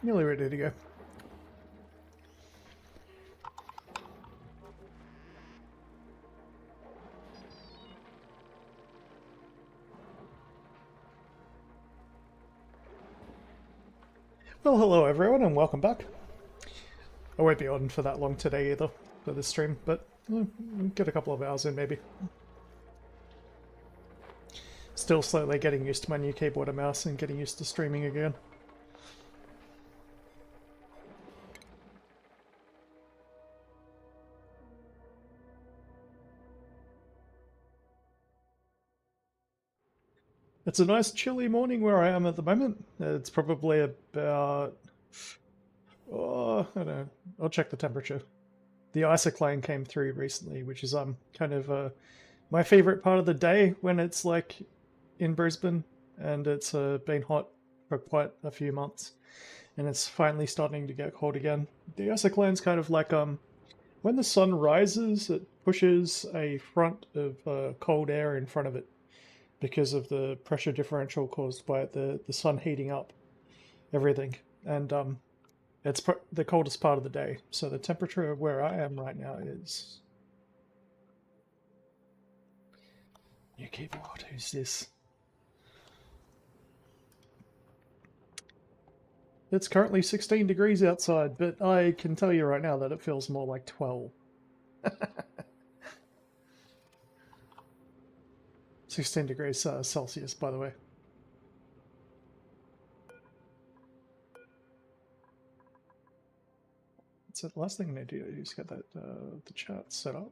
Nearly ready to go. Well, hello everyone and welcome back. I won't be on for that long today either for this stream, but get a couple of hours in maybe. Still slowly getting used to my new keyboard and mouse and getting used to streaming again. It's a nice chilly morning where I am at the moment. It's probably about... oh, I don't know. I'll check the temperature. The icyclone came through recently, which is kind of my favorite part of the day when it's like in Brisbane and it's been hot for quite a few months and it's finally starting to get cold again. The icyclone's kind of like when the sun rises, it pushes a front of cold air in front of it because of the pressure differential caused by the sun heating up everything. And it's the coldest part of the day. So the temperature where I am right now is... New keyboard, who's this? It's currently 16 degrees outside, but I can tell you right now that it feels more like 12. 16 degrees Celsius, by the way. So the last thing I need to do is get that the chat set up.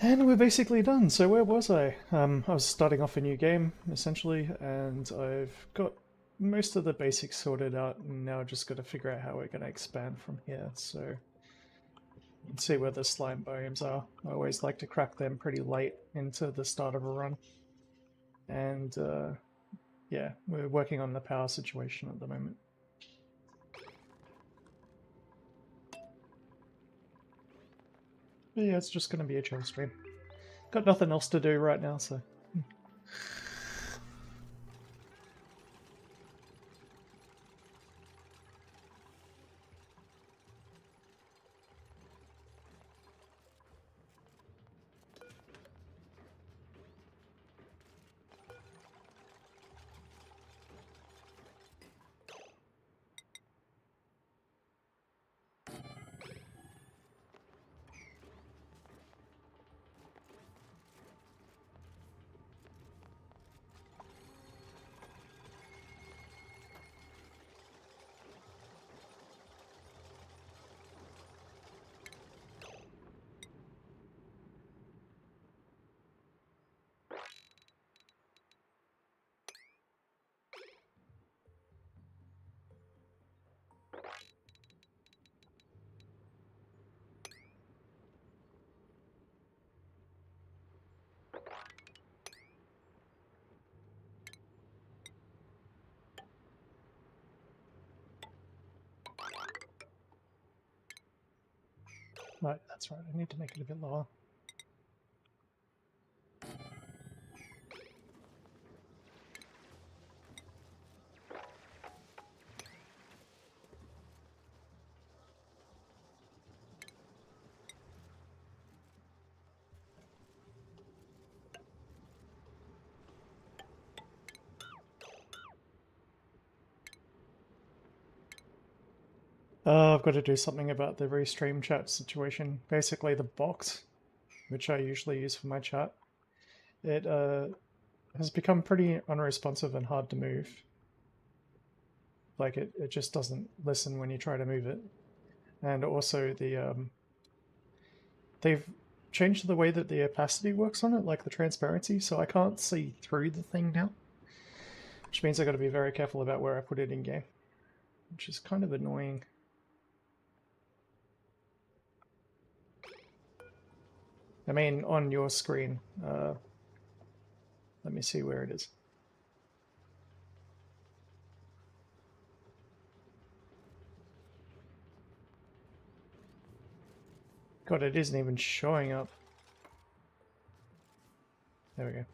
And we're basically done. So where was I? I was starting off a new game, essentially, and I've got most of the basics sorted out, and now just got to figure out how we're going to expand from here. So let's see where the slime biomes are. I always like to crack them pretty late into the start of a run. And yeah, we're working on the power situation at the moment. But yeah, it's just going to be a chill stream. Got nothing else to do right now, so... Right, that's right, I need to make it a bit lower. I've got to do something about the restream chat situation. Basically the box, which I usually use for my chat, it has become pretty unresponsive and hard to move. Like it just doesn't listen when you try to move it. And also they've changed the way that the opacity works on it, like the transparency, so I can't see through the thing now. Which means I got to be very careful about where I put it in game, which is kind of annoying. I mean, on your screen. Let me see where it is. God, it isn't even showing up. There we go.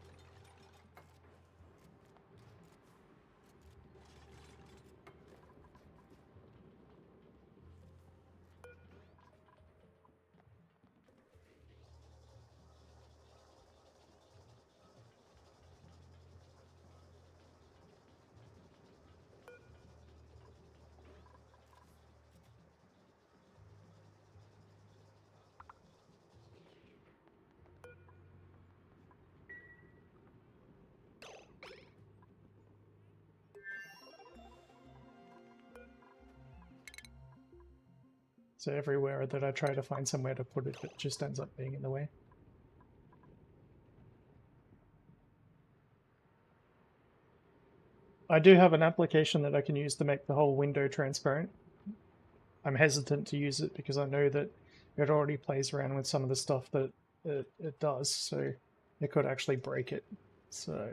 So everywhere that I try to find somewhere to put it, it just ends up being in the way. I do have an application that I can use to make the whole window transparent. I'm hesitant to use it because I know that it already plays around with some of the stuff that it does, so it could actually break it. So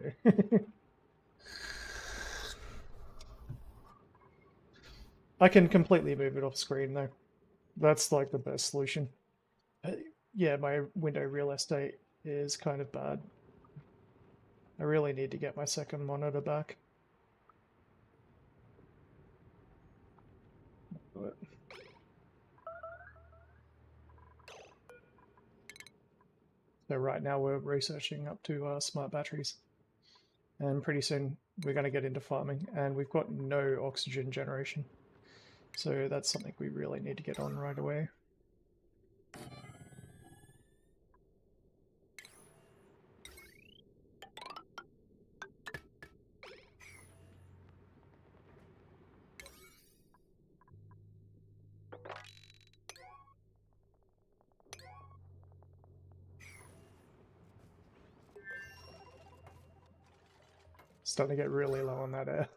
I can completely move it off screen though. That's like the best solution. Yeah, my window real estate is kind of bad. I really need to get my second monitor back. But so right now we're researching up to smart batteries. And pretty soon we're going to get into farming, and we've got no oxygen generation. So that's something we really need to get on right away. Starting to get really low on that air.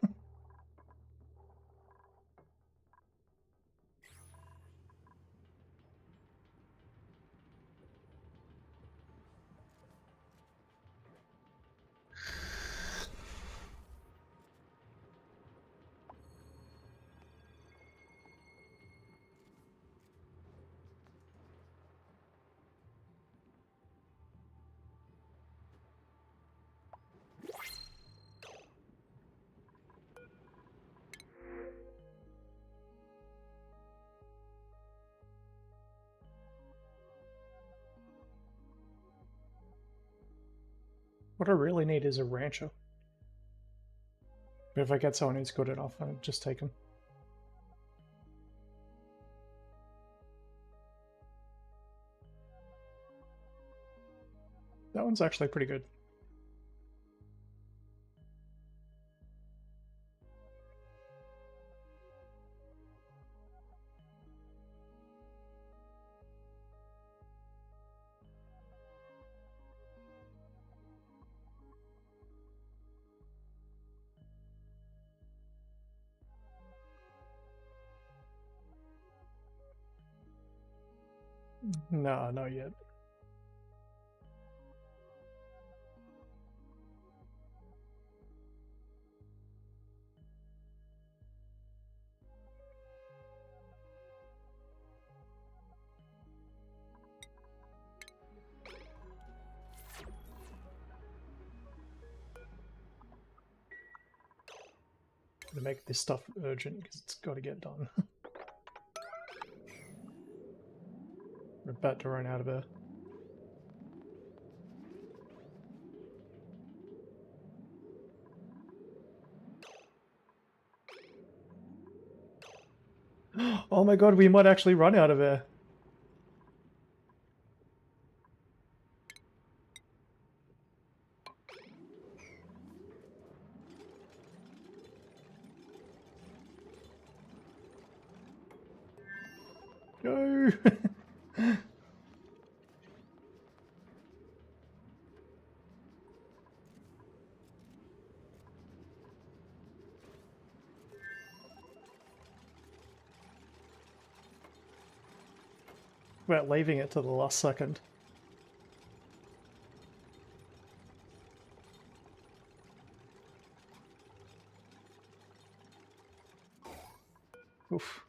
What I really need is a rancher. But if I get someone who's good enough, I'll just take him. That one's actually pretty good. No, not yet. To make this stuff urgent because it's got to get done. We're about to run out of air. Oh my god, we might actually run out of air. Go! We're leaving it to the last second. Oof.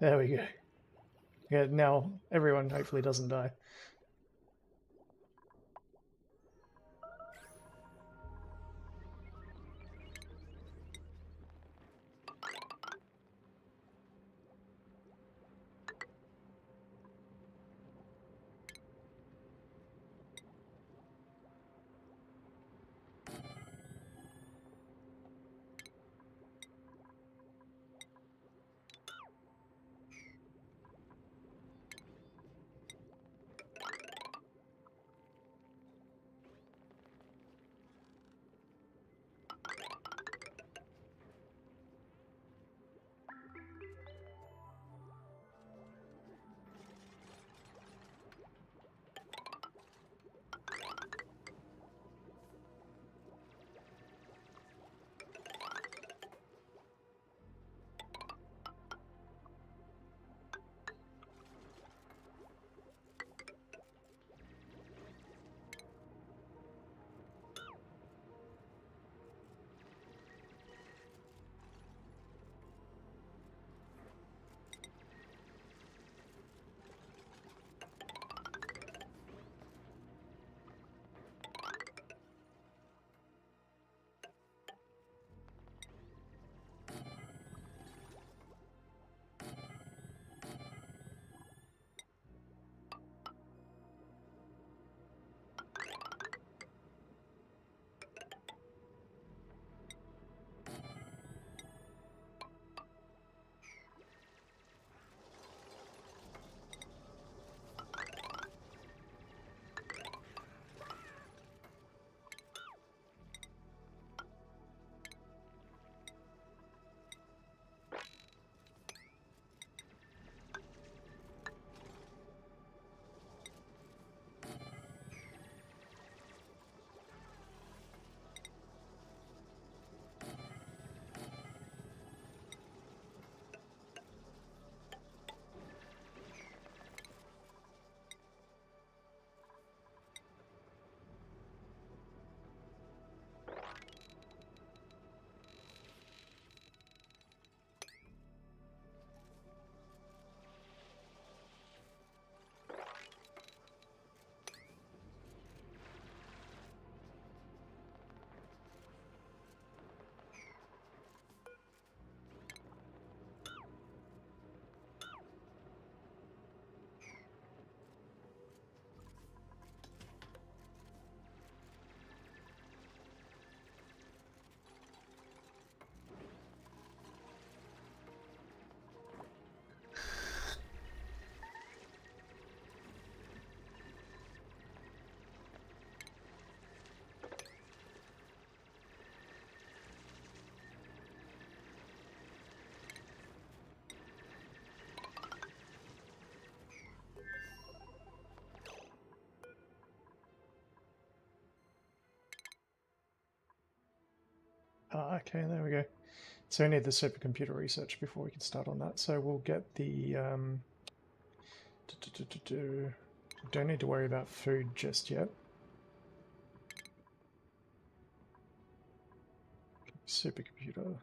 There we go. Yeah, now everyone hopefully doesn't die. Okay, there we go. So we need the supercomputer research before we can start on that. So we'll get the... Don't need to worry about food just yet. Supercomputer.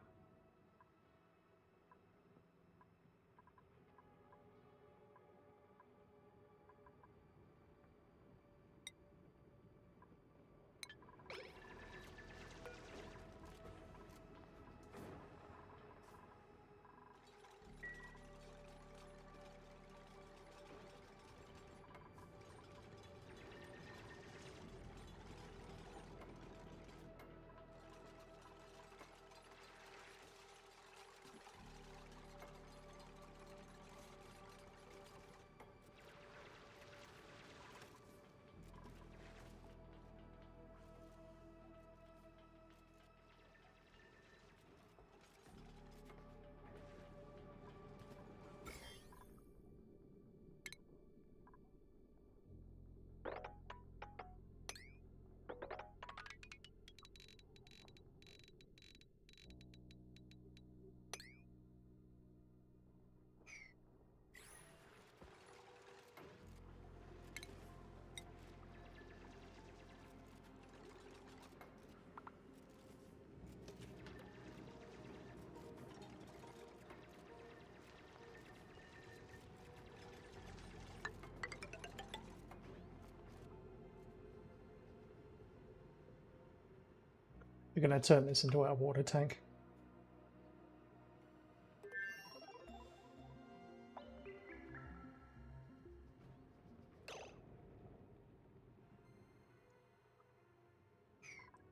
We're going to turn this into our water tank.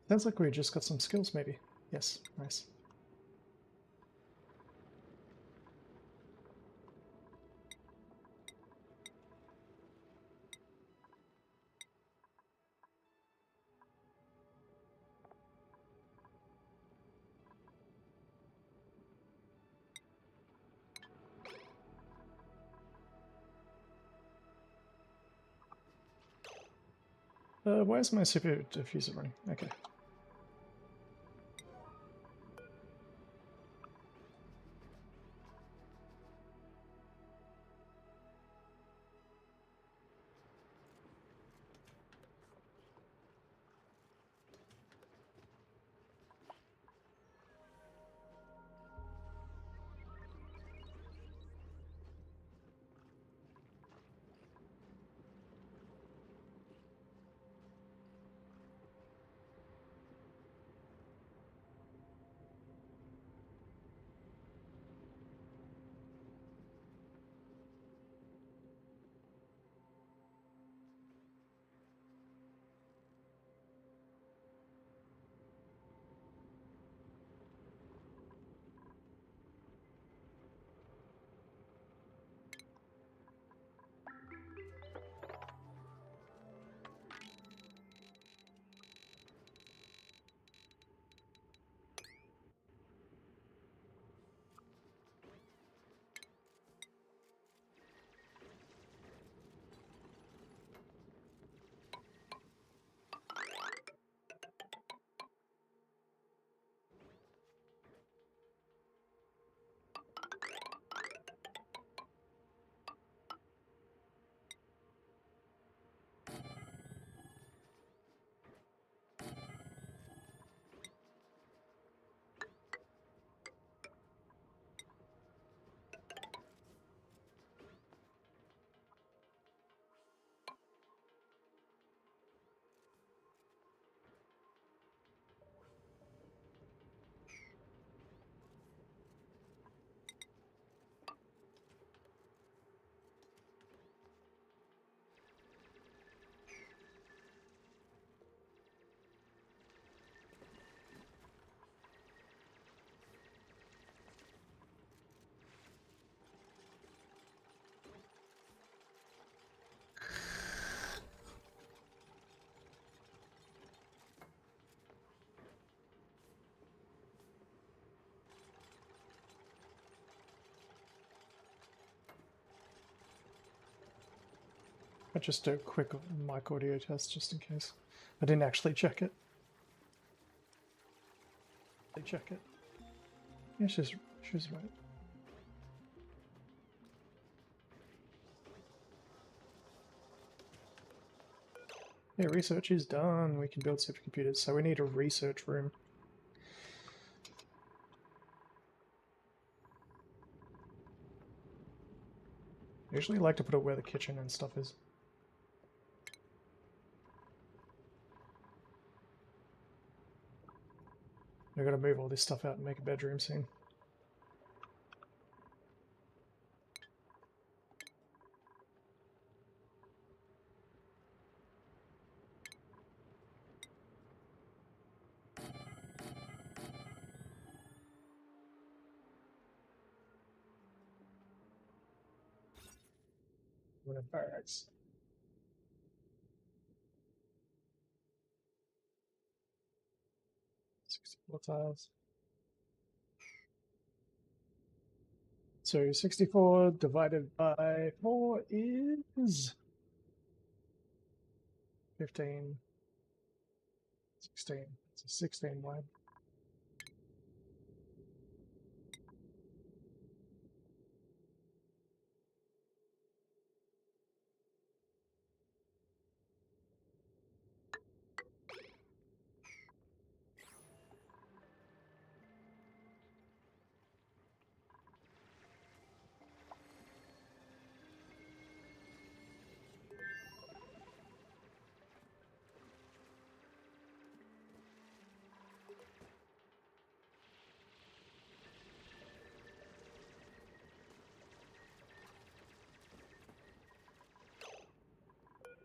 Sounds like we just got some skills, maybe. Yes, nice. Why is my super diffuser running? Okay. I'll just do a quick mic audio test just in case. I didn't actually check it. check it. Yeah, she's right. Yeah, research is done. We can build supercomputers, so we need a research room. I usually like to put it where the kitchen and stuff is. We've got to move all this stuff out and make a bedroom soon. We're in barracks. Tiles. So 64 divided by 4 is 15, 16. It's a 16 wide.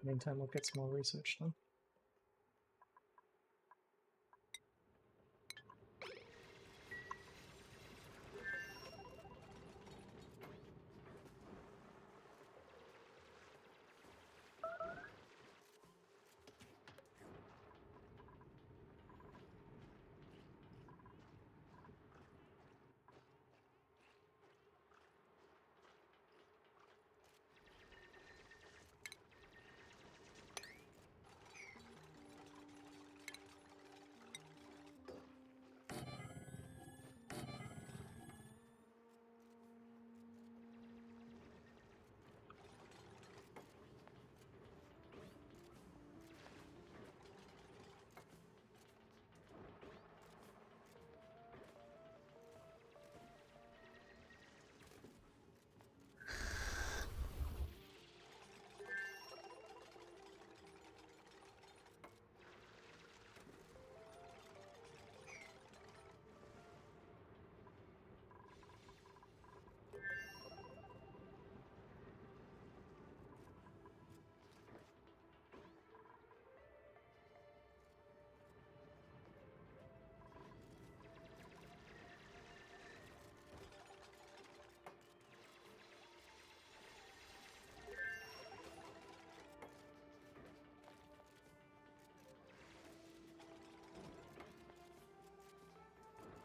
Meantime, we'll get some more research done.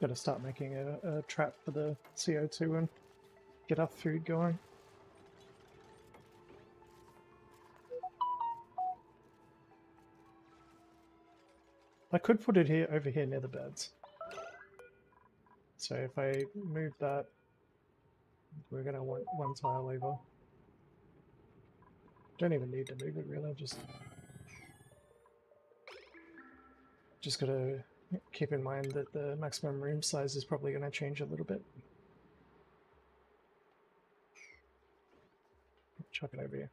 Gotta start making a trap for the CO2 and get our food going. I could put it here, over here near the beds. So if I move that, we're gonna want one tile over. Don't even need to move it really, just gotta keep in mind that the maximum room size is probably gonna change a little bit. Chuck it over here.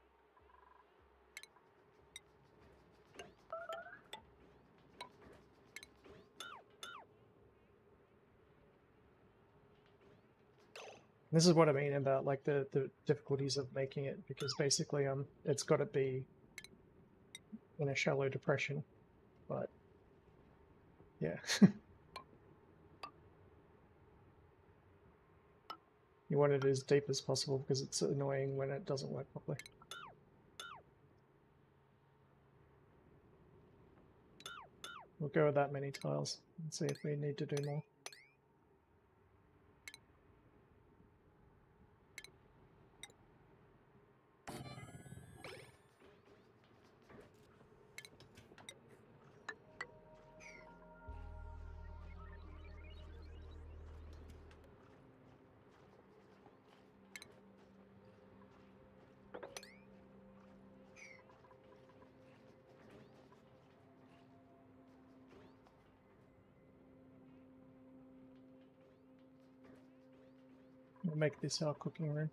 This is what I mean about like the difficulties of making it, because basically it's got to be in a shallow depression, but yeah. You want it as deep as possible because it's annoying when it doesn't work properly. We'll go with that many tiles and see if we need to do more. make this our cooking room.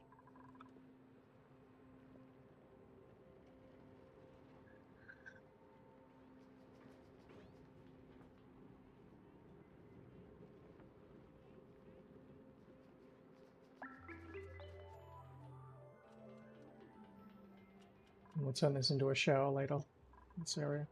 We'll turn this into a shower later, this area.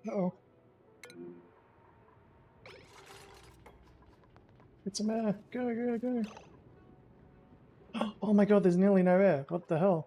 Uh-oh. It's a mare. Go, go, go. Oh my god, there's nearly no air. What the hell?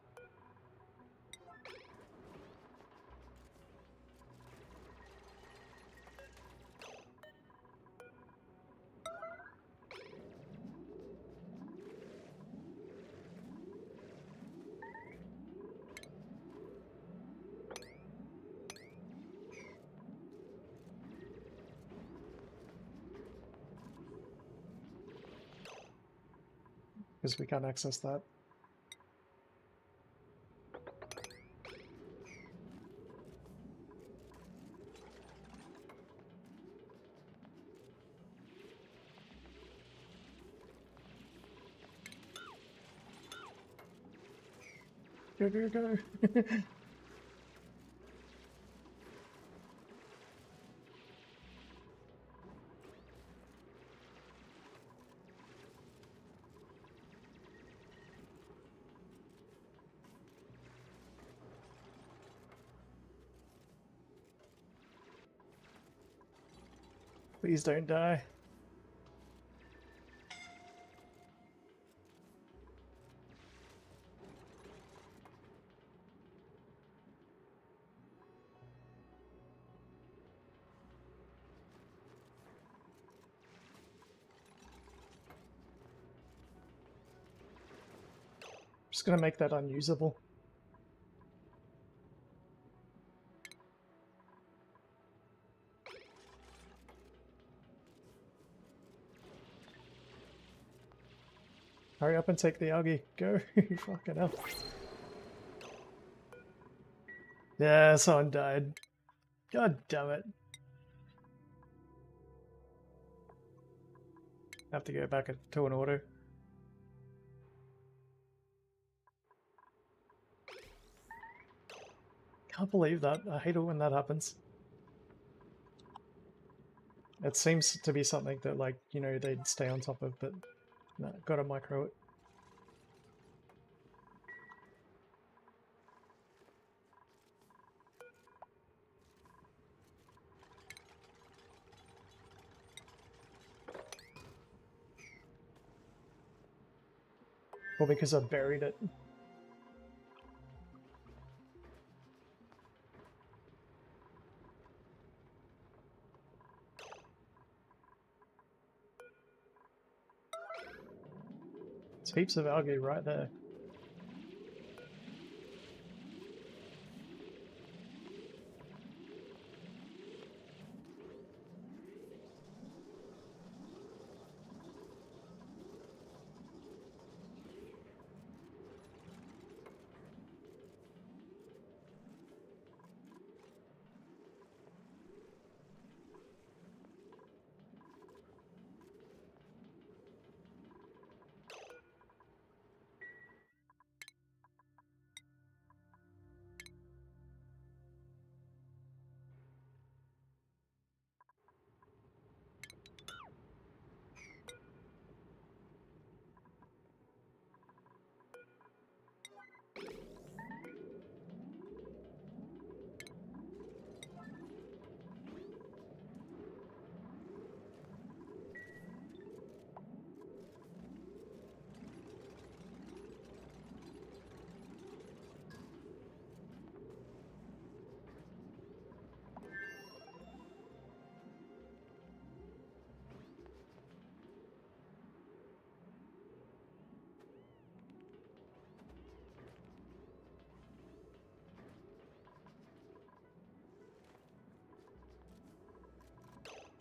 Because we can't access that. Go, go, go. Please don't die. Just gonna make that unusable. Hurry up and take the algae. Go. Fucking hell. Yeah, someone died. God damn it. Have to go back to an auto. Can't believe that. I hate it when that happens. It seems to be something that, like, you know, they'd stay on top of, but no, gotta micro it. Well, because I buried it. There's heaps of algae right there.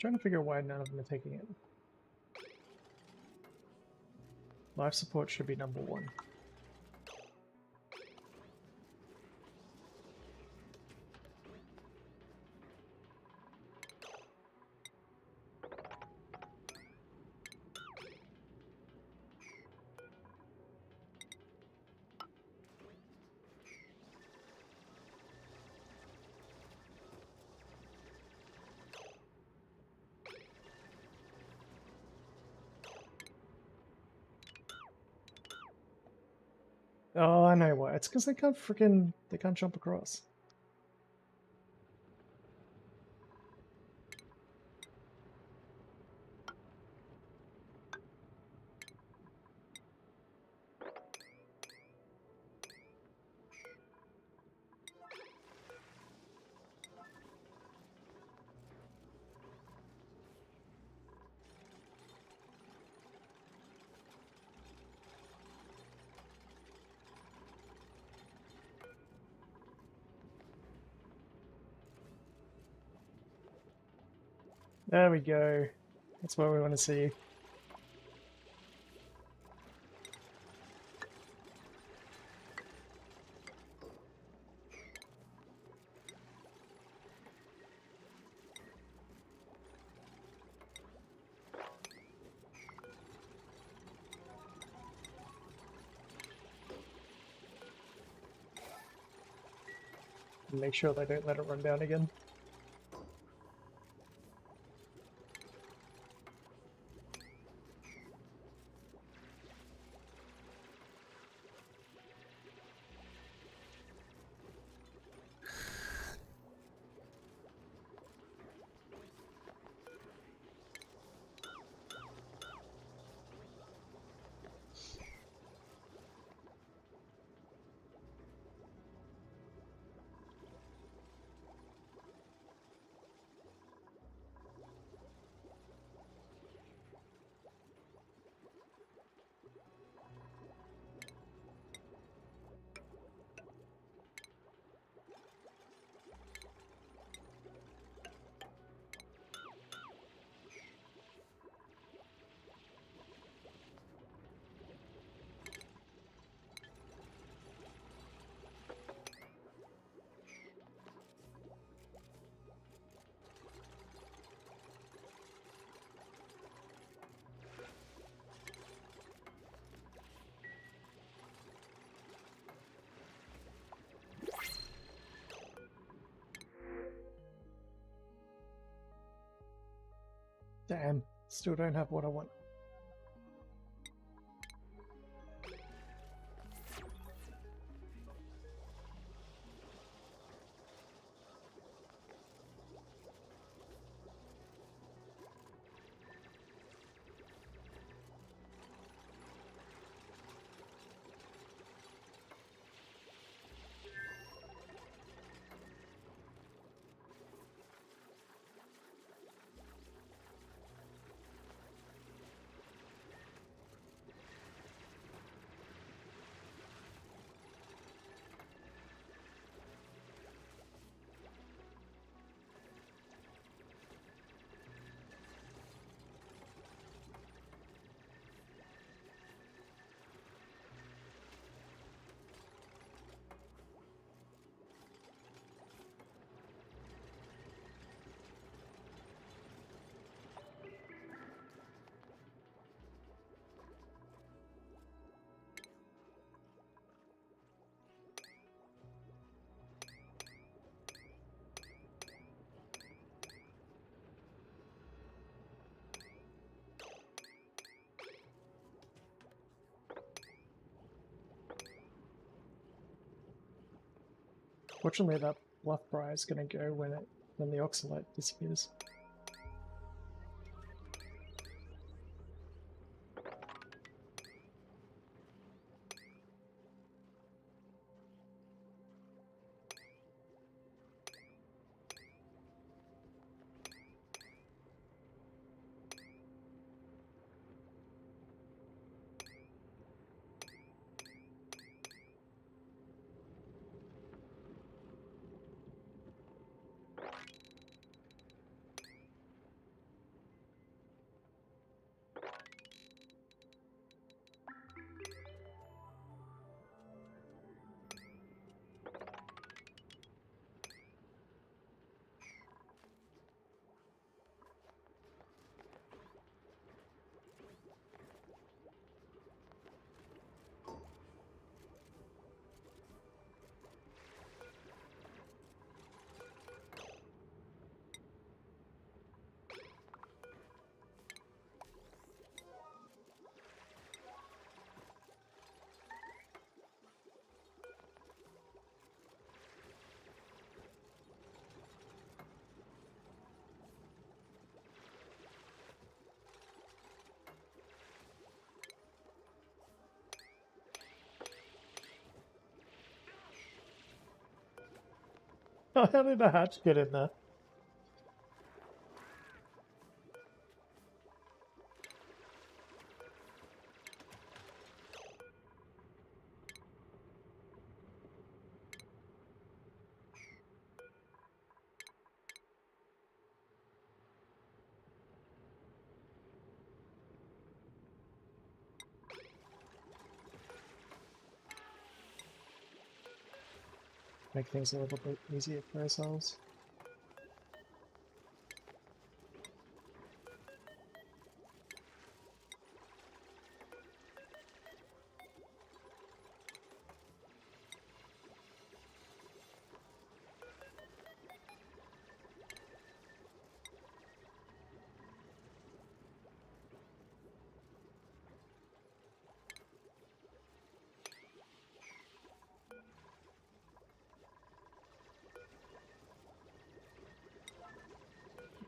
Trying to figure out why none of them are taking it. Life support should be number 1. Oh, I know why. It's because they can't jump across. There we go. That's what we want to see. Make sure they don't let it run down again. Damn, still don't have what I want. Fortunately, that bluff briar is going to go when the oxalate disappears. How did a hatch get in there? Make things a little bit easier for ourselves.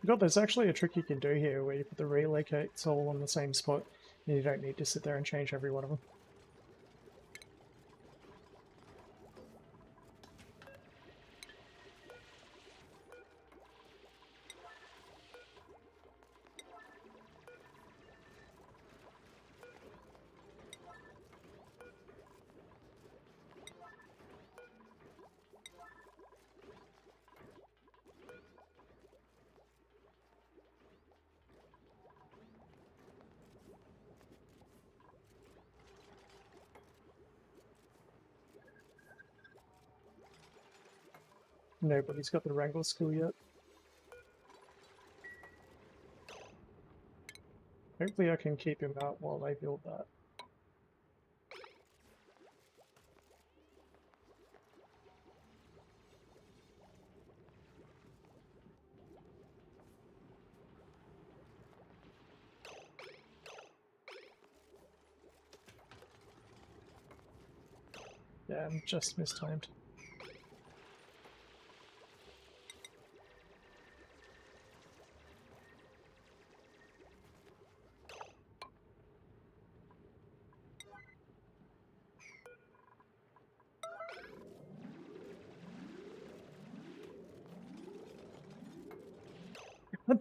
God, there's actually a trick you can do here where you put the relay gates all on the same spot and you don't need to sit there and change every one of them. Nobody's got the wrangle skill yet. Hopefully I can keep him out while they build that. Yeah, I'm just mistimed.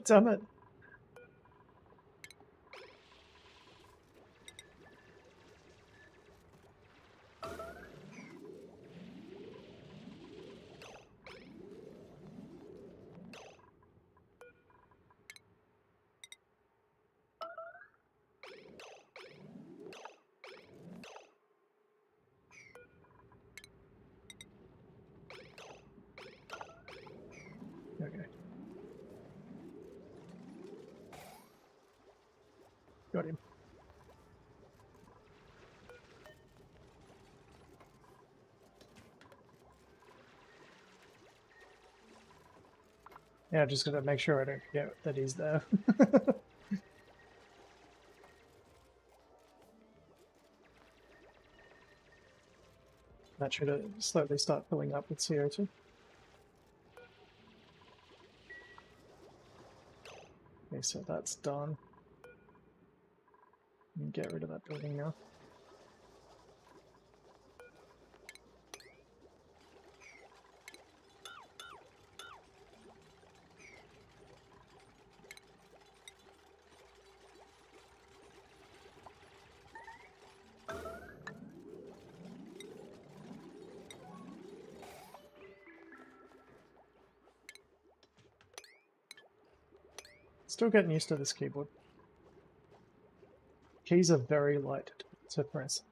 Damn it. Okay. Got him. Yeah, just gotta make sure I don't forget that he's there. That should slowly start filling up with CO2. Okay, so that's done. Get rid of that building now. Still getting used to this keyboard. Keys are very light to press.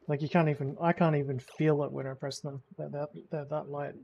Like I can't even feel it when I press them. They're that light.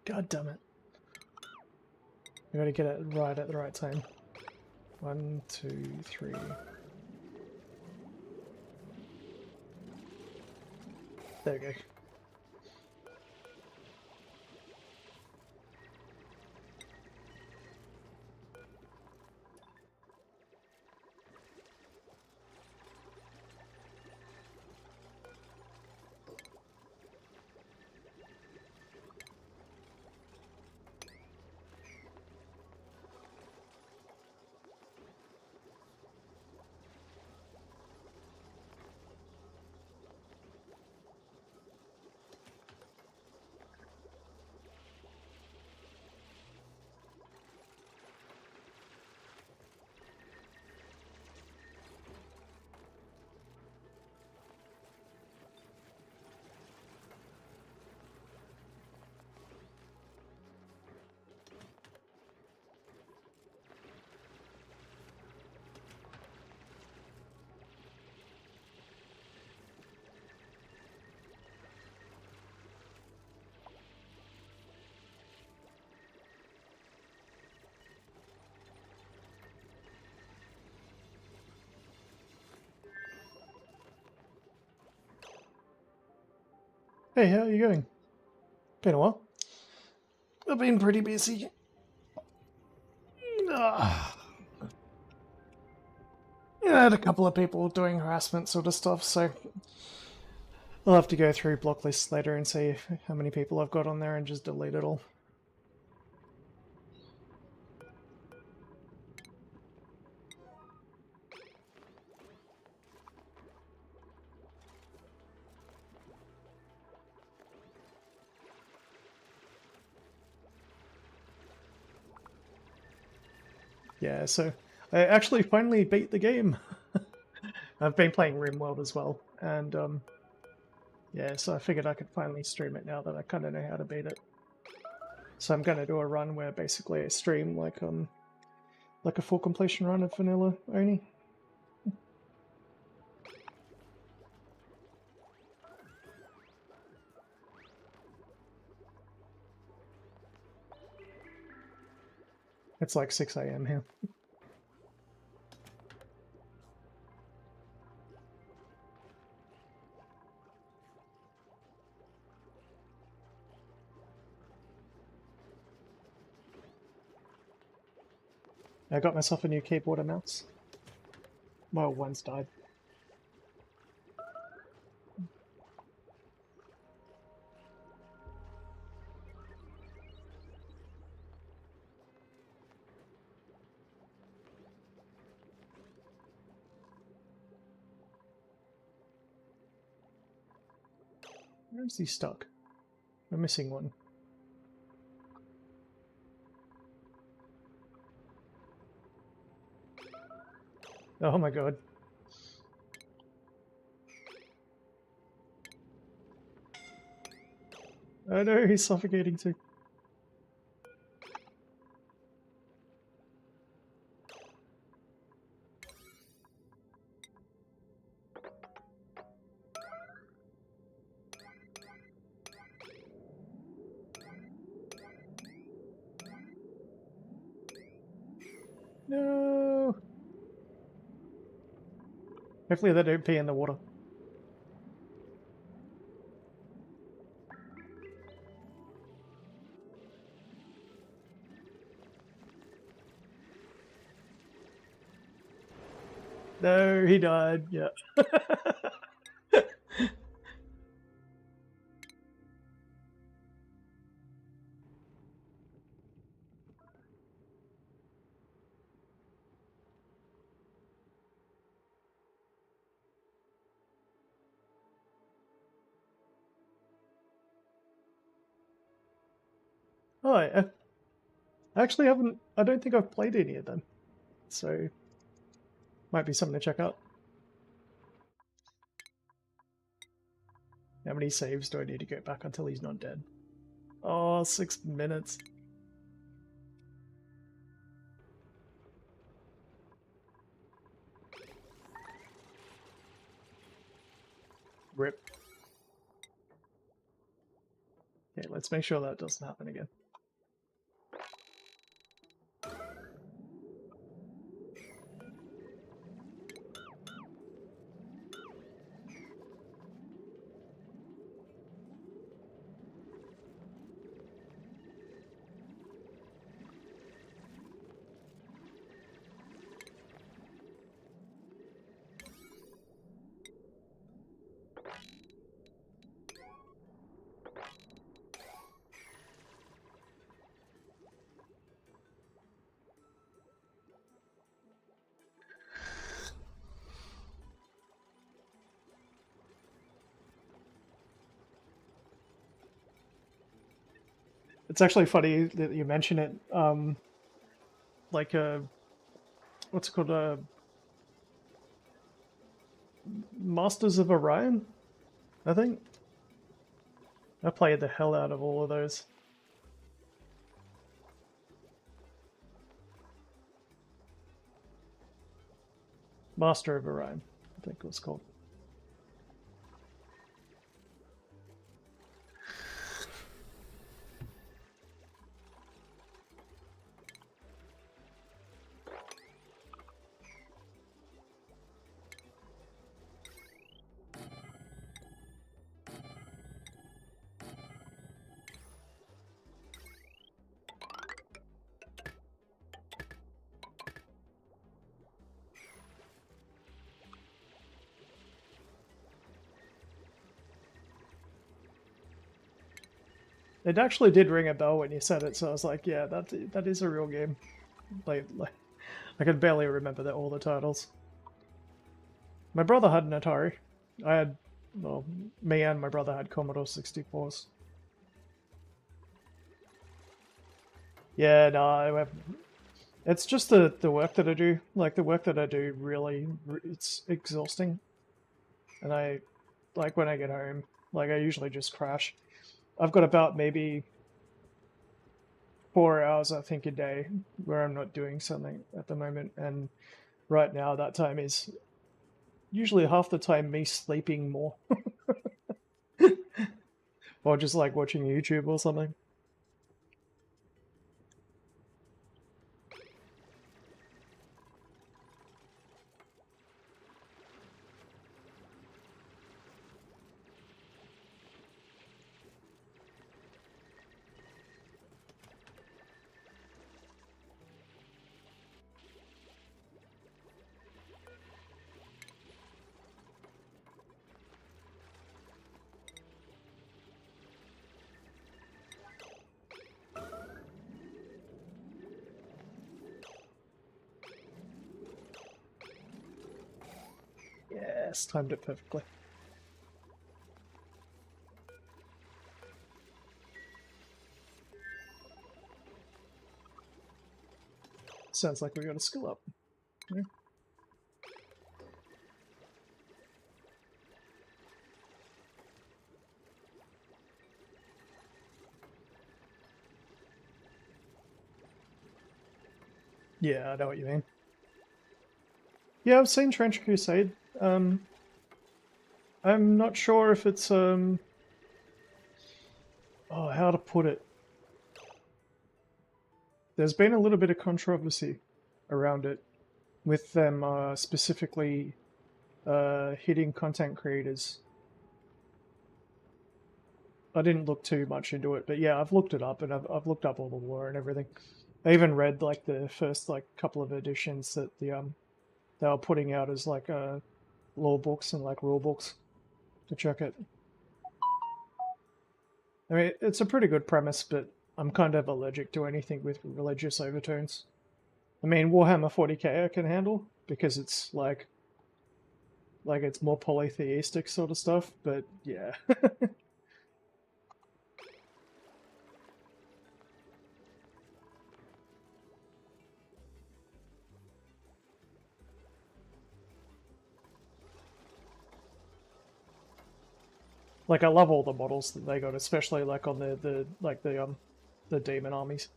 God damn it. I gotta get it right at the right time. 1, 2, 3. There we go. Hey, how are you going? Been a while. I've been pretty busy. I had a couple of people doing harassment sort of stuff, so I'll have to go through block lists later and see how many people I've got on there and just delete it all. Yeah, so I actually finally beat the game. I've been playing RimWorld as well, and yeah, so I figured I could finally stream it now that I kind of know how to beat it. So I'm going to do a run where basically I stream like a full completion run of Vanilla Oni. It's like 6 AM here. I got myself a new keyboard and mouse. My old one's died. Where's he stuck? I'm missing one. Oh my god. Oh no, he's suffocating too. No! Hopefully they don't pee in the water. No, he died, yeah. Oh, I actually haven't, I don't think I've played any of them. So, might be something to check out. How many saves do I need to get back until he's not dead? Oh, 6 minutes. Rip. Okay, let's make sure that doesn't happen again. It's actually funny that you mention it. Like what's it called? Masters of Orion, I think. I played the hell out of all of those. Master of Orion, I think it was called. It actually did ring a bell when you said it, so I was like, yeah, that is a real game. Like I could barely remember all the titles. My brother had an Atari. I had, well, me and my brother had Commodore 64s. Yeah, no, it's just the work that I do. Like, the work that I do really, it's exhausting. And like, when I get home, like, I usually just crash. I've got about maybe 4 hours, I think, a day where I'm not doing something at the moment. And right now, that time is usually half the time me sleeping more. Or just, like, watching YouTube or something. Yes, timed it perfectly. Sounds like we got a skill up. Yeah. Yeah, I know what you mean. Yeah, I've seen Trench Crusade. I'm not sure if it's oh, how to put it. There's been a little bit of controversy around it, with them specifically hitting content creators. I didn't look too much into it, but yeah, I've looked it up, and I've looked up all the lore and everything. I even read like the first like couple of editions that they were putting out as like lore books and like rule books to check it. I mean, it's a pretty good premise, but I'm kind of allergic to anything with religious overtones. I mean, Warhammer 40k I can handle because it's like it's more polytheistic sort of stuff, but yeah. Like, I love all the models that they got, especially like on the demon armies.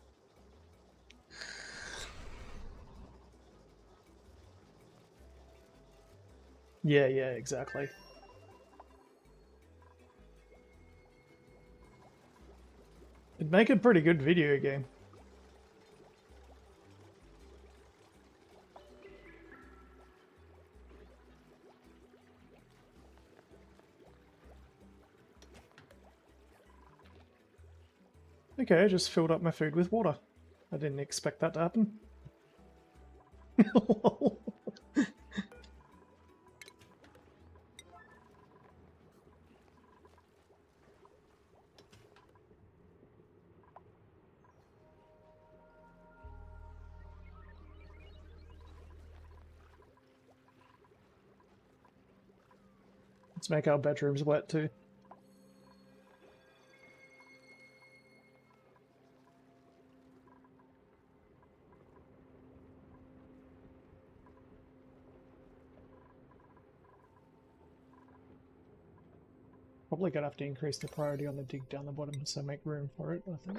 Yeah, yeah, exactly. It'd make a pretty good video game. Okay, I just filled up my food with water. I didn't expect that to happen. Let's make our bedrooms wet too. Probably gonna have to increase the priority on the dig down the bottom so make room for it, I think.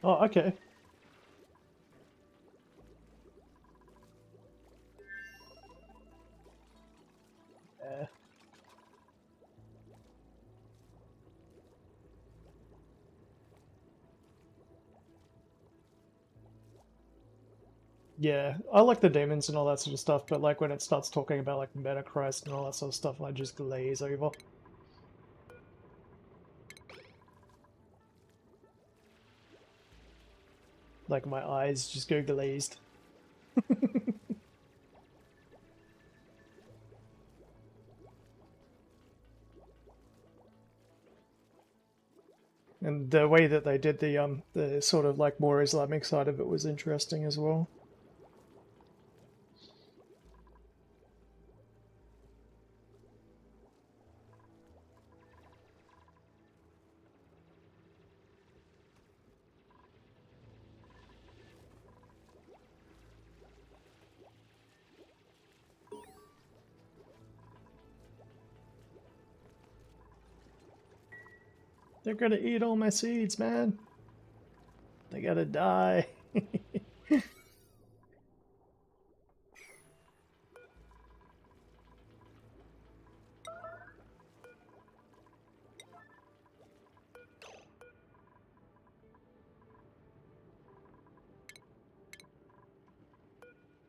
Oh, okay. Yeah, I like the demons and all that sort of stuff, but like when it starts talking about like Metachrist and all that sort of stuff, I just glaze over. Like my eyes just go glazed. And the way that they did the sort of like more Islamic side of it was interesting as well. They're gonna eat all my seeds, man. They gotta die.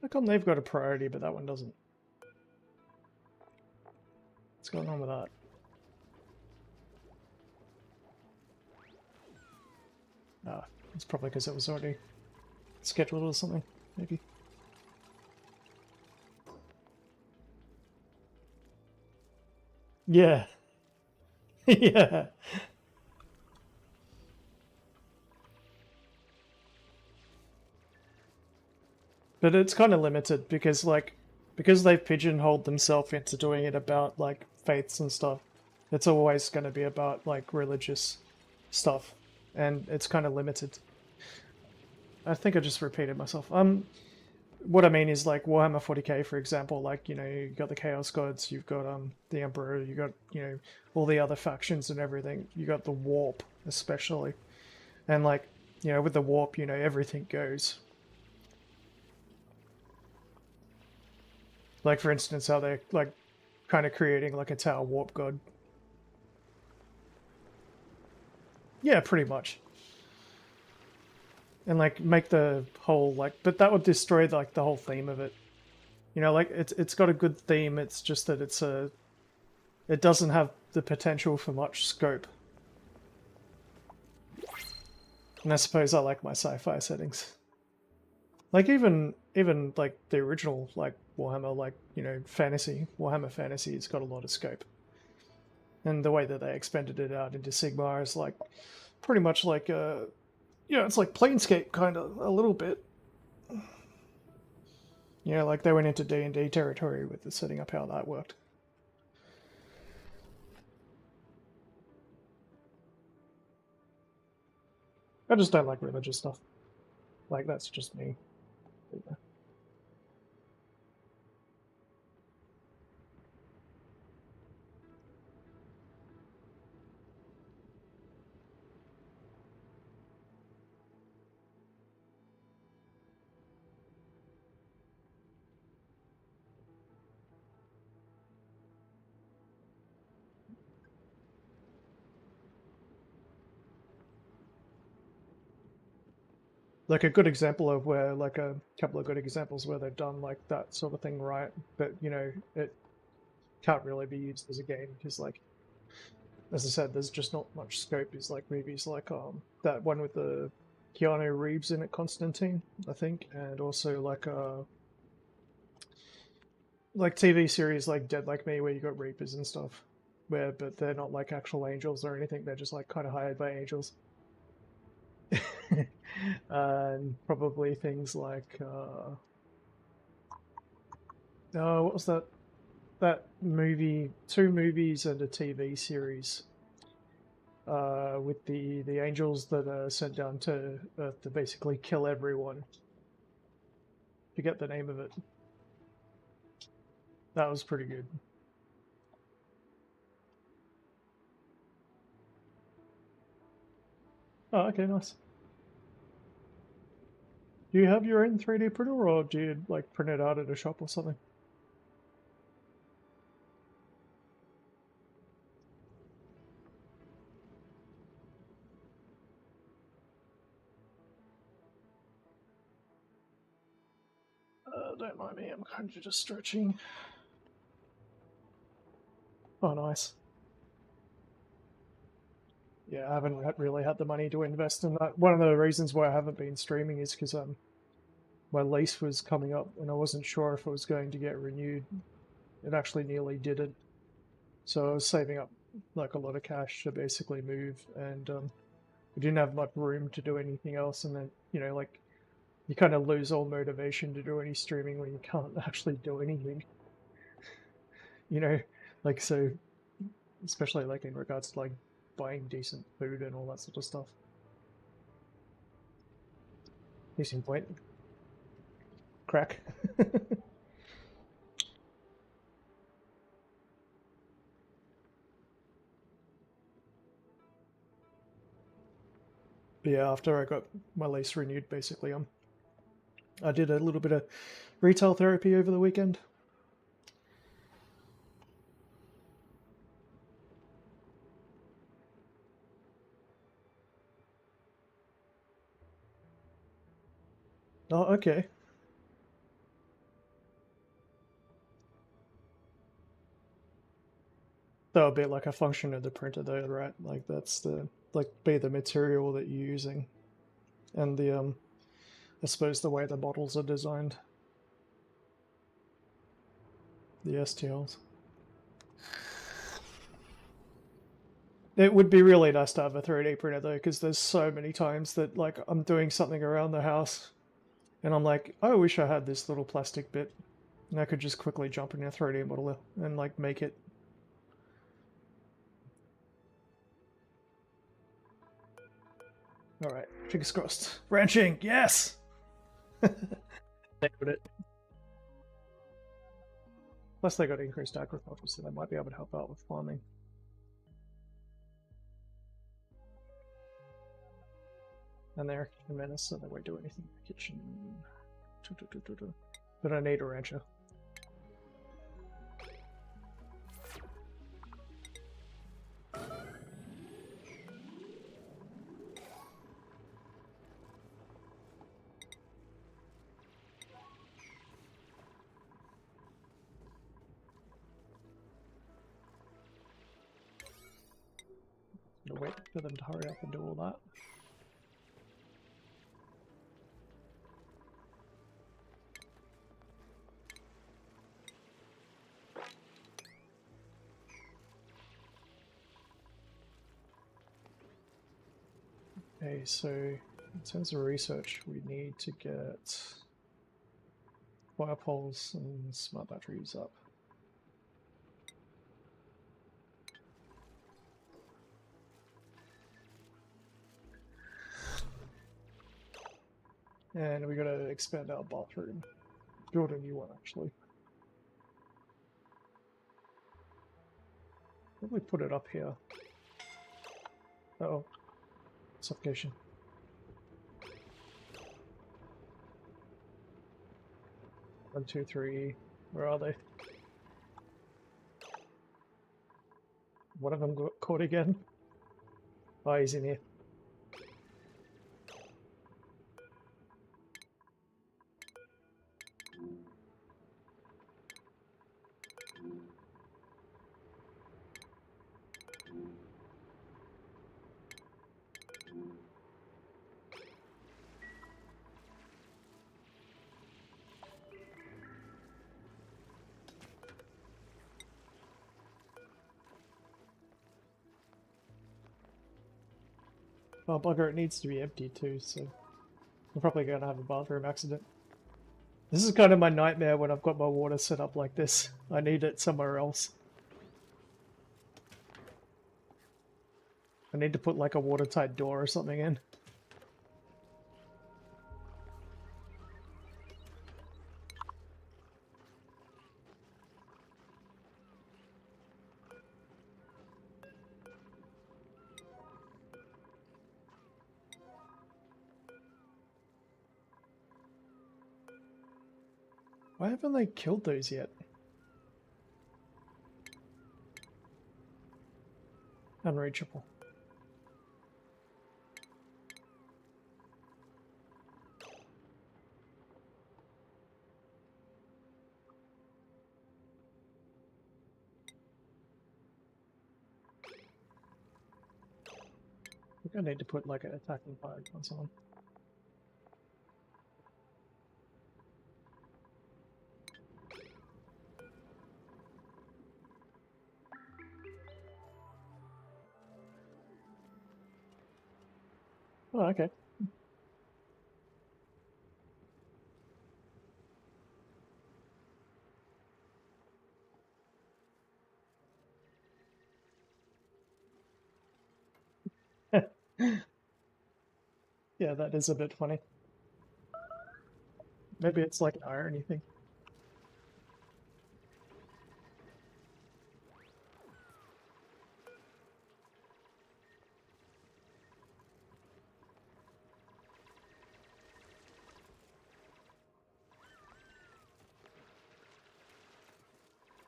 How come they've got a priority, but that one doesn't? What's going on with that? Ah, it's probably because it was already scheduled or something, maybe. Yeah. Yeah. But it's kind of limited because because they've pigeonholed themselves into doing it about like faiths and stuff. It's always going to be about like religious stuff, and it's kind of limited. I think I just repeated myself. What I mean is like Warhammer 40k, for example. Like you got the Chaos Gods, you've got the Emperor, you got all the other factions and everything. You got the Warp especially, and like with the Warp, everything goes. Like for instance, how they're like kind of creating like a Tower Warp God. Yeah, pretty much. And like make the whole but that would destroy like the whole theme of it. Like it's got a good theme. It's just that it doesn't have the potential for much scope. And I suppose I like my sci-fi settings. Like even like the original like Warhammer, like fantasy Warhammer Fantasy has got a lot of scope. And the way that they expanded it out into Sigmar is like pretty much like it's like Planescape kind of a little bit. Like they went into D&D territory with the setting up how that worked. I just don't like religious stuff. Like that's just me. Yeah. Like a good example of where like a couple of good examples where they've done like that sort of thing right, but it can't really be used as a game because like as I said, there's just not much scope. Is like movies like that one with the Keanu Reeves in it, Constantine, I think, and also like TV series like Dead Like Me where you got Reapers and stuff. but they're not like actual angels or anything. They're just like kind of hired by angels. And probably things like oh, what was that? That movie, 2 movies and a TV series with the angels that are sent down to Earth to basically kill everyone. Forget the name of it. That was pretty good. Oh, okay, nice. Do you have your own 3D printer, or do you like print it out at a shop or something? Don't mind me, I'm kind of just stretching. Oh, nice. Yeah, I haven't really had the money to invest in that. One of the reasons why I haven't been streaming is because my lease was coming up and I wasn't sure if it was going to get renewed. It actually nearly didn't. So I was saving up like a lot of cash to basically move, and we didn't have much room to do anything else. And then, you know, like you kind of lose all motivation to do any streaming when you can't actually do anything. You know, like so, especially like in regards to like buying decent food and all that sort of stuff. Decent point. Crack. But yeah, after I got my lease renewed, basically, I did a little bit of retail therapy over the weekend. Oh, okay. That'll be like a function of the printer, though, right? Like that's the be the material that you're using, and the I suppose the way the models are designed, the STLs. It would be really nice to have a 3D printer though, because there's so many times that like I'm doing something around the house, and I'm like, I wish I had this little plastic bit, and I could just quickly jump in a 3D model and like make it. All right, fingers crossed. Ranching, yes. Nailed it. Plus, they got increased agriculture, so they might be able to help out with farming. And they're a menace, so they won't do anything in the kitchen. But I need a rancher. Gonna wait for them to hurry up and do all that. Okay, so in terms of research, we need to get fire poles and smart batteries up. And we gotta expand our bathroom. Build a new one, actually. Probably put it up here. Uh-oh. Suffocation. One, two, three. Where are they? One of them got caught again. Oh, he's in here. Oh bugger, it needs to be empty too, so I'm probably going to have a bathroom accident. This is kind of my nightmare when I've got my water set up like this. I need it somewhere else. I need to put like a watertight door or something in. Why haven't they killed those yet? Unreachable. I think I need to put like an attacking fire on someone. Oh, okay. Yeah, that is a bit funny. Maybe it's like an irony thing.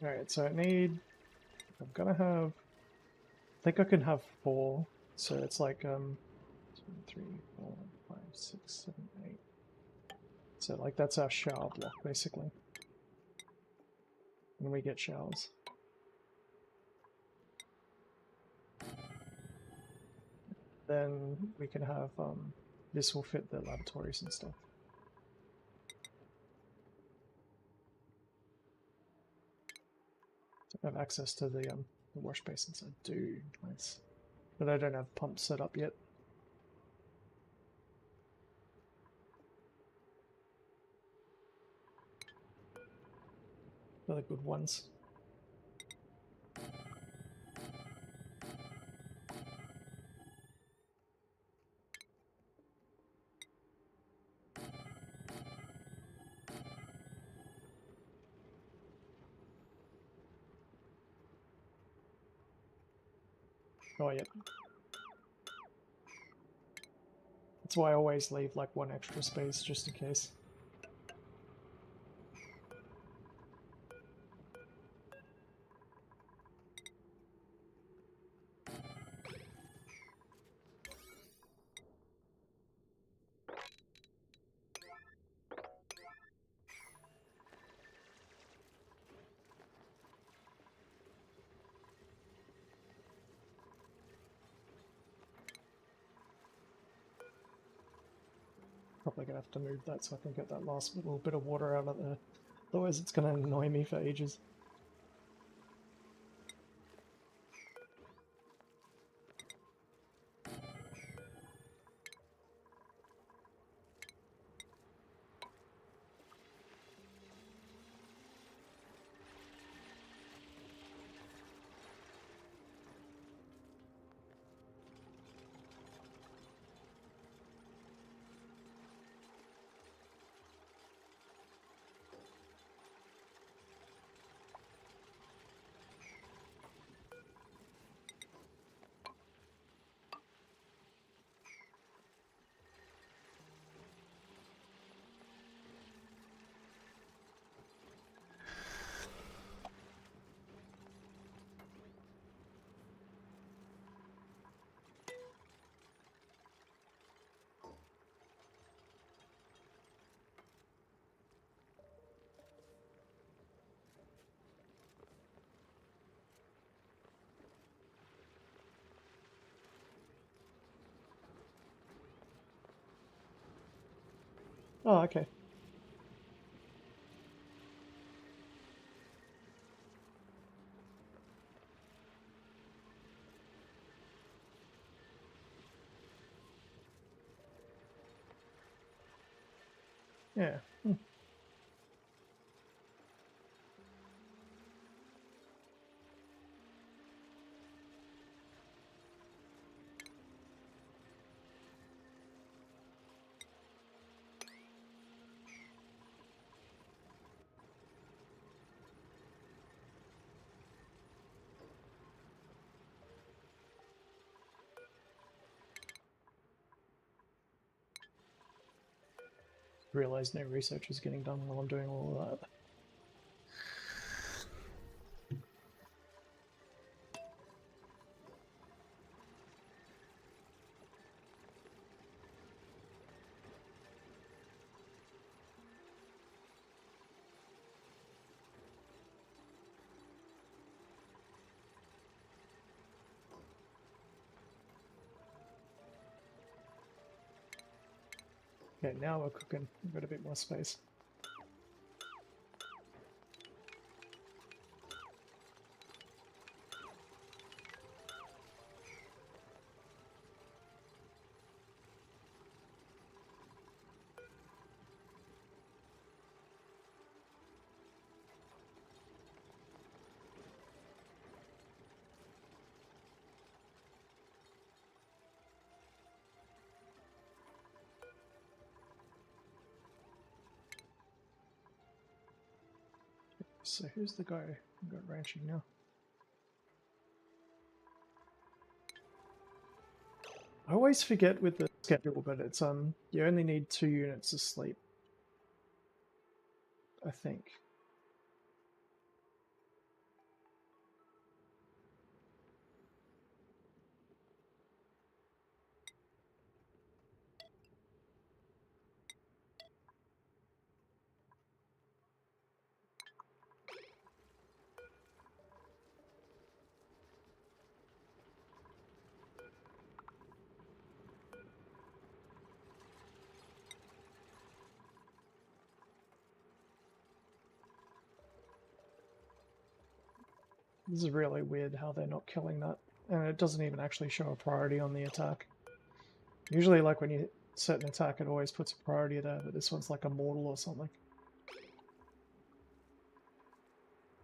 Alright, so I'm gonna have, I think I can have 4, so it's like, 2, 3, 4, 5, 6, 7, 8. So like that's our shower block, basically. And we get showers. Then we can have, this will fit the lavatories and stuff. So I have access to the wash basins. I do, nice. But I don't have pumps set up yet. They're the good ones. Oh, yeah. That's why I always leave like one extra space just in case. Probably gonna have to move that so I can get that last little bit of water out of there. Otherwise it's gonna annoy me for ages. Oh, okay. Yeah. Realize no research is getting done while I'm doing all of that. Okay, now we're cooking. We've got a bit more space. So who's the guy who got ranching now? I always forget with the schedule, but it's you only need 2 units of sleep, I think. This is really weird how they're not killing that, and it doesn't even actually show a priority on the attack. Usually, like when you set an attack, it always puts a priority there, but this one's like a mortal or something.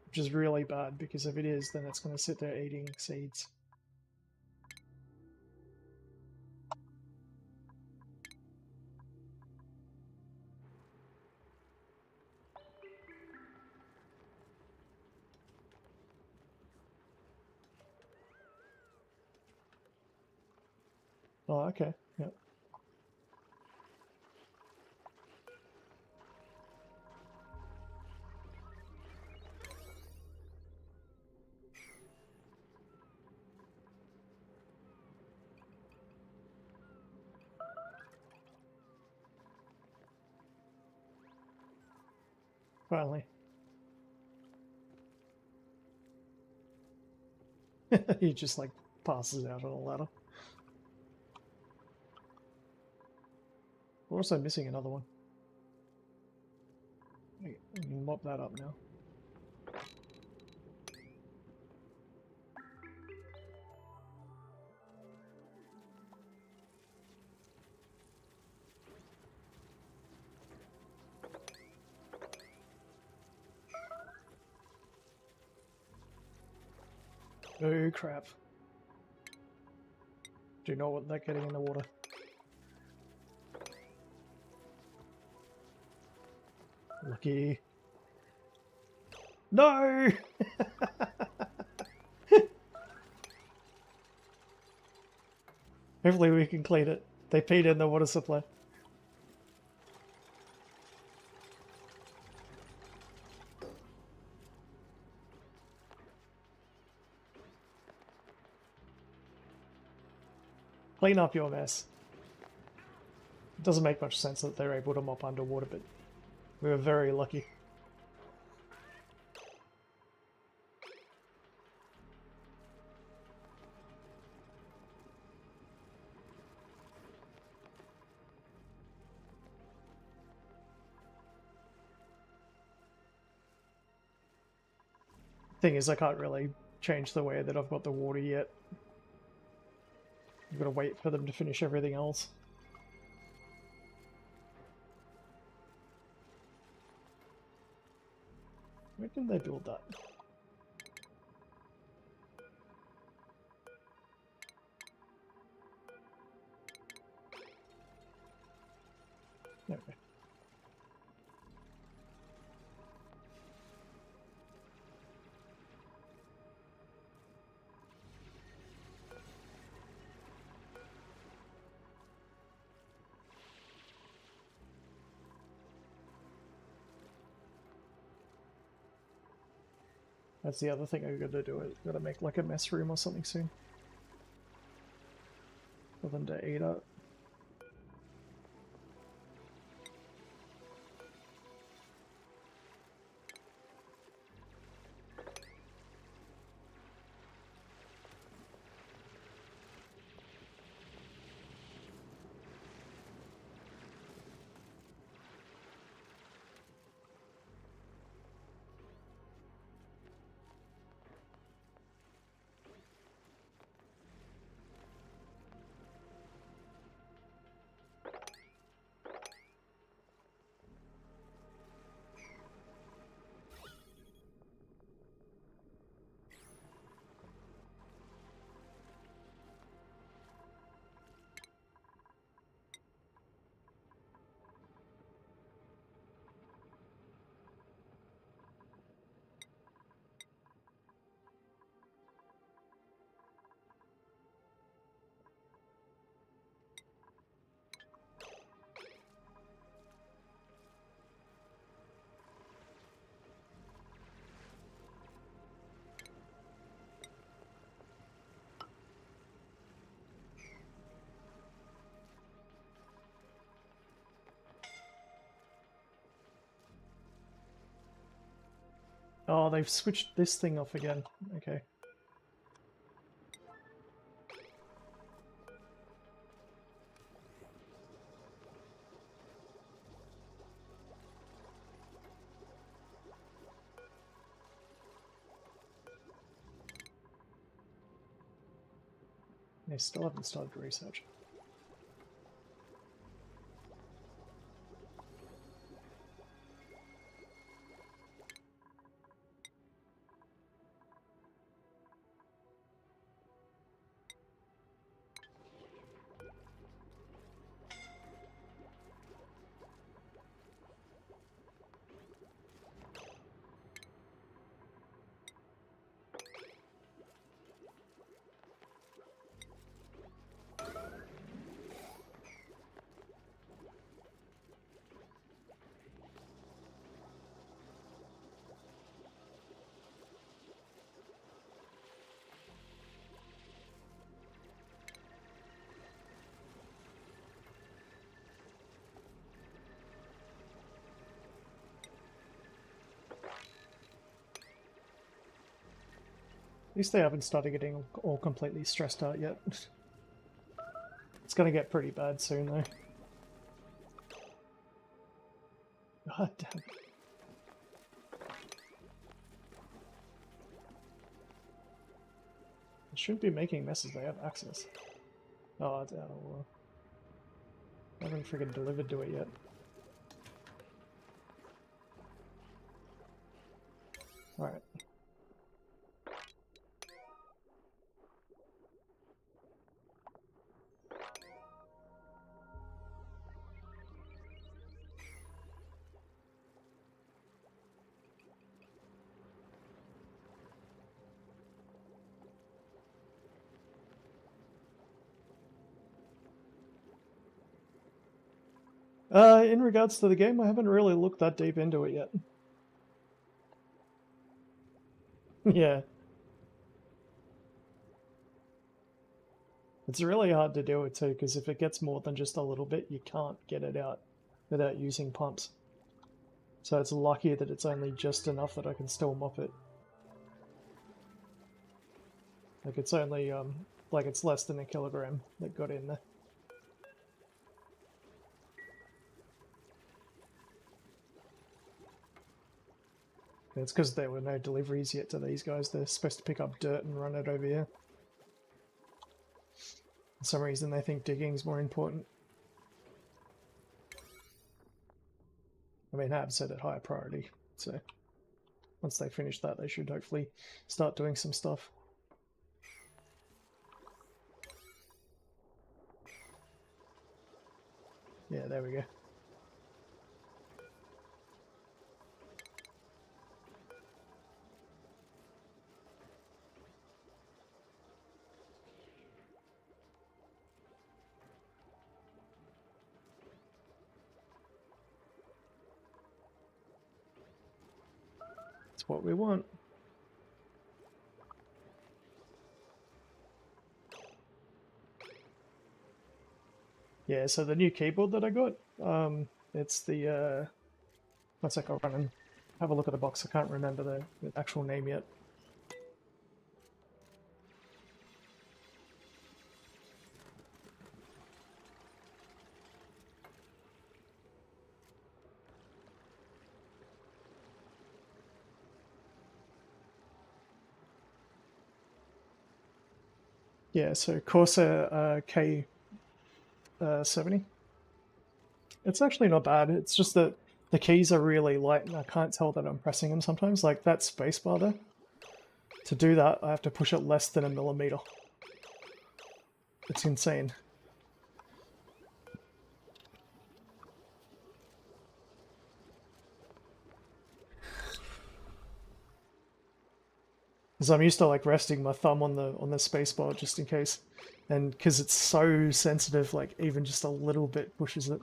Which is really bad, because if it is, then it's going to sit there eating seeds. Oh, okay. Yep. Finally. He just like passes out on a ladder. We're also missing another one. We can mop that up now. Oh crap. Do not want that getting in the water. Lucky. No! Hopefully we can clean it. They peed in the water supply. Clean up your mess. It doesn't make much sense that they're able to mop underwater, but we were very lucky. Thing is, I can't really change the way that I've got the water yet. I've got to wait for them to finish everything else. Where can they build that? Okay. That's the other thing I gotta do. I gotta make like a mess room or something soon. For them to eat up. Oh, they've switched this thing off again. Okay. They still haven't started research. At least they haven't started getting all completely stressed out yet. It's gonna get pretty bad soon, though. God damn. They shouldn't be making messes, they have access. Oh, well. I haven't friggin' delivered to it yet. Alright. In regards to the game, I haven't really looked that deep into it yet. Yeah. It's really hard to do it too, because if it gets more than just a little bit, you can't get it out without using pumps. So it's lucky that it's only just enough that I can still mop it. Like it's only, like it's less than a kilogram that got in there. It's because there were no deliveries yet to these guys. They're supposed to pick up dirt and run it over here. For some reason they think digging's more important. I mean, I have set it higher priority, so... once they finish that, they should hopefully start doing some stuff. Yeah, there we go. That's what we want. Yeah, so the new keyboard that I got, it's the, one sec, I'll run and have a look at the box. I can't remember the actual name yet. Yeah, so Corsair K70. It's actually not bad. It's just that the keys are really light and I can't tell that I'm pressing them sometimes. Like that spacebar there. To do that, I have to push it less than a millimeter. It's insane. Because I'm used to like resting my thumb on the spacebar just in case, and because it's so sensitive, like even just a little bit pushes it.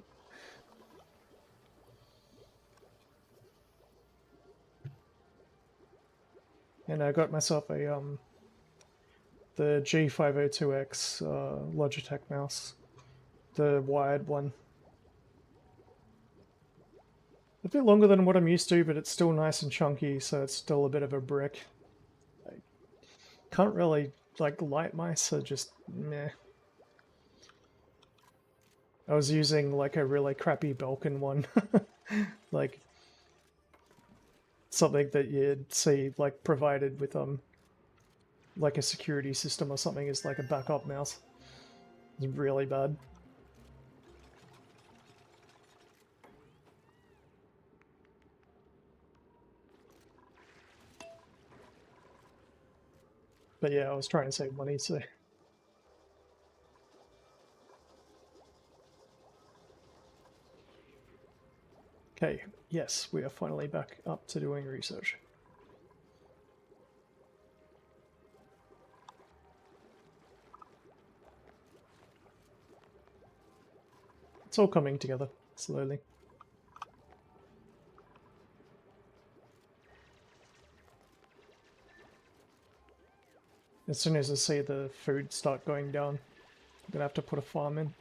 And I got myself a the G502X Logitech mouse, the wired one. A bit longer than what I'm used to, but it's still nice and chunky, so it's still a bit of a brick. I can't really, like, light mice are just meh. I was using, like, a really crappy Belkin one. Like, something that you'd see, like, provided with, like a security system or something is like a backup mouse. It's really bad. But yeah, I was trying to save money, so... Okay, yes, we are finally back up to doing research. It's all coming together, slowly. As soon as I see the food start going down, I'm gonna have to put a farm in.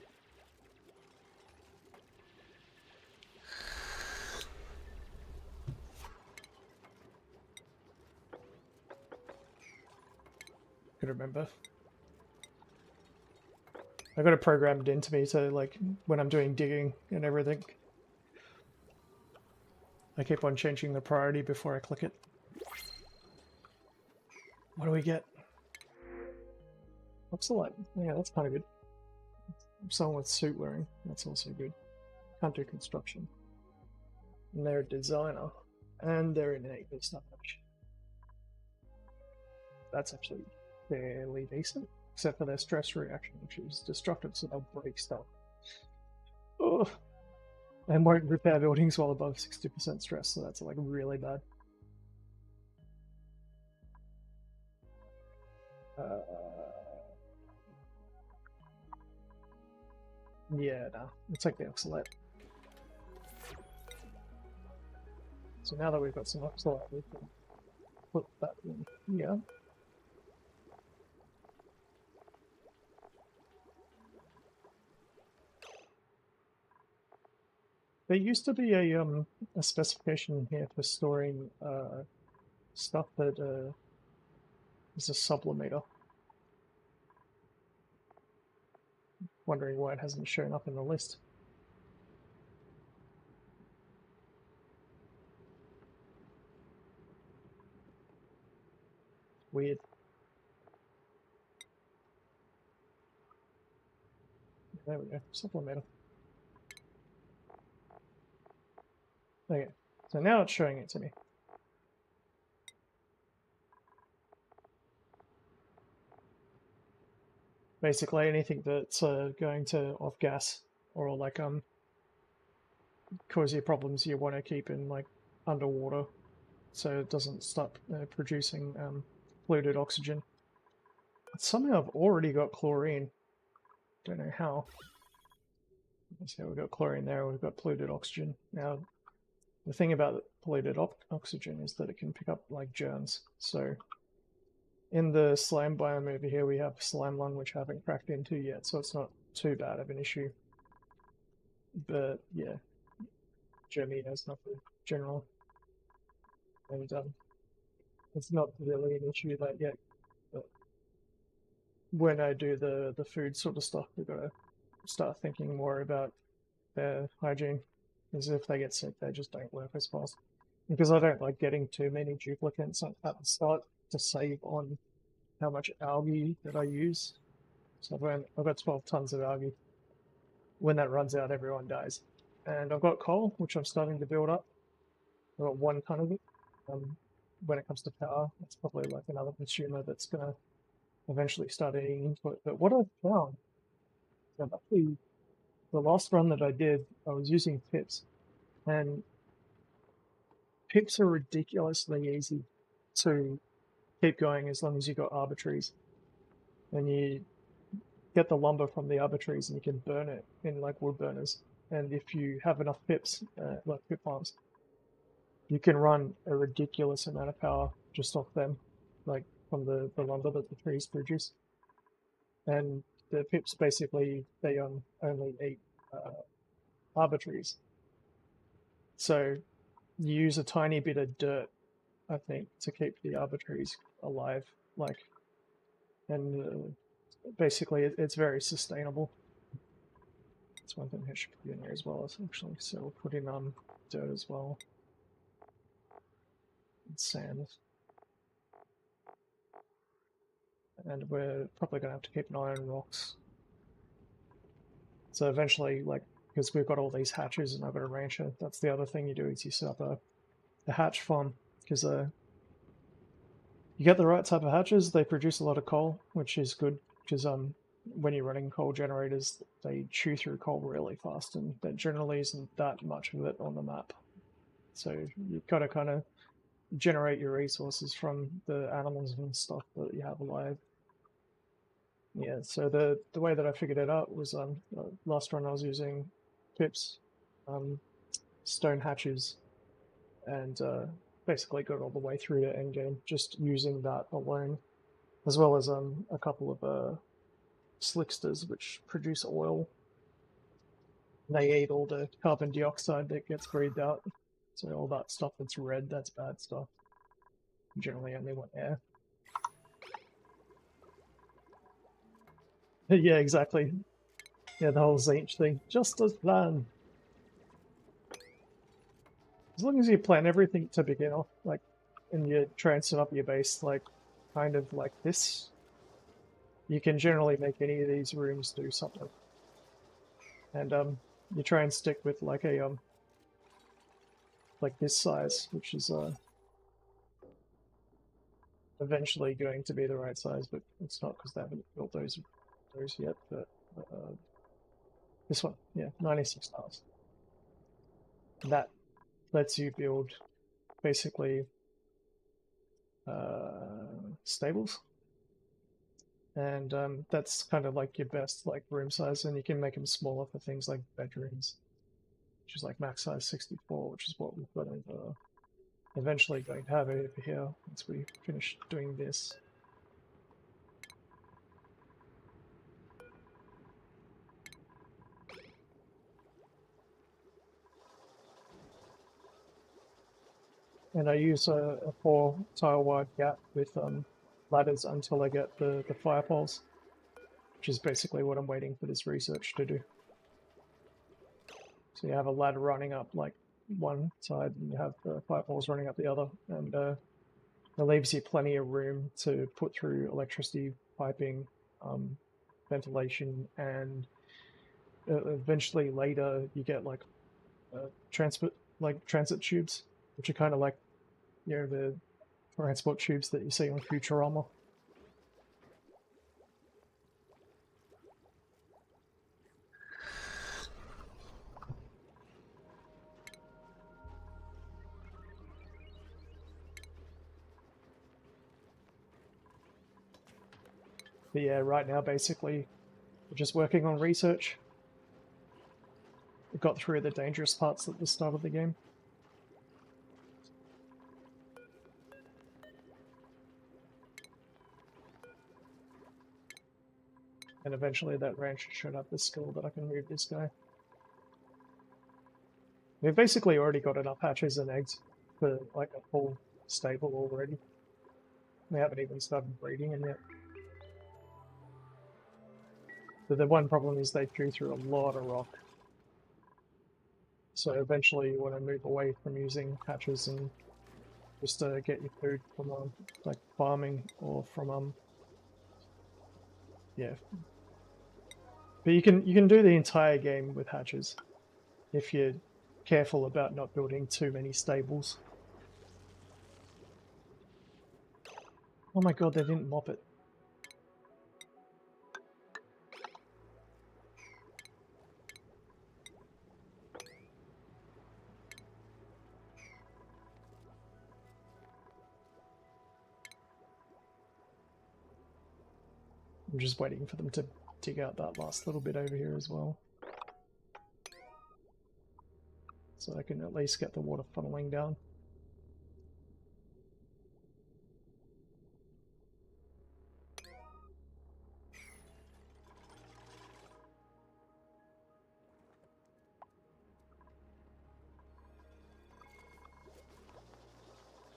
Could remember. I got it programmed into me to, like, when I'm doing digging and everything, I keep on changing the priority before I click it. What do we get? Looks a lot. Yeah, that's kind of good. Someone with suit wearing. That's also good. Can't do construction. And they're a designer. And they're innate stuff. That's actually fairly decent. Except for their stress reaction, which is destructive, so they'll break stuff. Ugh. And won't repair buildings while above 60% stress, so that's like really bad. Yeah, no. It's like the oxalate. So now that we've got some oxalate, we can put that in here. There used to be a specification here for storing stuff that is a sublimator. Wondering why it hasn't shown up in the list. Weird. There we go, sublimator. Okay, so now it's showing it to me. basically anything that's going to off gas or like cause you problems, you want to keep in like underwater so it doesn't stop producing polluted oxygen. Somehow I've already got chlorine. Don't know how. So we've got chlorine there, we've got polluted oxygen. Now, the thing about polluted oxygen is that it can pick up like germs. So in the slime biome over here, we have slime lung, which I haven't cracked into yet, so it's not too bad of an issue. But yeah, germy has nothing general. And it's not really an issue that yet. But when I do the food sort of stuff, we've got to start thinking more about their hygiene. Because if they get sick, they just don't work as fast. Because I don't like getting too many duplicates at the start to save on how much algae that I use. So I've got 12 tons of algae. When that runs out, everyone dies. And I've got coal, which I'm starting to build up. I've got 1 ton of it. When it comes to power, it's probably like another consumer that's going to eventually start eating into it. But what I've found, so actually, the last run that I did, I was using pips. And pips are ridiculously easy to keep going as long as you've got arbitraries. And you get the lumber from the arbitraries and you can burn it in like wood burners. And if you have enough pips, like pip farms, you can run a ridiculous amount of power just off them, like from the lumber that the trees produce. And the pips basically, they only eat arbitraries. So you use a tiny bit of dirt, I think, to keep the arbitraries alive. Like, and basically, it's very sustainable. That's one thing I should put in here as well, actually. So we'll put in dirt as well. And sand. And we're probably going to have to keep an eye on rocks. So eventually, like, because we've got all these hatches and I've got a rancher, that's the other thing you do is you set up a hatch farm. Because you get the right type of hatches, they produce a lot of coal, which is good. Because when you're running coal generators, they chew through coal really fast, and there generally isn't that much of it on the map. So you've got to kind of generate your resources from the animals and stuff that you have alive. Yeah, so the way that I figured it out was last run I was using pips, stone hatches, and basically got all the way through to endgame just using that alone, as well as a couple of slicksters which produce oil. They eat all the carbon dioxide that gets breathed out, so all that stuff that's red, that's bad stuff. Generally only want air. Yeah, exactly. Yeah, the whole Zinch thing. Just as planned. As long as you plan everything to begin off, like, and you try and set up your base, like, kind of like this, you can generally make any of these rooms do something. And you try and stick with like a like this size, which is eventually going to be the right size, but it's not because they haven't built those yet. But this one, yeah, 96 tiles. That lets you build basically stables, and that's kind of like your best like room size, and you can make them smaller for things like bedrooms, which is like max size 64, which is what we've got eventually going to have over here once we finish doing this. And I use a 4 tile wide gap with ladders until I get the fire poles, which is basically what I'm waiting for this research to do. So you have a ladder running up like one side and you have the fire poles running up the other, and it leaves you plenty of room to put through electricity piping, ventilation, and eventually later you get like transit tubes, which are kind of like, you know, the transport tubes that you see on Futurama. But yeah, right now basically we're just working on research. We got through the dangerous parts at the start of the game. And eventually that ranch should have the skill that I can move this guy. We've basically already got enough hatches and eggs for like a full stable already. We haven't even started breeding them yet. But the one problem is they chew through a lot of rock. So eventually you want to move away from using hatches and just get your food from like farming or from yeah. But you can do the entire game with hatches if you're careful about not building too many stables. Oh my god, they didn't mop it. I'm just waiting for them to dig out that last little bit over here as well. So I can at least get the water funneling down.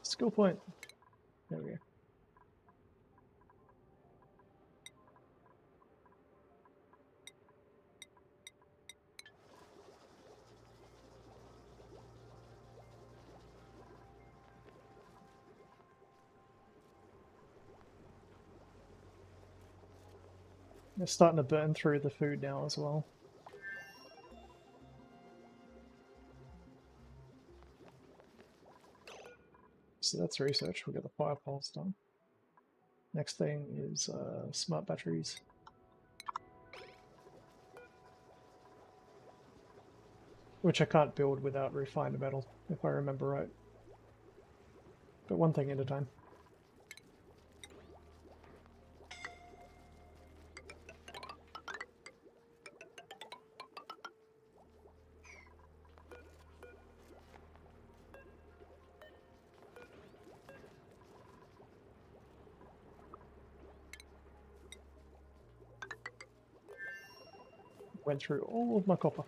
Skill point. There we go. They're starting to burn through the food now as well. So that's research. We've got the fire poles done. Next thing is smart batteries. Which I can't build without refined metal, if I remember right. But one thing at a time. Went through all of my copper.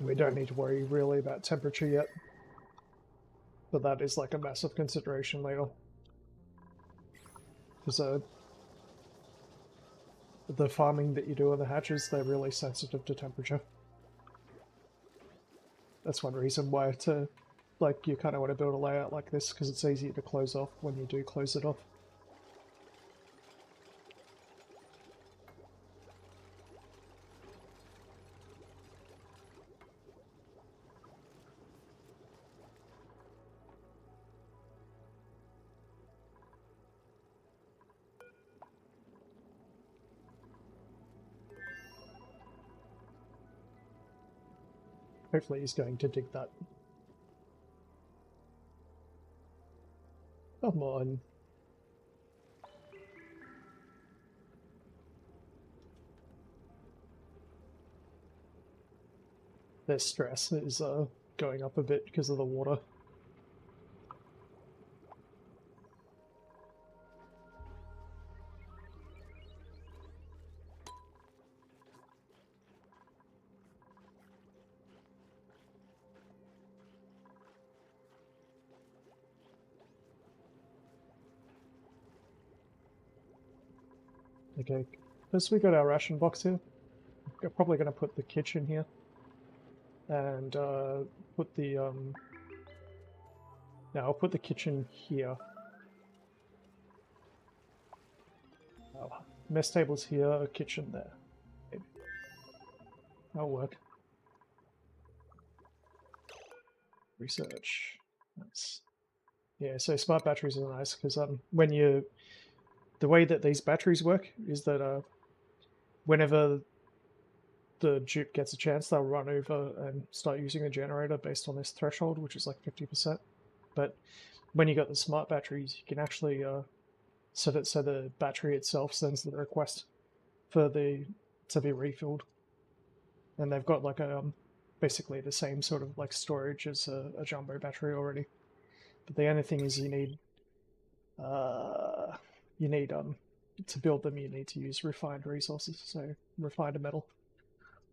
We don't need to worry really about temperature yet. But that is like a massive consideration later. Because the farming that you do on the hatches, they're really sensitive to temperature. That's one reason why you kind of want to build a layout like this, because it's easier to close off when you do close it off. Hopefully he's going to dig that. Come on. their stress is going up a bit because of the water. Okay, first we got our ration box here. We're probably going to put the kitchen here. And put the now I'll put the kitchen here. Mess tables here, kitchen there. Maybe. That'll work. Research. Nice. Yeah, so smart batteries are nice because when you the way that these batteries work is that whenever the dupe gets a chance, they'll run over and start using a generator based on this threshold, which is like 50%. But when you got the smart batteries, you can actually set it so the battery itself sends the request for the to be refilled, and they've got like a basically the same sort of like storage as a jumbo battery already. But the only thing is you need to build them you need to use refined resources, so refined metal.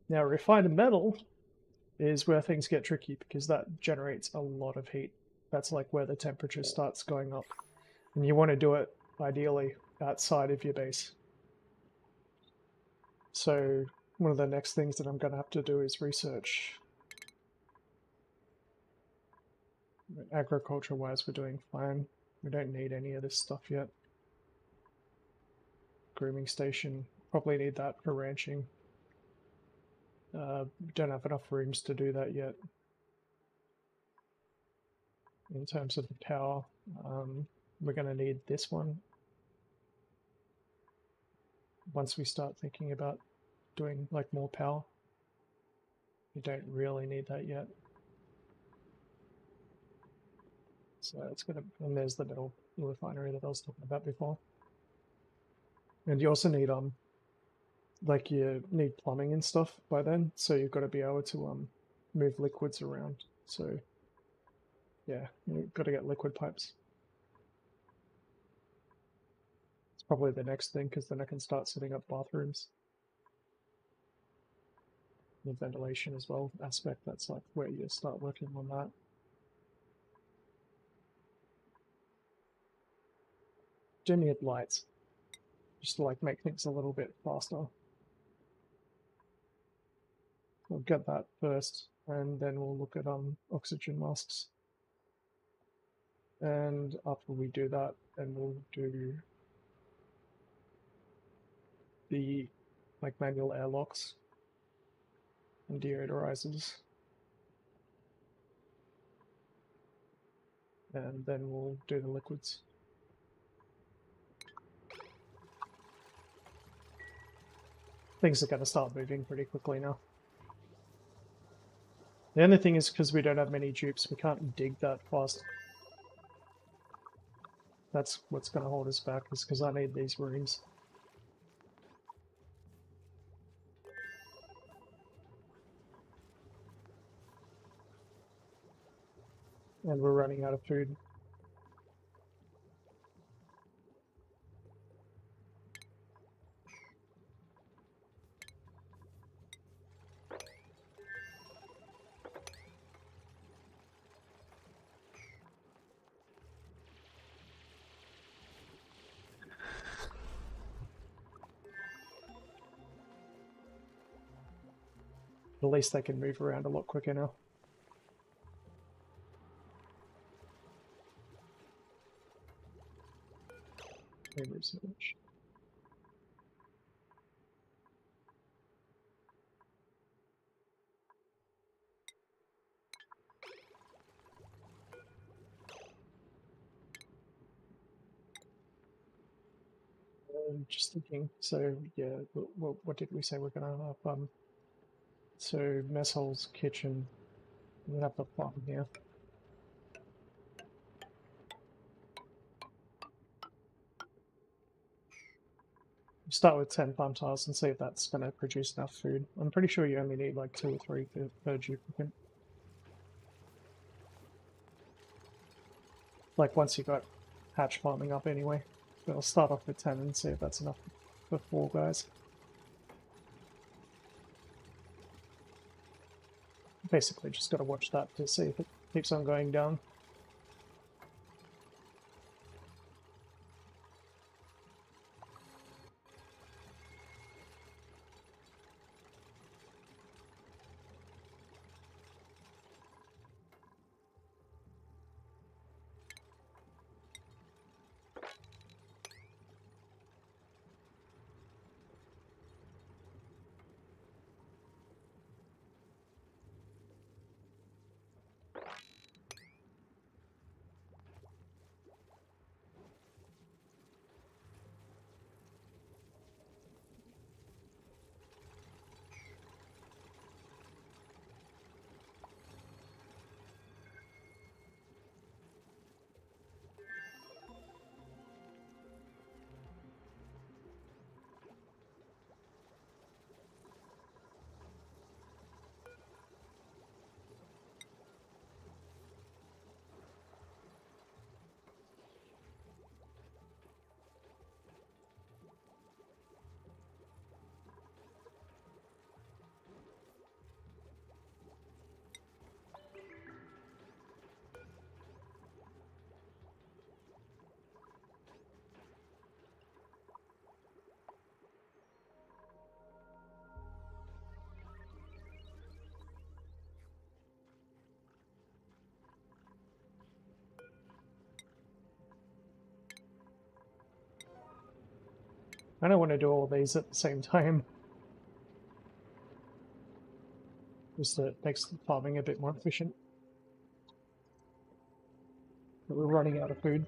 Now refined metal is where things get tricky because that generates a lot of heat. That's like where the temperature starts going up, and you want to do it ideally outside of your base. So one of the next things that I'm going to have to do is research. Agriculture wise we're doing fine. We don't need any of this stuff yet. Grooming station, probably need that for ranching. We don't have enough rooms to do that yet. In terms of the tower, we're going to need this one once we start thinking about doing like more power. We don't really need that yet. So it's gonna, and there's the metal refinery that I was talking about before. And you also need like you need plumbing and stuff by then, so you've got to be able to move liquids around. So yeah, you've got to get liquid pipes. It's probably the next thing because then I can start setting up bathrooms. The ventilation as well aspect, that's like where you start working on that. Do need lights just to like make things a little bit faster. We'll get that first, and then we'll look at oxygen masks. And after we do that, then we'll do the like manual airlocks and deodorizers. And then we'll do the liquids. Things are going to start moving pretty quickly now. The only thing is because we don't have many dupes, we can't dig that fast. That's what's going to hold us back, is because I need these rooms. And we're running out of food. At least they can move around a lot quicker now. Research. Just thinking, so yeah, what did we say we're gonna have? So mess halls, kitchen, we have the farm here. Start with 10 farm tiles and see if that's going to produce enough food. I'm pretty sure you only need like 2 or 3 per duplicate. Like once you got hatch farming up anyway. But I'll start off with 10 and see if that's enough for 4 guys. Basically just got to watch that to see if it keeps on going down. I don't want to do all these at the same time. Just that makes farming a bit more efficient. But we're running out of food.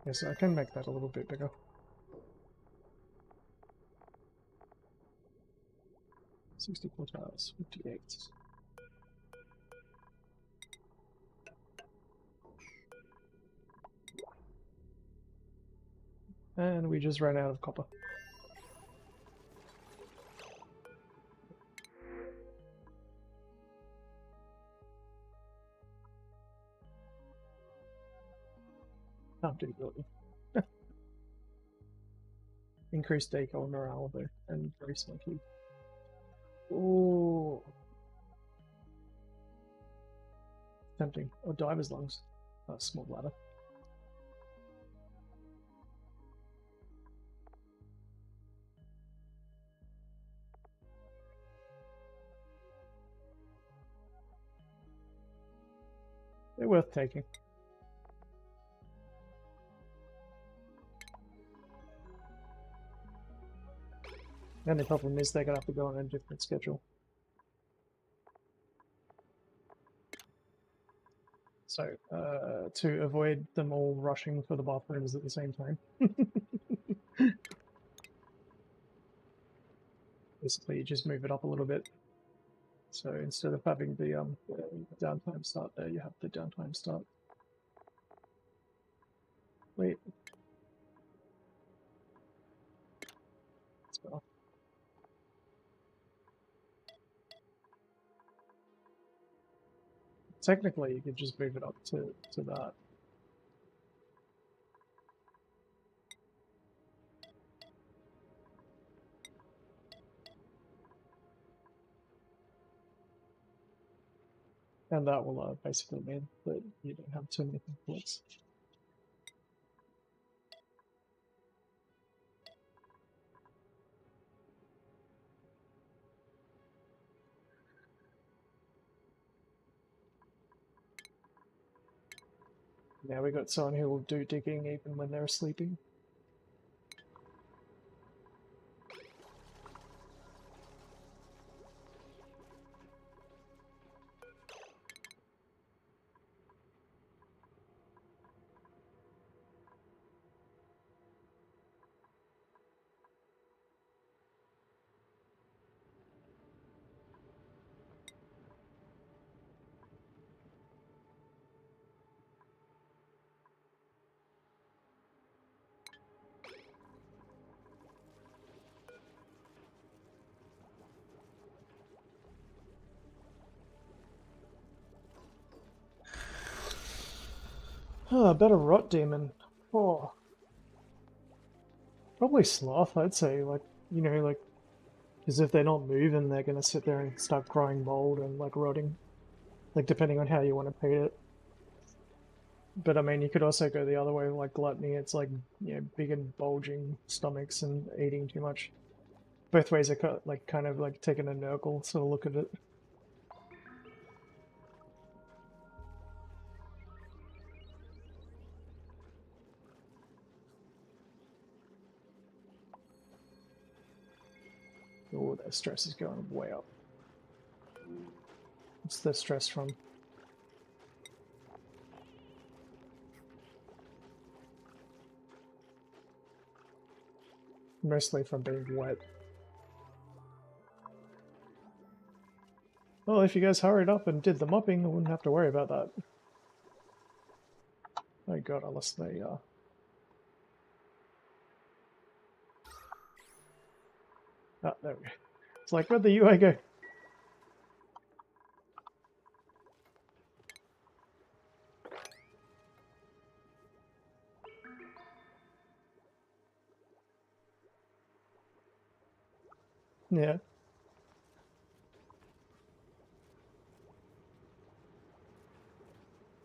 Yes, I can make that a little bit bigger. 64 tiles, 58. And we just ran out of copper. Can't do really. Increased deco morale though, and very smoky. Ooh. Tempting. Or diver's lungs. That's small bladder. They're worth taking. And the problem is they're gonna have to go on a different schedule. So, to avoid them all rushing for the bathrooms at the same time. Basically, you just move it up a little bit. So instead of having the downtime start there, you have the downtime start. Wait. That's better. Technically, you could just move it up to that. And that will basically mean that you don't have too many conflicts. Now we got someone who will do digging even when they're sleeping. Oh, better rot demon. Oh, probably sloth. I'd say, like, you know, like, because if they're not moving, they're gonna sit there and start growing mold and like rotting. Like, depending on how you want to paint it. But I mean, you could also go the other way, like gluttony. It's like, you know, big and bulging stomachs and eating too much. Both ways are like kind of like taking a Nurgle sort of look at it. Oh, their stress is going way up. What's the stress from? Mostly from being wet. Well, if you guys hurried up and did the mopping, I wouldn't have to worry about that. Oh god, unless they Ah, there we go. It's like, where'd the UI go? Yeah.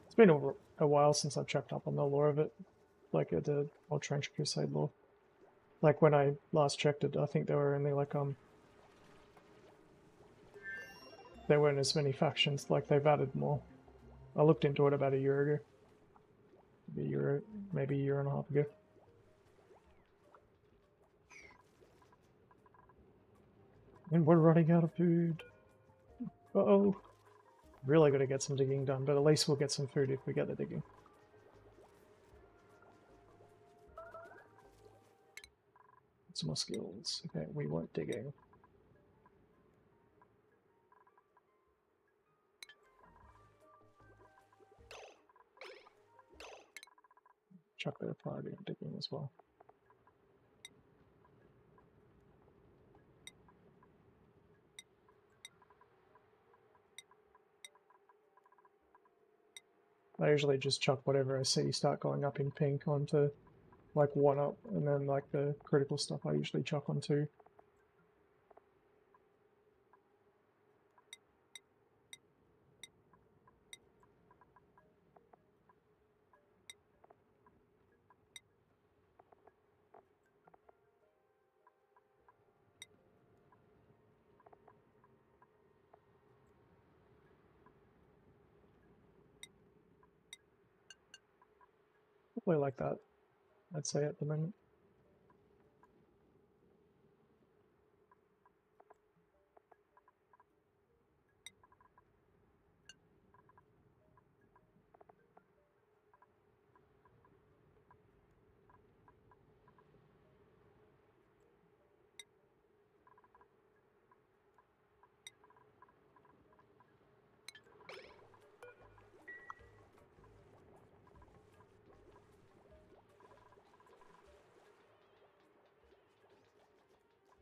It's been a while since I've checked up on the lore of it. Like the old Trench Crusade lore. Like when I last checked it, I think there were only like there weren't as many factions, like they've added more. I looked into it about a year ago. Maybe a year and a half ago. And we're running out of food. Uh-oh. Really gotta get some digging done, but at least we'll get some food if we get the digging. Some more skills. Okay, we want digging. Chuck their priority on digging as well. I usually just chuck whatever I see start going up in pink onto like 1-up, and then like the critical stuff I usually chuck on 2. Probably like that, I'd say at the moment.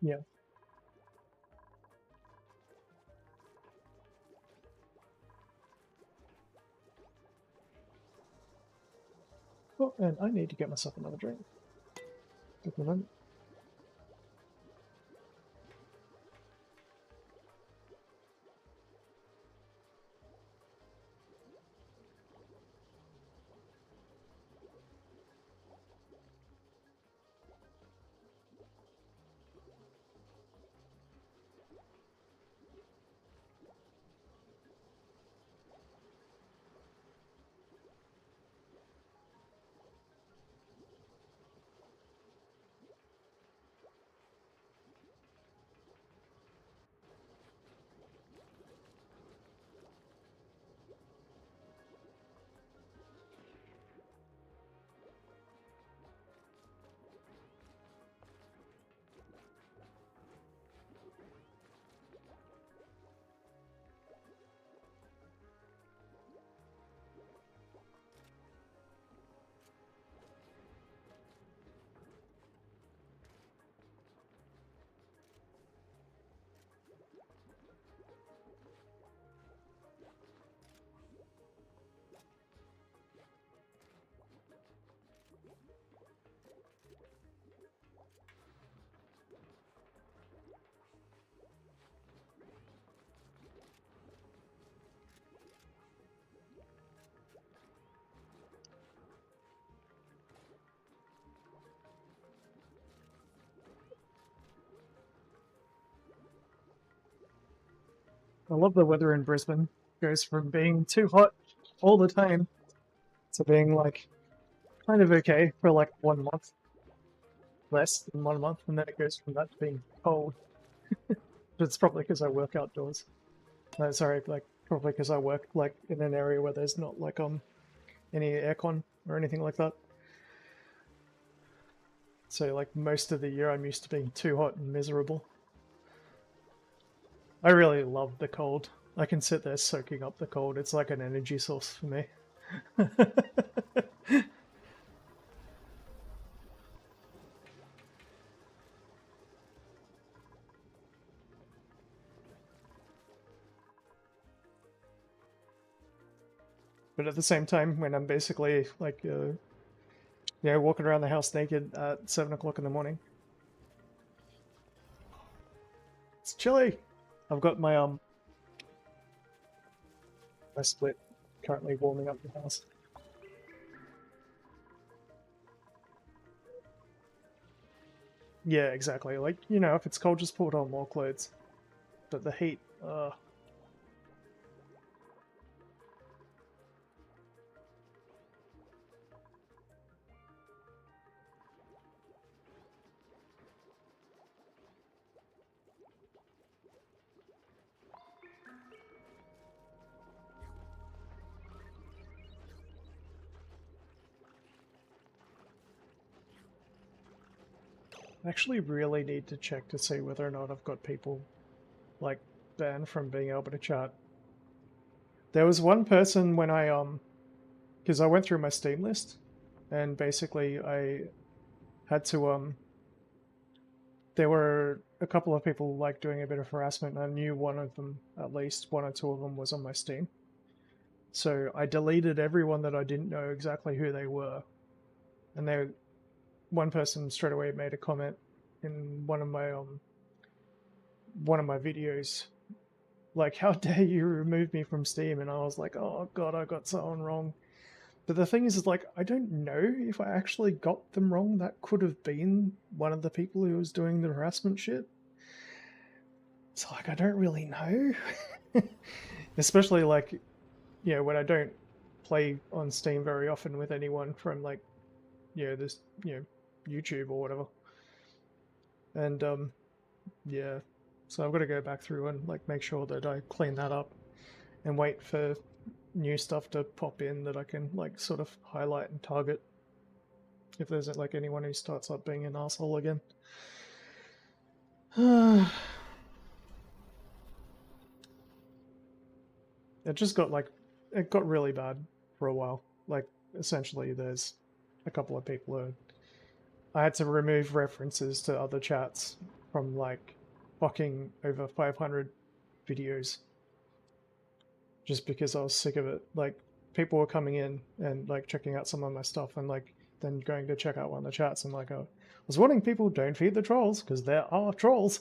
Yeah. Oh, and I need to get myself another drink. At the moment. I love the weather in Brisbane. It goes from being too hot all the time to being like kind of okay for like 1 month, less than 1 month, and then it goes from that to being cold. But it's probably because I work outdoors. No, sorry, like probably because I work like in an area where there's not like any aircon or anything like that. So like most of the year I'm used to being too hot and miserable. I really love the cold. I can sit there soaking up the cold. It's like an energy source for me. But at the same time, when I'm basically like, walking around the house naked at 7 o'clock in the morning, it's chilly. I've got my split currently warming up the house. Yeah, exactly. Like, if it's cold, just put on more clothes. But the heat, I actually really need to check to see whether or not I've got people, like, banned from being able to chat. There was one person when because I went through my Steam list, and basically I had to, there were a couple of people, like, doing a bit of harassment, and I knew one of them, at least one or two of them, was on my Steam. So I deleted everyone that I didn't know exactly who they were. And one person straight away made a comment in one of my videos, like, how dare you remove me from Steam? And I was like, oh god, I got someone wrong. But the thing is like, I don't know if I actually got them wrong. That could have been one of the people who was doing the harassment shit. So like, I don't really know. Especially like, when I don't play on Steam very often with anyone from like this YouTube or whatever. And yeah, so I've got to go back through and like make sure that I clean that up and wait for new stuff to pop in that I can like sort of highlight and target if there's like anyone who starts up being an asshole again. It just got like, it got really bad for a while. Like, essentially, there's a couple of people who I had to remove references to other chats from like fucking over 500 videos just because I was sick of it. Like, people were coming in and like checking out some of my stuff and like then going to check out one of the chats and like, I was warning people, don't feed the trolls because there are trolls.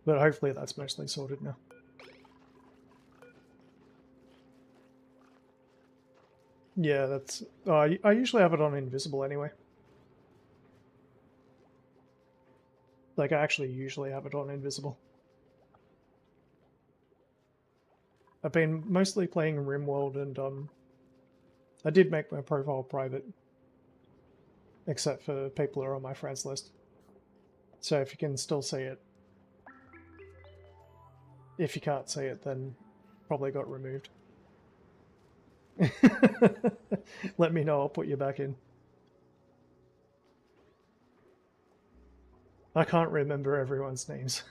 But hopefully that's mostly sorted now. Yeah, that's... I usually have it on invisible anyway. Like, I actually usually have it on invisible. I've been mostly playing RimWorld and I did make my profile private. Except for people who are on my friends list. So if you can still see it. If you can't see it, then probably got removed. Let me know, I'll put you back in. I can't remember everyone's names.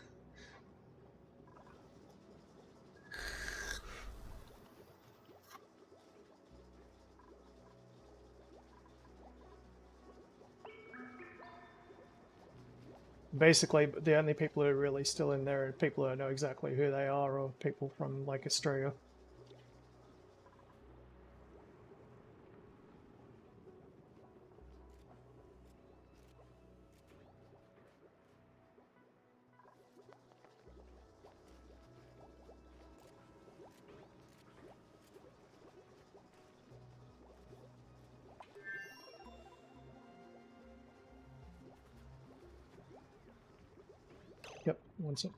Basically, the only people who are really still in there are people who know exactly who they are or people from, like, Australia. Yep, one sec.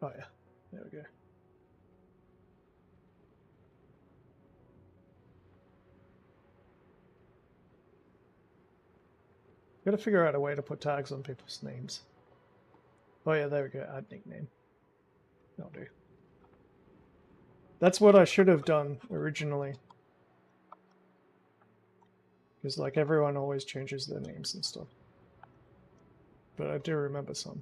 Oh yeah, there we go. Gotta figure out a way to put tags on people's names. Oh yeah, there we go, add nickname. That'll do. That's what I should have done originally. Because like everyone always changes their names and stuff. But I do remember some.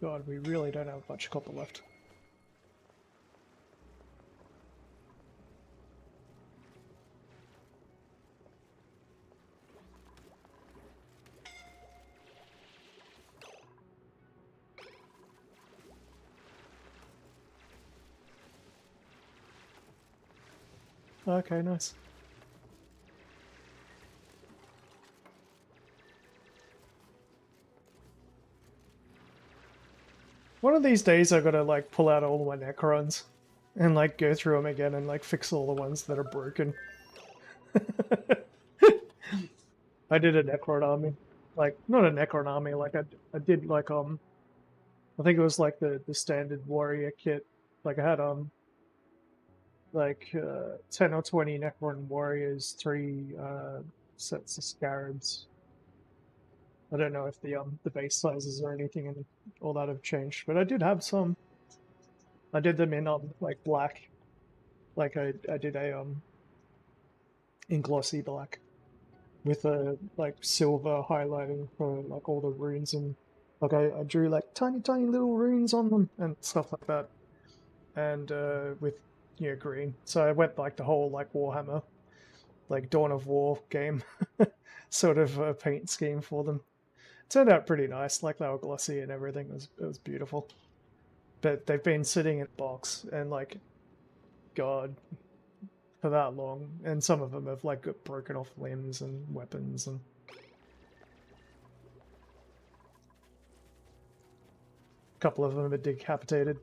God, we really don't have much copper left. Okay, nice. One of these days I gotta like pull out all my Necrons and like go through them again and like fix all the ones that are broken. I did a Necron army. Like, not a Necron army, like I did like I think it was like the standard warrior kit. Like I had like 10 or 20 Necron warriors, 3 sets of scarabs. I don't know if the base sizes or anything and all that have changed, but I did have some. I did them in like black. Like I did a in glossy black with a like silver highlighting for like all the runes, and like I drew like tiny little runes on them and stuff like that. And with green. So I went like the whole like Warhammer like Dawn of War game sort of paint scheme for them. It turned out pretty nice. Like they were glossy and everything. It was beautiful. But they've been sitting in a box and like, God, for that long, and some of them have like got broken off limbs and weapons, and a couple of them are decapitated.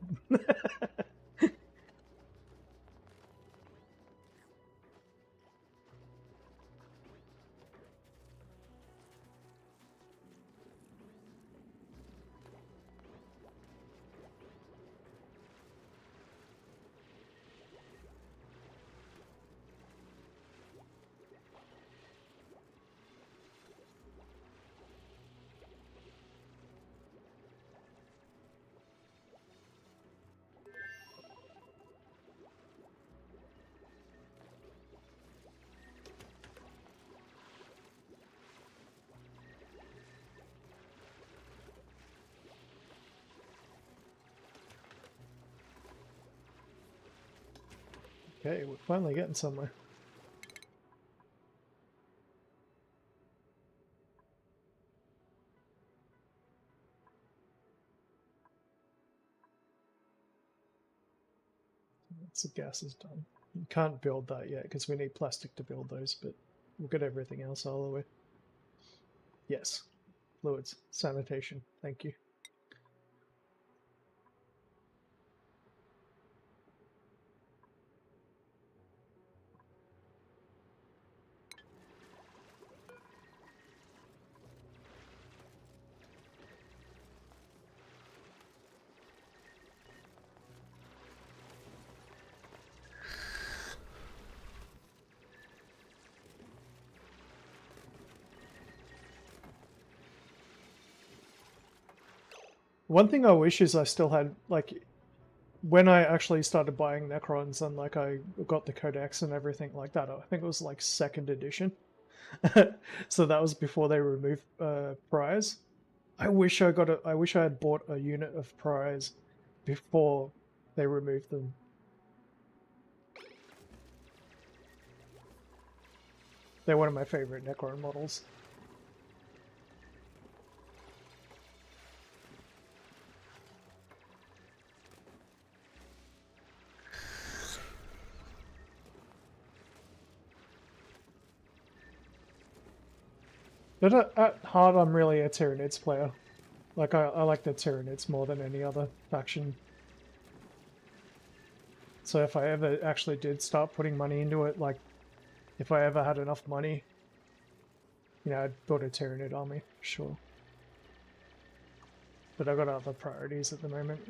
Okay, we're finally getting somewhere. Once the gas is done. You can't build that yet because we need plastic to build those, but we'll get everything else out of the way. Yes. Fluids. Sanitation. Thank you. One thing I wish is I still had, like, when I actually started buying Necrons and, like, I got the Codex and everything like that, I think it was, like, 2nd edition. So that was before they removed priors. I wish I had bought a unit of priors before they removed them. They're one of my favorite Necron models. But at heart, I'm really a Tyranids player. Like, I like the Tyranids more than any other faction. So if I ever actually did start putting money into it, like, if I ever had enough money, you know, I'd build a Tyranid army, sure. But I've got other priorities at the moment.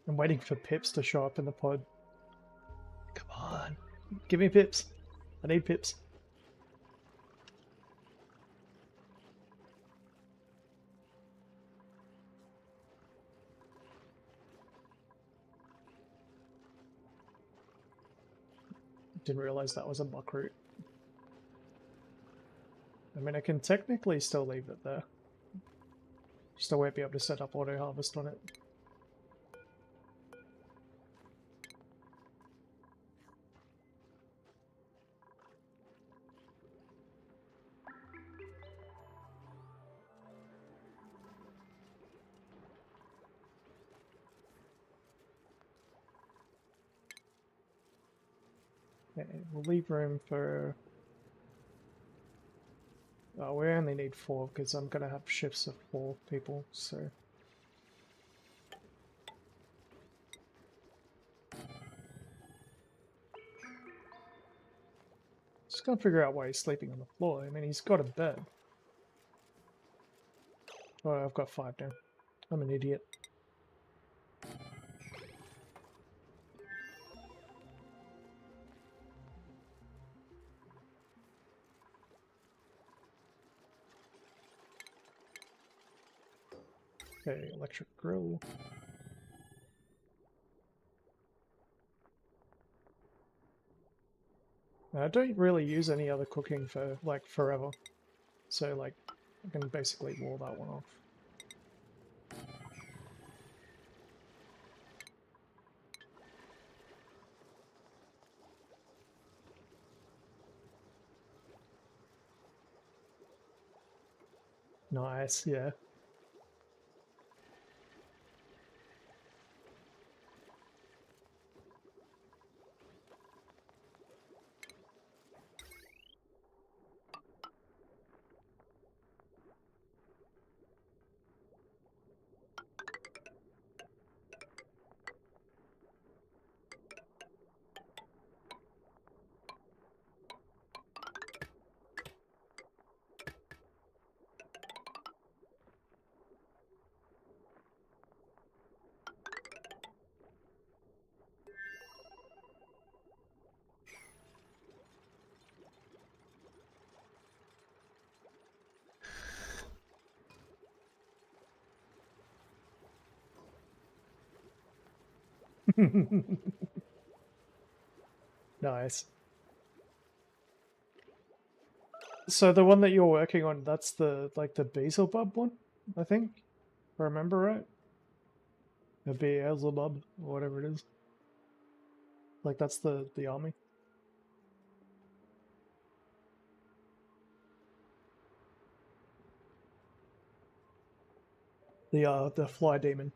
I'm waiting for pips to show up in the pod. Come on. Give me pips. I need pips. Didn't realize that was a muck root. I mean, I can technically still leave it there. Just I won't be able to set up auto harvest on it. Okay, we'll leave room for... Oh, we only need 4 because I'm going to have shifts of 4 people, so... Just gotta figure out why he's sleeping on the floor. I mean, he's got a bed. Oh, I've got 5 now. I'm an idiot. Okay, electric grill. I don't really use any other cooking for, like, forever. So, like, I can basically wall that one off. Nice, yeah. Nice. So the one that you're working on, that's the, like, the Beelzebub one, I think? If I remember right? The Beelzebub, or whatever it is. Like, that's the army. The fly demon.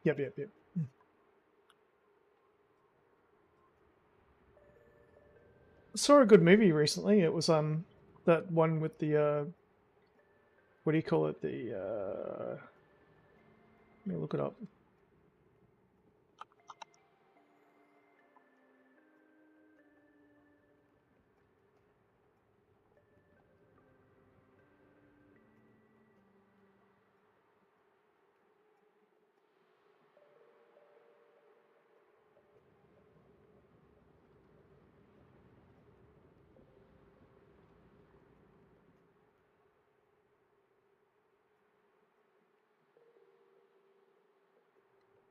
Yep, yep, yep. Saw a good movie recently. It was that one with the what do you call it? The let me look it up.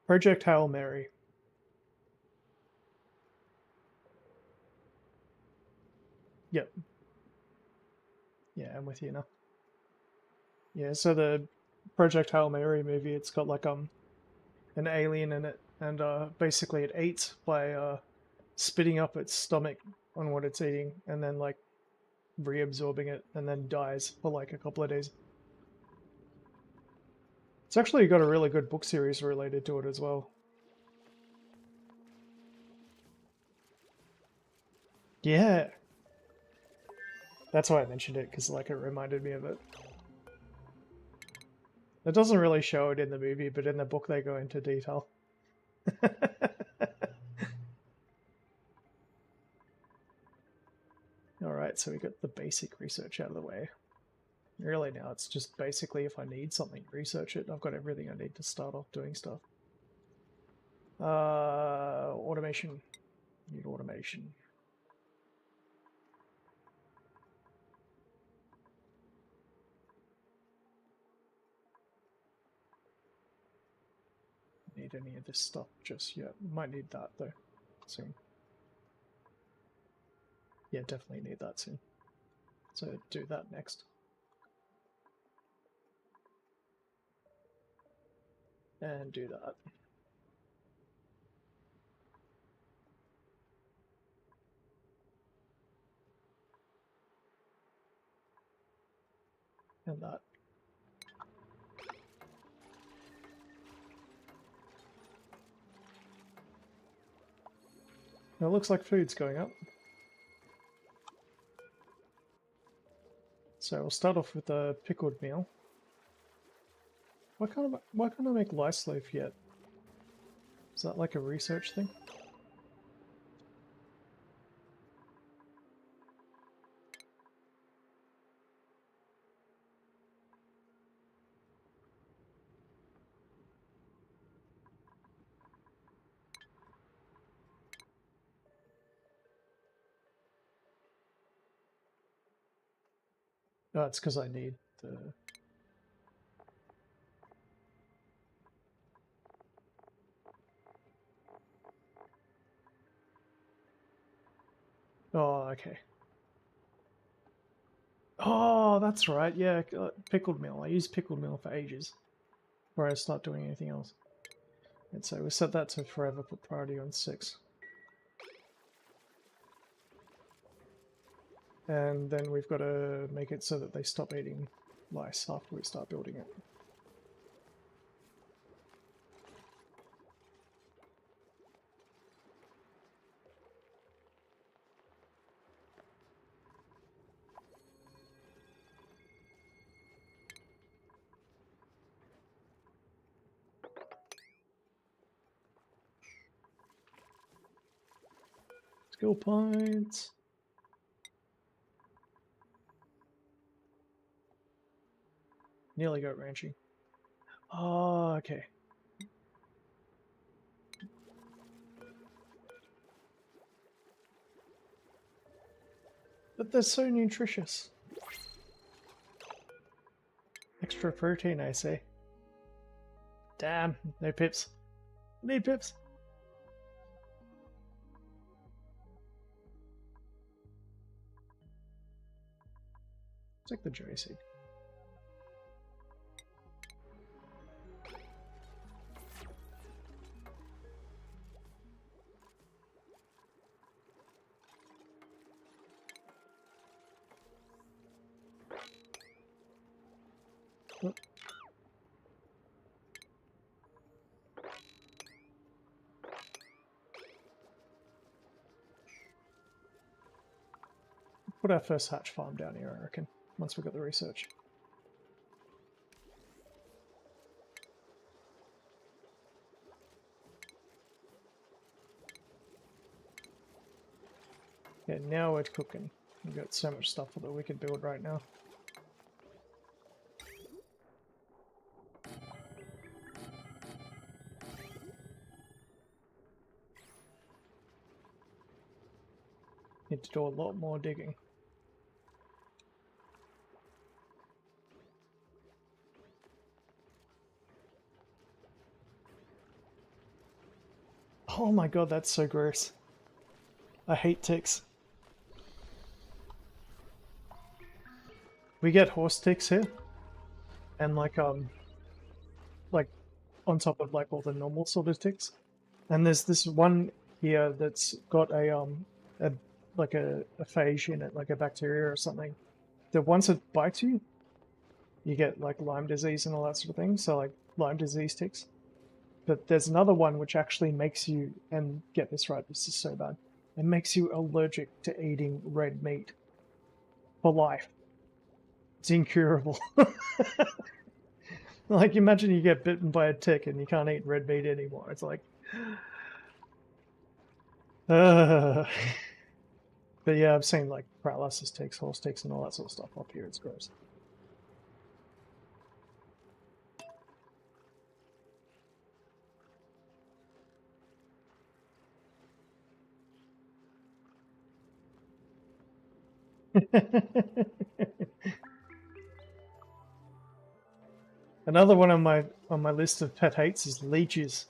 Project Hail Mary. Yep. Yeah, I'm with you now. Yeah, so the Project Hail Mary movie, it's got like an alien in it, and basically it eats by spitting up its stomach on what it's eating, and then like reabsorbing it, and then dies for like a couple of days. It's actually got a really good book series related to it as well. Yeah, that's why I mentioned it, because like it reminded me of it. It doesn't really show it in the movie, but in the book they go into detail. Alright, so we got the basic research out of the way. Really now it's just basically if I need something, research it. I've got everything I need to start off doing stuff. Automation. Need automation. Need any of this stuff just yet. Might need that though, soon. Yeah, definitely need that soon. So do that next. And do that. And that. Now it looks like food's going up. So we'll start off with a pickled meal. Why can't I make lice loaf yet? Is that like a research thing? Oh, it's because I need the... Oh, okay. Oh, that's right. Yeah, pickled meal. I used pickled meal for ages before I start doing anything else. And so we set that to forever, put priority on 6. And then we've got to make it so that they stop eating lice after we start building it. Skill points. Nearly got ranching. Oh, okay. But they're so nutritious. Extra protein, I say. Damn, no pips. Need pips. Take the joy seed. Oh. Put our first hatch farm down here, I reckon, once we got the research. Yeah, now we're cooking. We've got so much stuff that we can build right now. Need to do a lot more digging. Oh my god, that's so gross. I hate ticks. We get horse ticks here, and like on top of like all the normal sort of ticks. And there's this one here that's got a like a phage in it, like a bacteria or something. That once it bites you, you get like Lyme disease and all that sort of thing. So like Lyme disease ticks. But there's another one which actually makes you, and get this right, this is so bad, it makes you allergic to eating red meat for life. It's incurable. Like, imagine you get bitten by a tick and you can't eat red meat anymore. It's like... But yeah, I've seen like paralysis ticks, horse ticks, and all that sort of stuff up here. It's gross. Another one on my list of pet hates is leeches.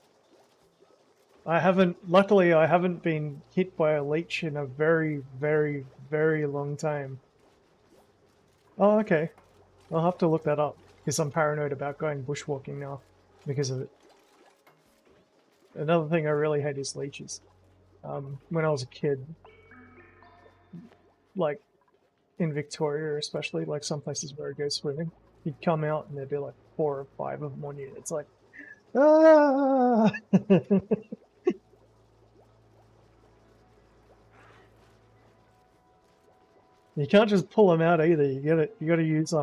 Luckily I haven't been hit by a leech in a very, very, very long time. Oh, okay. I'll have to look that up, because I'm paranoid about going bushwalking now because of it. Another thing I really hate is leeches. When I was a kid, like in Victoria especially, like some places where I go swimming, you'd come out and there'd be like 4 or 5 of them on you. It's like, ah! You can't just pull them out either. You gotta use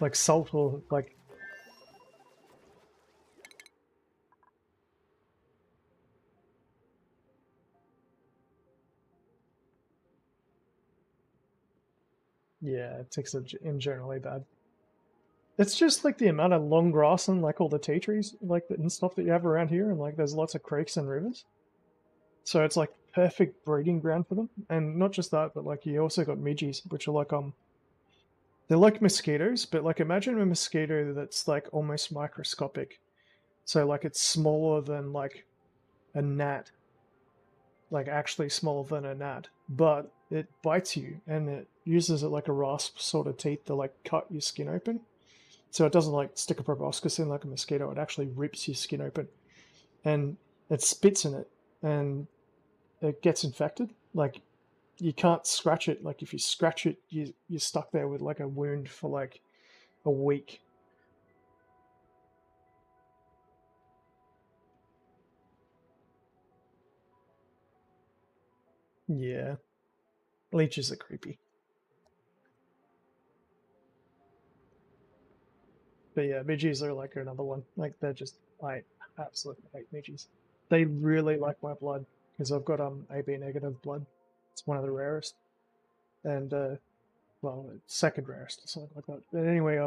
like salt or like... Yeah, ticks are in generally bad. It's just like the amount of long grass and like all the tea trees like and stuff that you have around here, and like there's lots of creeks and rivers. So it's like perfect breeding ground for them. And not just that, but like you also got midges, which are like They're like mosquitoes, but like imagine a mosquito that's like almost microscopic. So like it's smaller than like a gnat, like actually smaller than a gnat, but it bites you and it uses it like a rasp sort of teeth to like cut your skin open. So it doesn't like stick a proboscis in like a mosquito, it actually rips your skin open and it spits in it and it gets infected. Like you can't scratch it. Like if you scratch it, you're stuck there with like a wound for like a week. Yeah, leeches are creepy. But yeah, midges are like another one. Like they're just I absolutely hate midges. They really like my blood because I've got AB negative blood. It's one of the rarest, and well, second rarest or something like that. But anyway,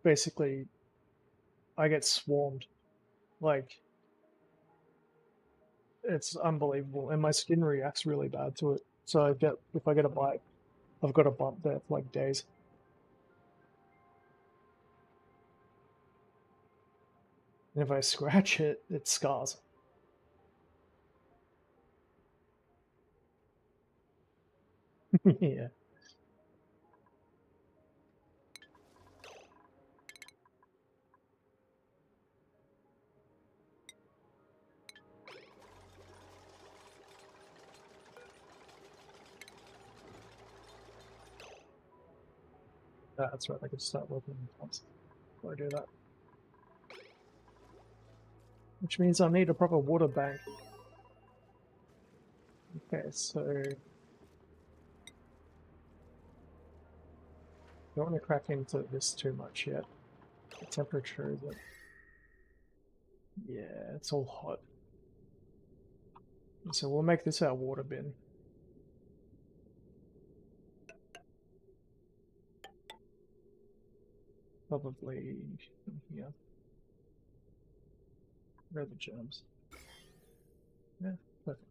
basically I get swarmed. Like it's unbelievable, and my skin reacts really bad to it. So I get if I get a bite, I've got a bump there for like days. And if I scratch it, it scars. Yeah. That's right, I could start working on pumps before I do that. Which means I need a proper water bank. Okay, so don't want to crack into this too much yet. The temperature is yeah, it's all hot. So we'll make this our water bin. Probably here. Where are the germs? Yeah, perfect.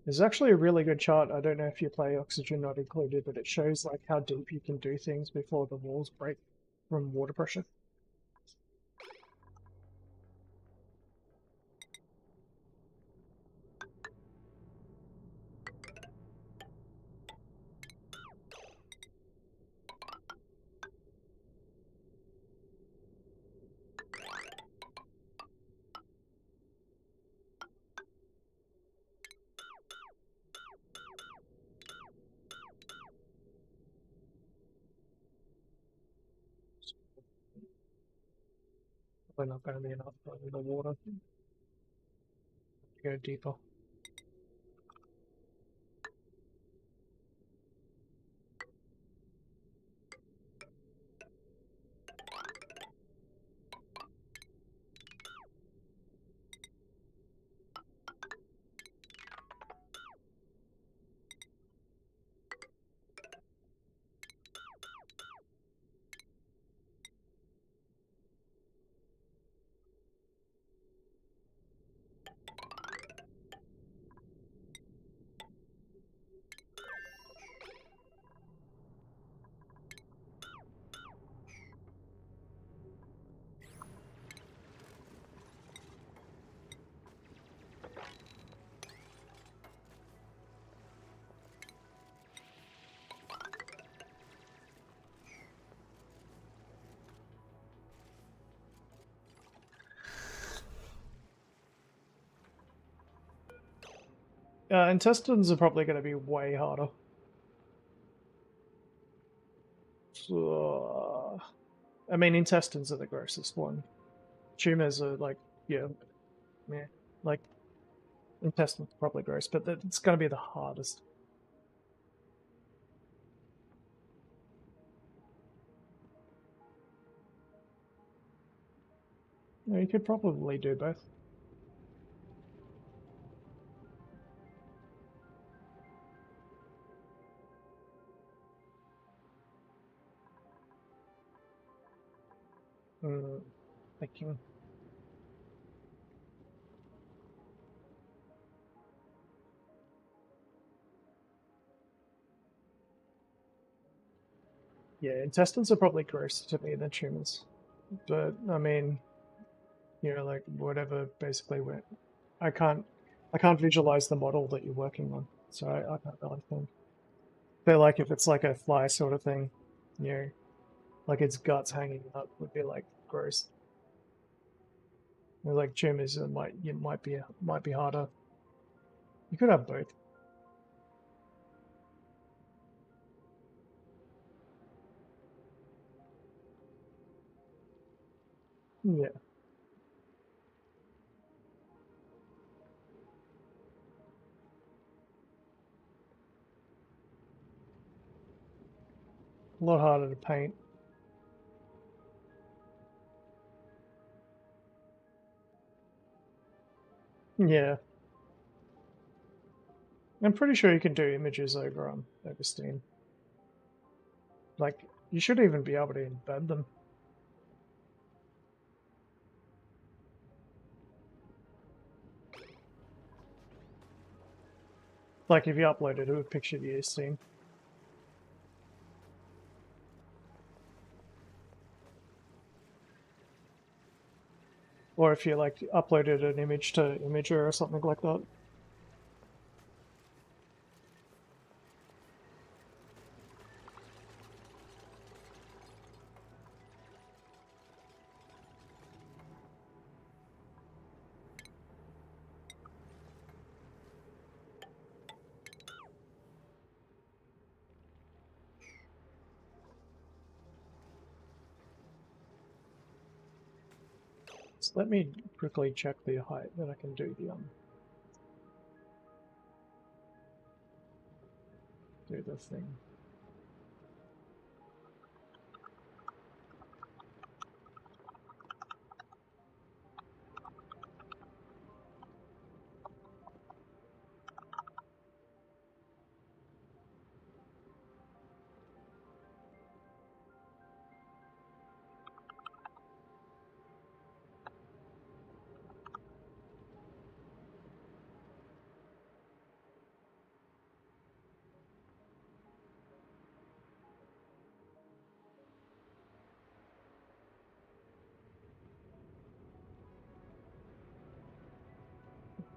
There's actually a really good chart. I don't know if you play Oxygen Not Included, but it shows like how deep you can do things before the walls break from water pressure. Probably not going to be enough for the water to go deeper. Intestines are probably going to be way harder. So, I mean, intestines are the grossest one. Tumors are like, yeah, yeah, like intestines are probably gross, but it's going to be the hardest. Yeah, you could probably do both. Thinking. Yeah, intestines are probably grosser to me than tumors. But I mean, you know, like whatever basically went. I can't I can't visualize the model that you're working on, so I can't really think. But like if it's like a fly sort of thing, you know, like its guts hanging up would be like gross. Or like tumors might be harder. You could have both. Yeah, a lot harder to paint. Yeah, I'm pretty sure you can do images over Steam. Like you should even be able to embed them. Like if you uploaded a picture to your Steam. Or if you like uploaded an image to Imager or something like that. So let me quickly check the height that I can do the thing.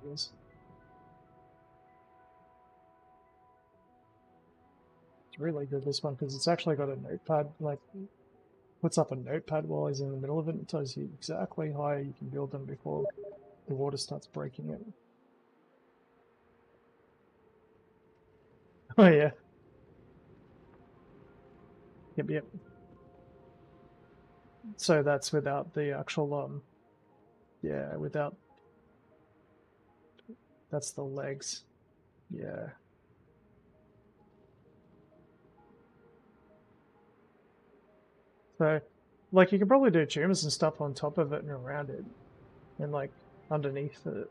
Yes. It's really good, this one, because it's actually got a notepad, like puts up a notepad while he's in the middle of it and tells you exactly how you can build them before the water starts breaking it. Oh yeah. Yep, yep. So that's without the actual yeah, without that's the legs. Yeah. So like you can probably do tumors and stuff on top of it and around it and like underneath it,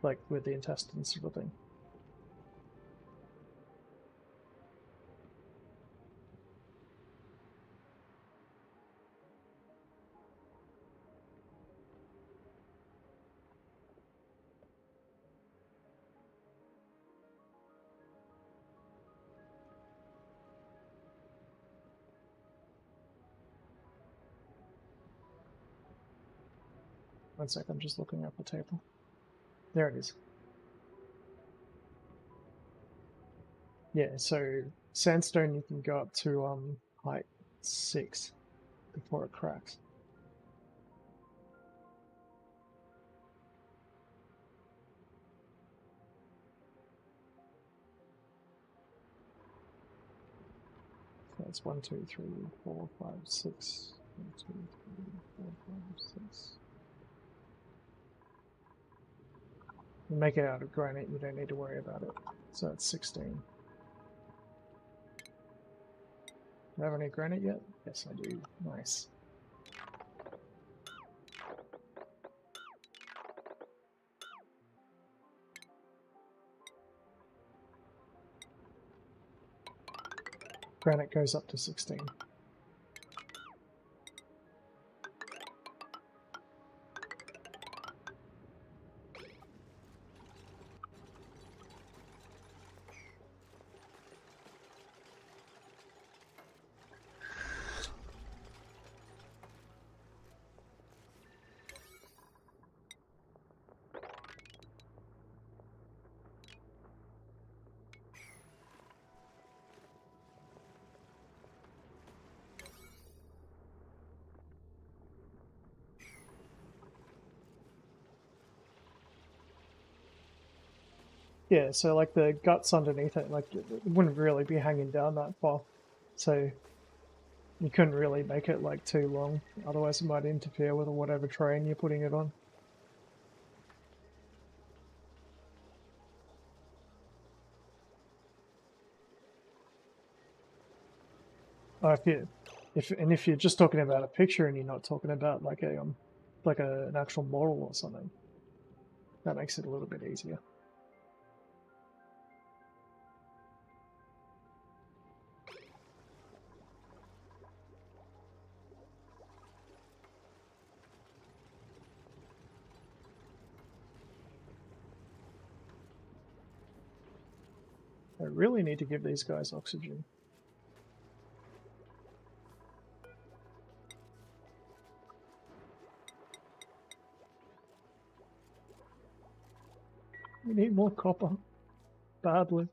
like with the intestines sort of thing. 1 second, I'm just looking up the table. There it is. Yeah, so sandstone you can go up to height 6 before it cracks. So that's 1, 2, 3, 4, 5, 6. 1, 2, 3, 4, 5, 6. You make it out of granite, you don't need to worry about it. So that's 16. Do I have any granite yet? Yes, I do. Nice. Granite goes up to 16. Yeah, so like the guts underneath it, like it wouldn't really be hanging down that far. So you couldn't really make it like too long, otherwise it might interfere with whatever terrain you're putting it on. If you're just talking about a picture and you're not talking about like an actual model or something, that makes it a little bit easier. I really need to give these guys oxygen. We need more copper, badly.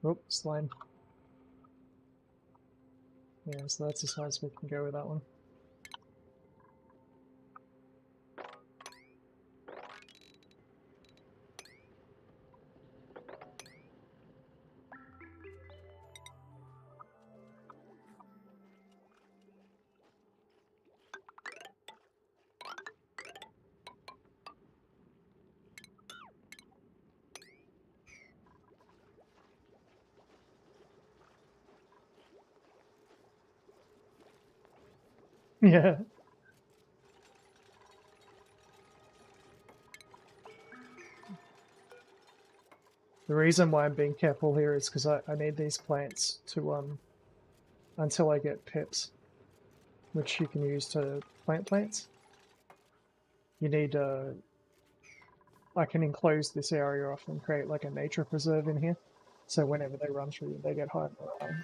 Oh, slime. Yeah, so that's as high as we can go with that one. Yeah. The reason why I'm being careful here is because I need these plants to until I get pips, which you can use to plant plants. You need I can enclose this area off and create like a nature preserve in here, so whenever they run through, they get high morale.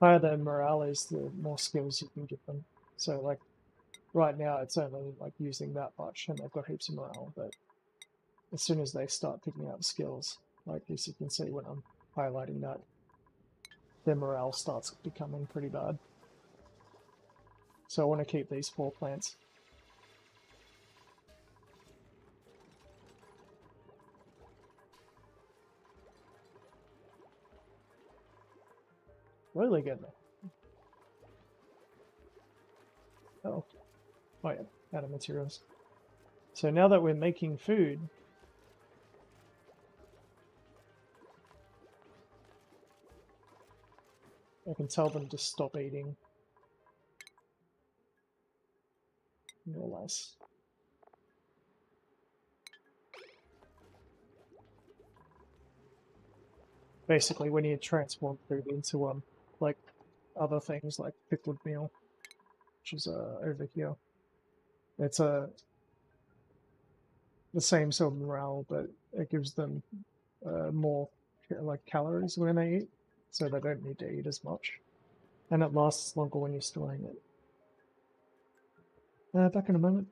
Higher than morale is, the more skills you can give them. So like right now, it's only like using that much, and they've got heaps of morale. But as soon as they start picking up skills, like as you can see when I'm highlighting that, their morale starts becoming pretty bad. So I want to keep these 4 plants. Really good. Oh, oh yeah, out of materials. So now that we're making food, I can tell them to stop eating. No less. Basically, when you transform food into like other things like pickled meal, which is over here, it's the same sort of morale, but it gives them more like calories when they eat, so they don't need to eat as much, and it lasts longer when you're storing it. Back in a moment.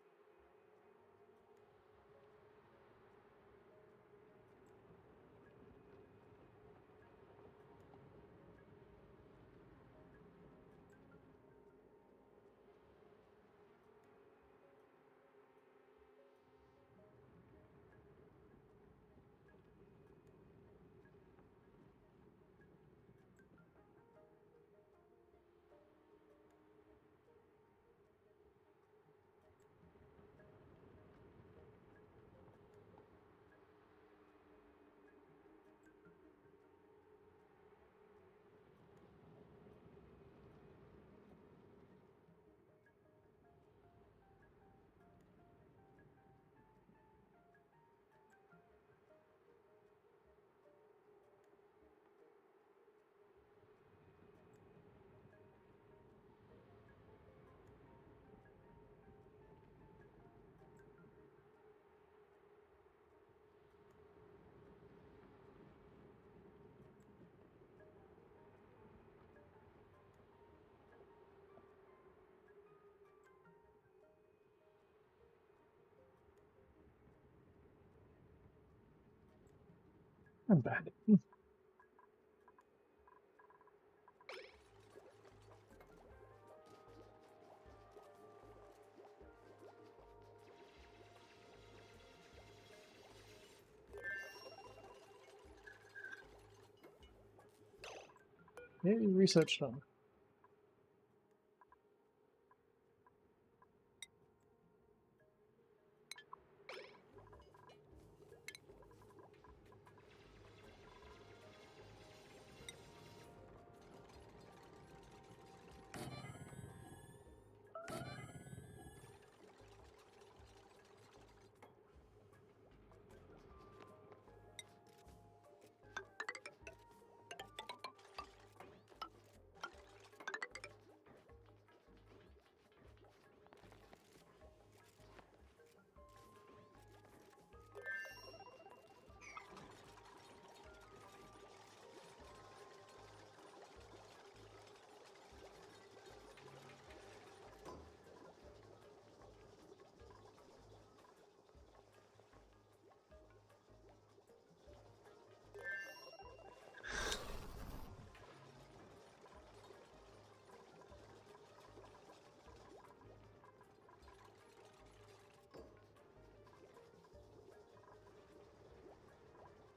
I'm back. Yeah, research done.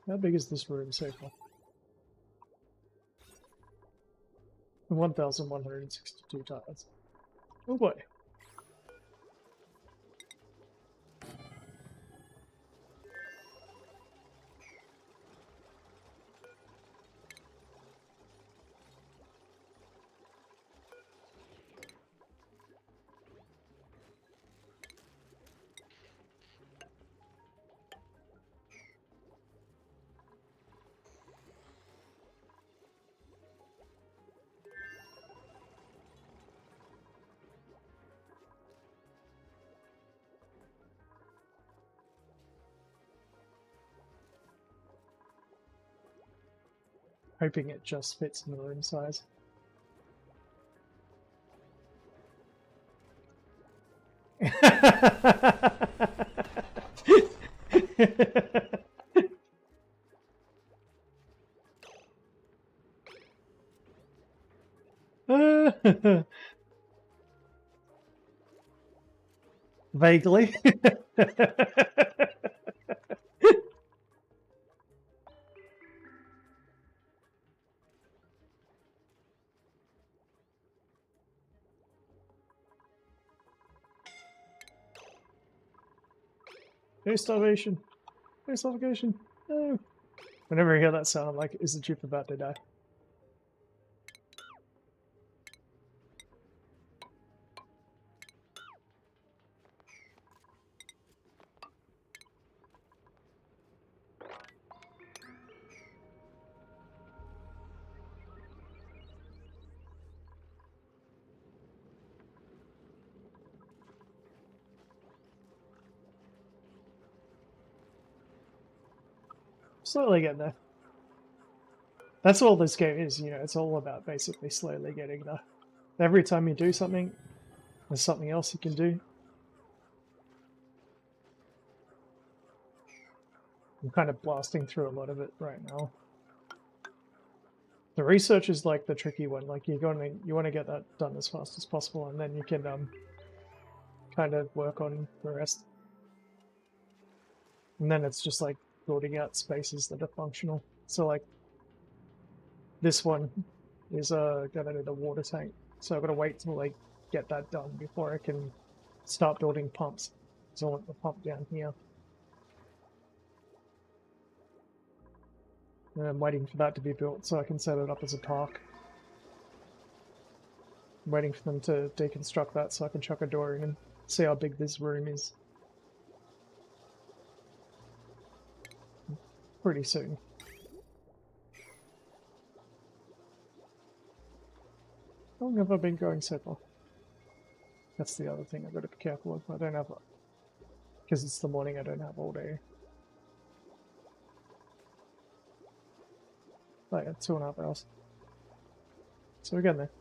How big is this room so far? 1,162 tiles. Oh boy. Hoping it just fits in the room size. Vaguely. No starvation. No suffocation. No. Whenever I hear that sound, I'm like, is the chief about to die? Slowly getting there. That's all this game is, you know, it's all about basically slowly getting there. Every time you do something, there's something else you can do. I'm kind of blasting through a lot of it right now. The research is like the tricky one. Like you want to get that done as fast as possible, and then you can kind of work on the rest. And then it's just like building out spaces that are functional. So like this one is gonna need a water tank, so I've got to wait till I get that done before I can start building pumps. So I want the pump down here. And I'm waiting for that to be built so I can set it up as a park. I'm waiting for them to deconstruct that so I can chuck a door in and see how big this room is. Pretty soon. How long have I been going so far? That's the other thing I've got to be careful of. I don't have, because it's the morning, I don't have all day. Oh yeah, 2.5 hours. So we're getting there.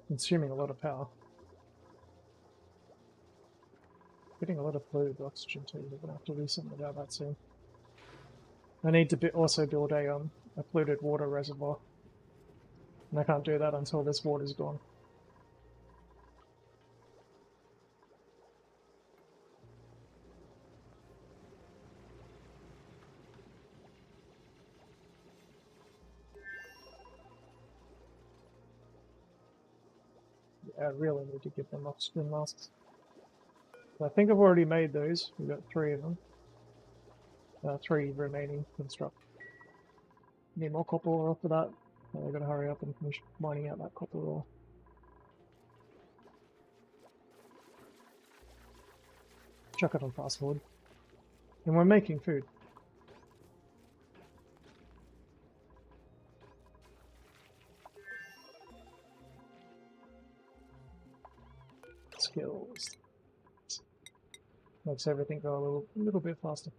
Consuming a lot of power. Getting a lot of polluted oxygen too. We're gonna have to do something about that soon. I need to also build a polluted water reservoir, and I can't do that until this water's gone. Yeah, I really need to give them oxygen masks. I think I've already made those. We've got 3 of them. 3 remaining construct. Need more copper ore for that. I've got to hurry up and finish mining out that copper ore. Chuck it on fast forward. And we're making food. Skills. Makes everything go a little bit faster.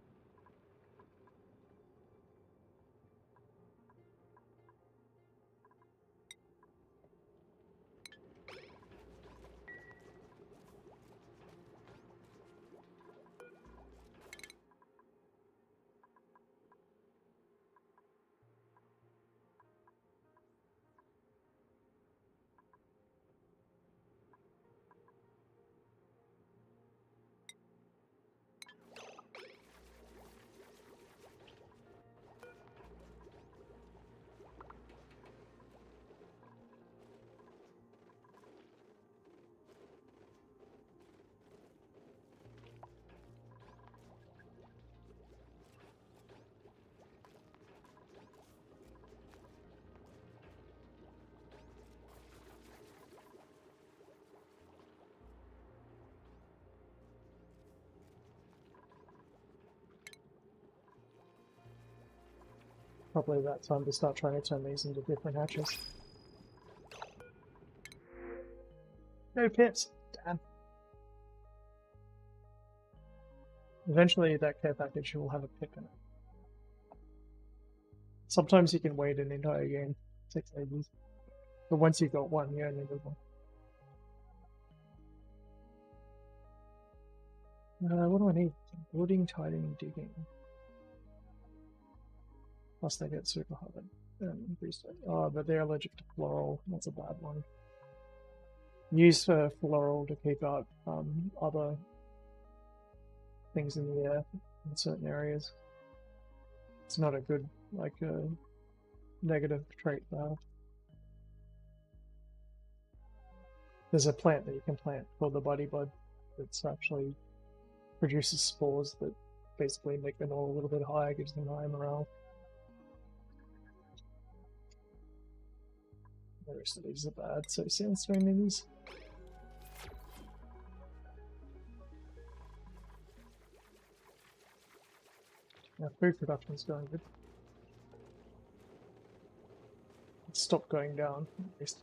Probably that time to start trying to turn these into different hatches. No pips! Damn. Eventually that care package will have a pip in it. Sometimes you can wait an entire game. It takes ages. But once you've got one, you only need one. What do I need? Building, tidying, digging. Plus they get super hard. Oh, but they're allergic to floral. That's a bad one. Use floral to keep out other things in the air in certain areas. It's not a good, like, negative trait to have. There's a plant that you can plant called the buddy bud that's actually produces spores that basically make them all a little bit higher, gives them higher morale. The rest of these are bad, so sandstone minis. Now food production's going good. It's stopped going down, at least.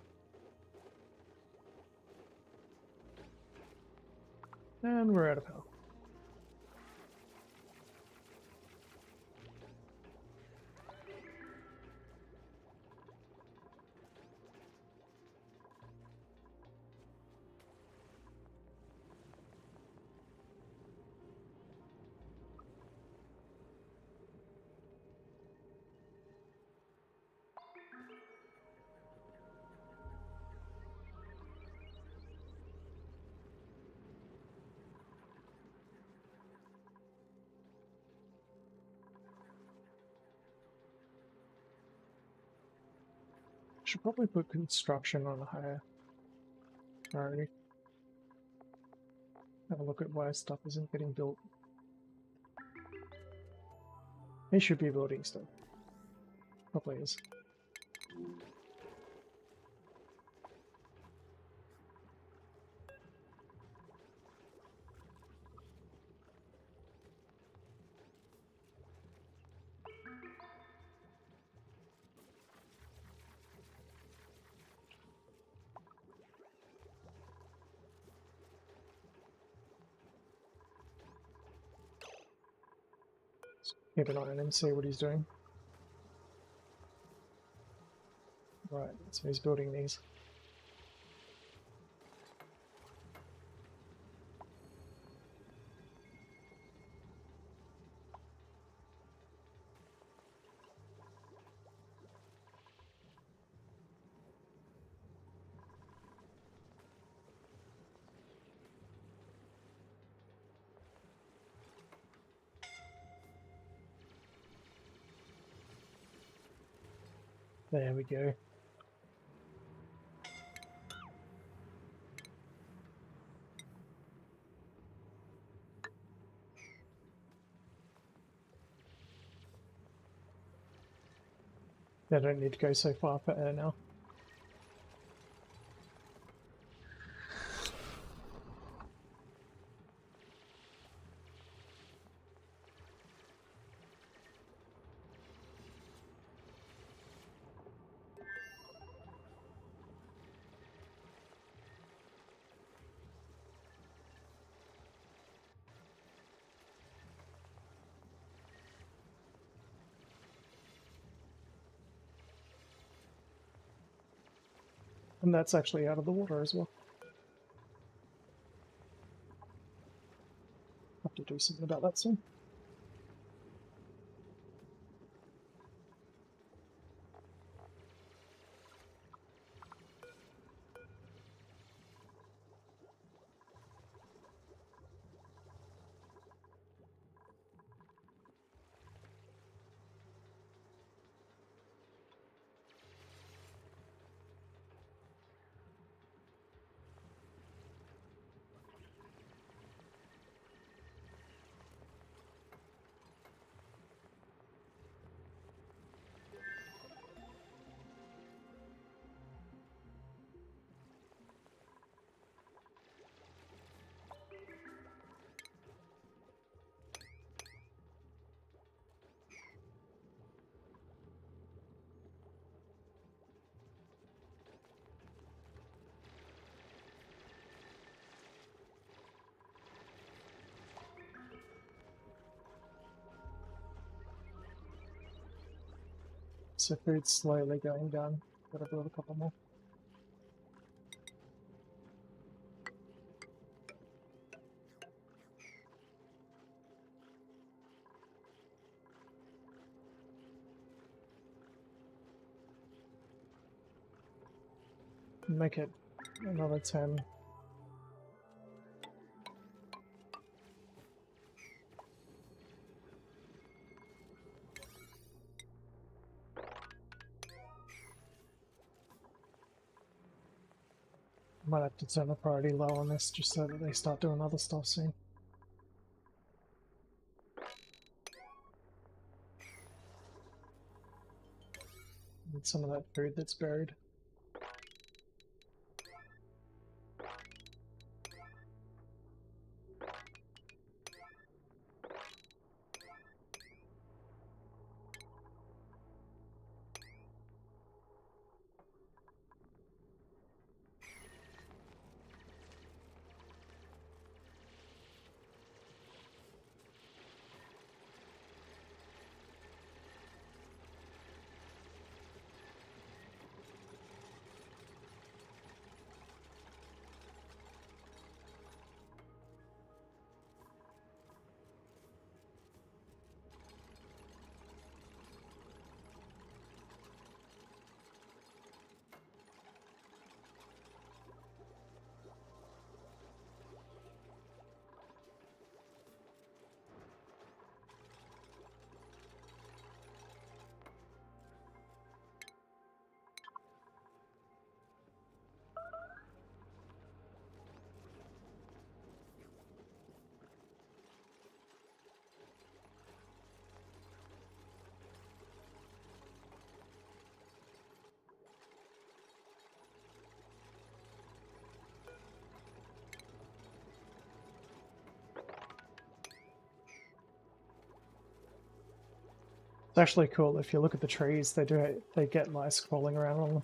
And we're out of power. Should probably put construction on a higher priority. Have a look at why stuff isn't getting built. They should be building stuff. Probably is. Keep an eye on him, see what he's doing. Right, so he's building these. There we go. I don't need to go so far for air now. And that's actually out of the water as well. Have to do something about that soon. So food's slowly going down. Gotta build a couple more. Make it another 10. Might have to turn the priority low on this just so that they start doing other stuff soon. Need some of that food that's buried. It's actually cool if you look at the trees, they get mice crawling around on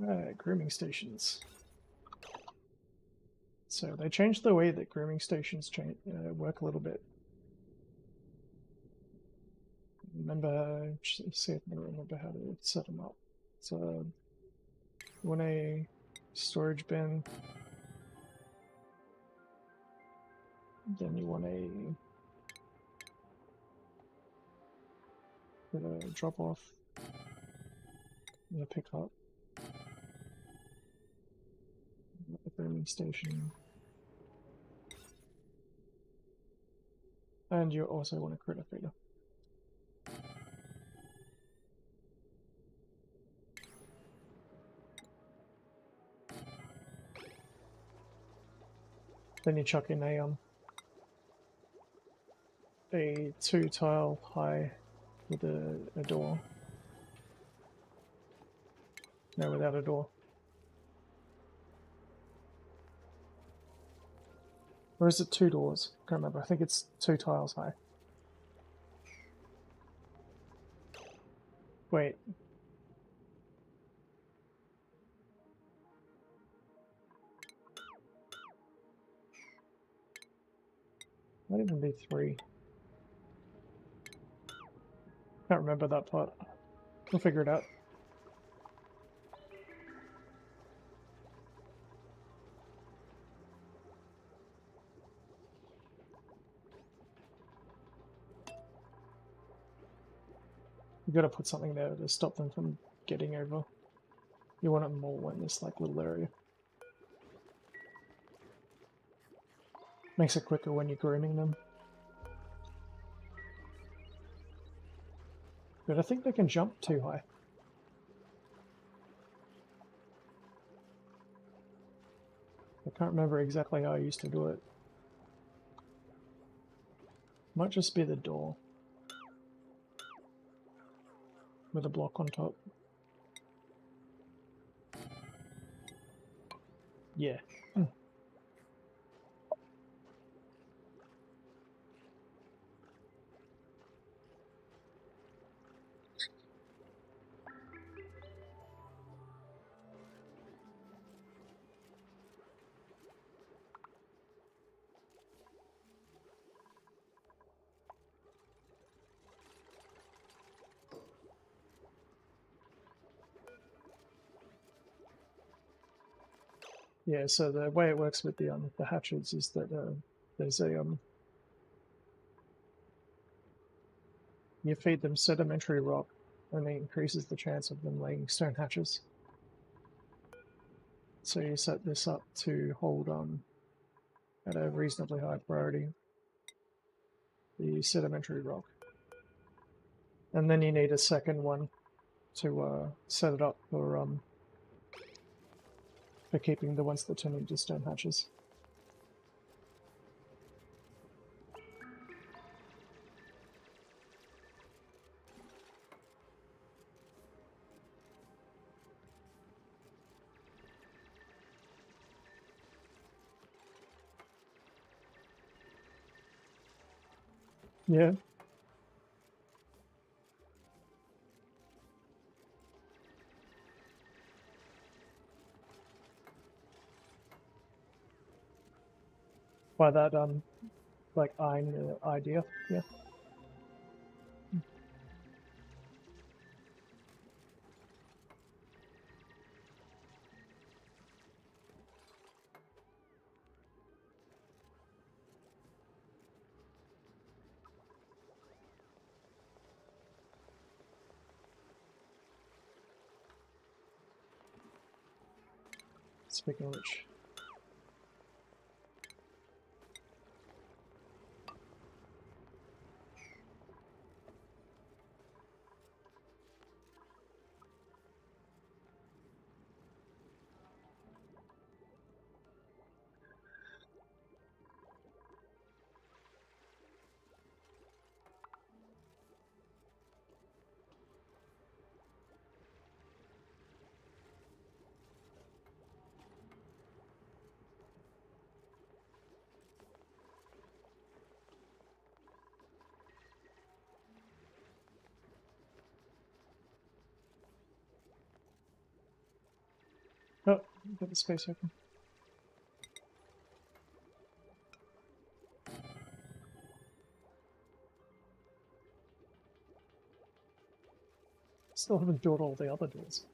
them. Grooming stations. So they changed the way that grooming stations work a little bit. See if I remember how to set them up. So you want a storage bin, then you want a drop off and a pick up. Cooking station. And you also want a critter feeder. Then you chuck in a 2-tile high with a door. No, without a door. Or is it 2 doors? I can't remember. I think it's 2 tiles high. Wait. Might even be 3. Can't remember that part. We'll figure it out. You gotta put something there to stop them from getting over. You want them all in this like little area. Makes it quicker when you're grooming them. But I think they can jump too high. I can't remember exactly how I used to do it. Might just be the door. With a block on top. Yeah. Yeah, so the way it works with the hatches is that there's a you feed them sedimentary rock, and it increases the chance of them laying stone hatches. So you set this up to hold at a reasonably high priority the sedimentary rock, and then you need a second one to set it up for keeping the ones that turn into stone hatches. Yeah. By that like idea, yeah. Speaking of which. Oh, got the space open. Still haven't built all the other doors.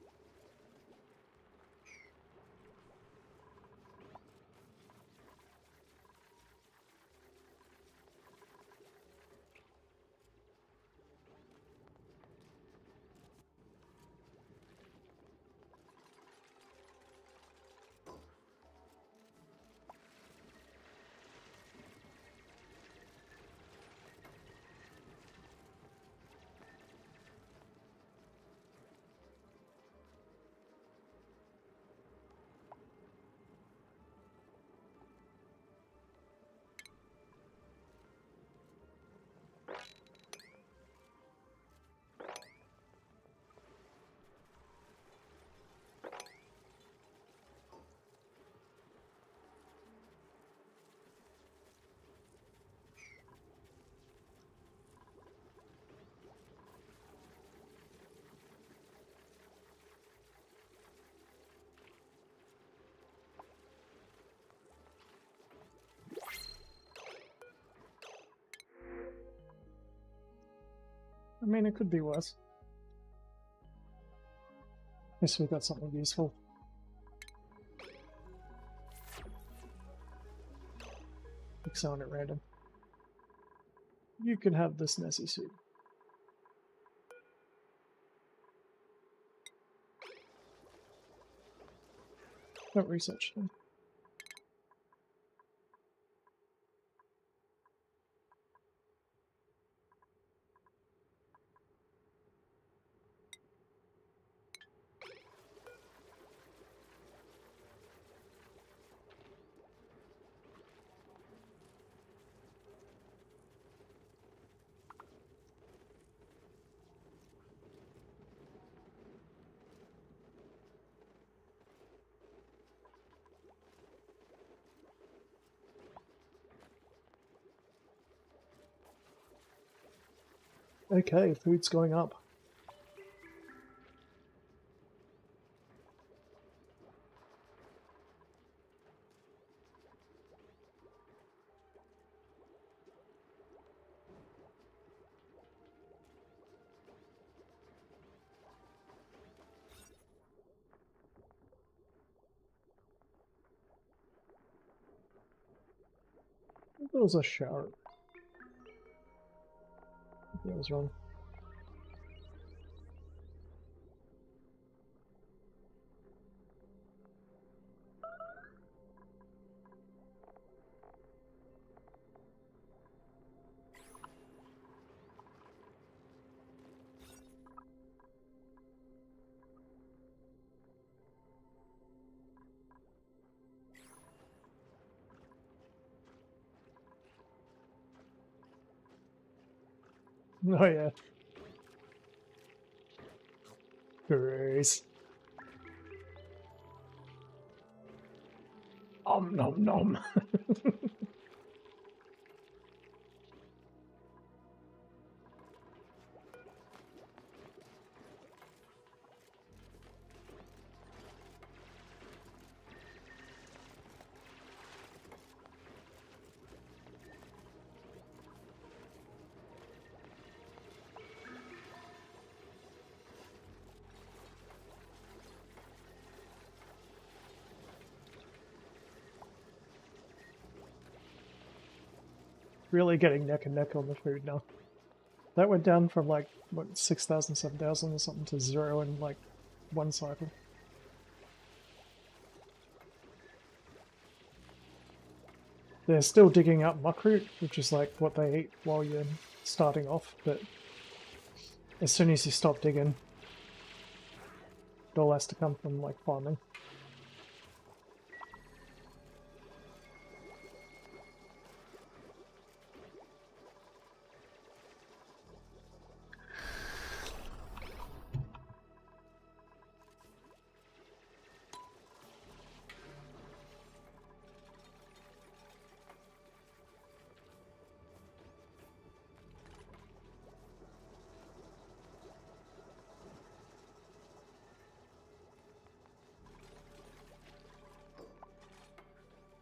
mean, it could be worse. At least we got something useful. Pick someone at random. You can have this Nessie suit. Don't research them. Okay, food's going up. There was a shower. That was wrong. Oh yeah. Grace. Om nom nom. Really getting neck and neck on the food now. That went down from like, what, 6,000, 7,000 or something to 0 in like one cycle. They're still digging up muckroot, which is like what they eat while you're starting off, but as soon as you stop digging, it all has to come from like farming.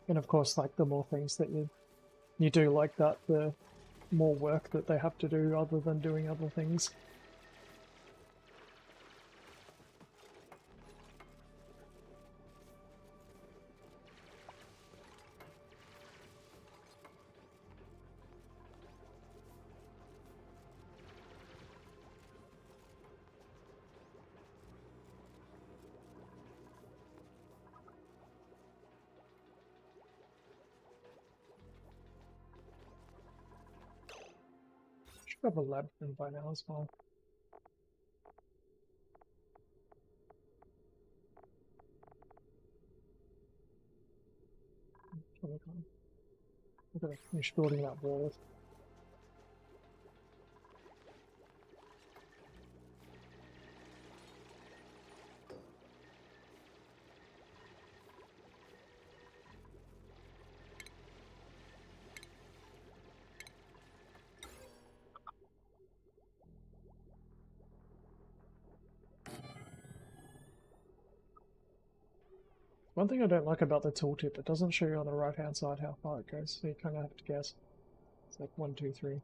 And of course, like, the more things that you do like that, the more work that they have to do other than doing other things. Should have a lab room by now as well. I'm gonna finish building that wall. One thing I don't like about the tooltip, it doesn't show you on the right hand side how far it goes, so you kind of have to guess. It's like 1, 2, 3.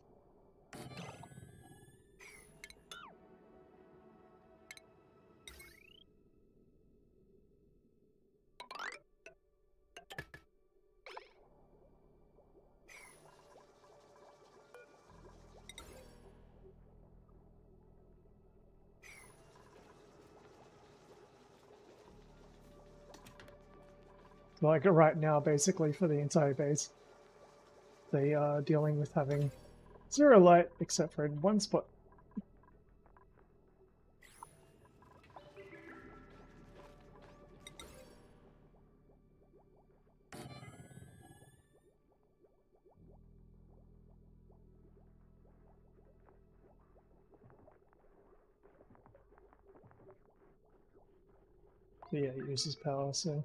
Like right now, basically for the entire base, they are dealing with having 0 light except for in one spot. So yeah, it uses power, so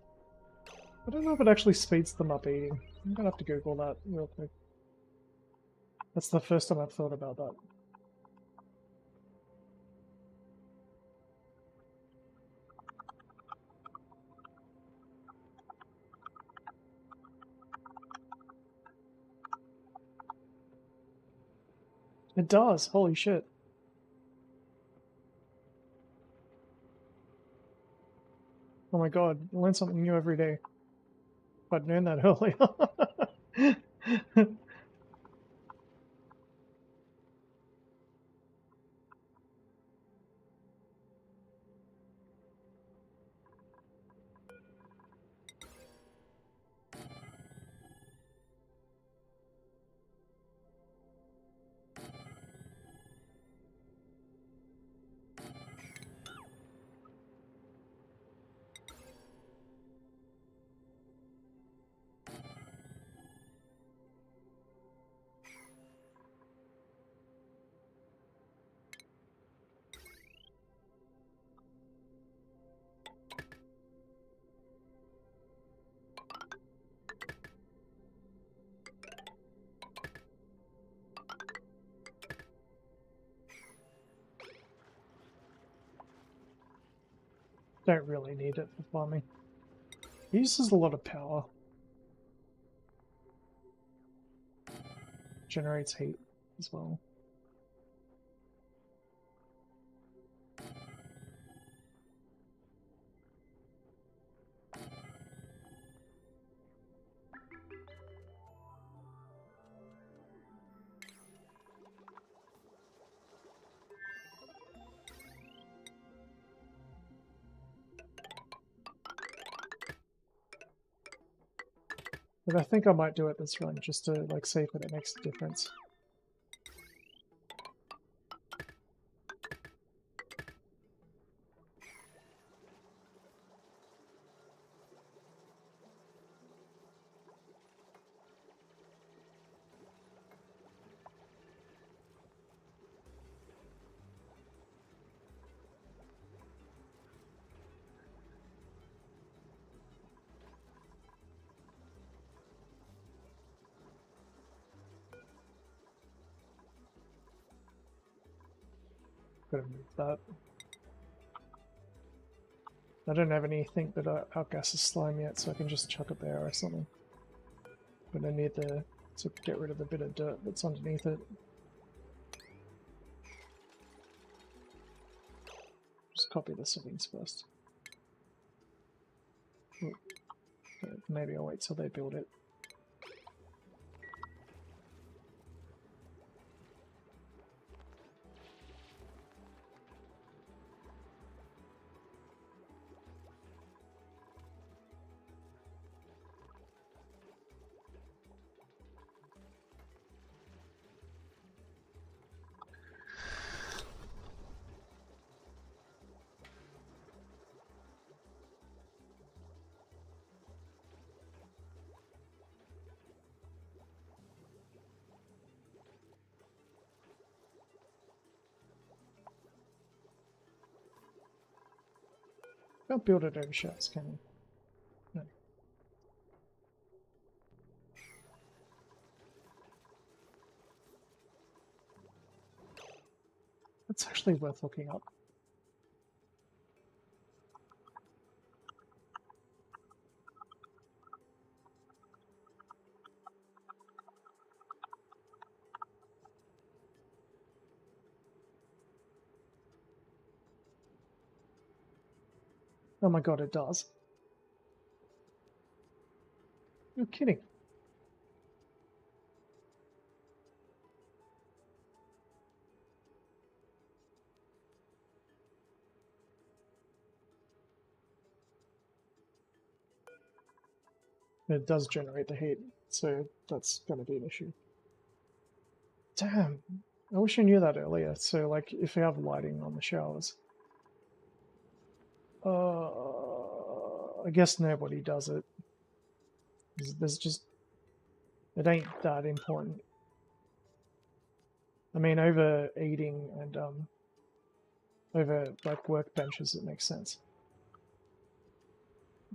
I don't know if it actually speeds them up eating. I'm gonna have to Google that real quick. That's the first time I've thought about that. It does, holy shit. Oh my god, you learn something new every day. If I'd known that earlier. Don't really need it for farming. It uses a lot of power. Generates heat as well. But I think I might do it this run just to like see if it makes a difference. Gotta move that. I don't have anything that outgasses slime yet, so I can just chuck it there or something. But I need to get rid of the bit of dirt that's underneath it. Just copy the settings first. Ooh. Maybe I'll wait till they build it. Can't build it over shafts, can you? No. It's actually worth looking up. Oh my god, it does. You're kidding. It does generate the heat, so that's going to be an issue. Damn, I wish I knew that earlier. So, like, if you have lighting on the showers, I guess nobody does it. There's just, it ain't that important. I mean, over eating and over like workbenches, it makes sense,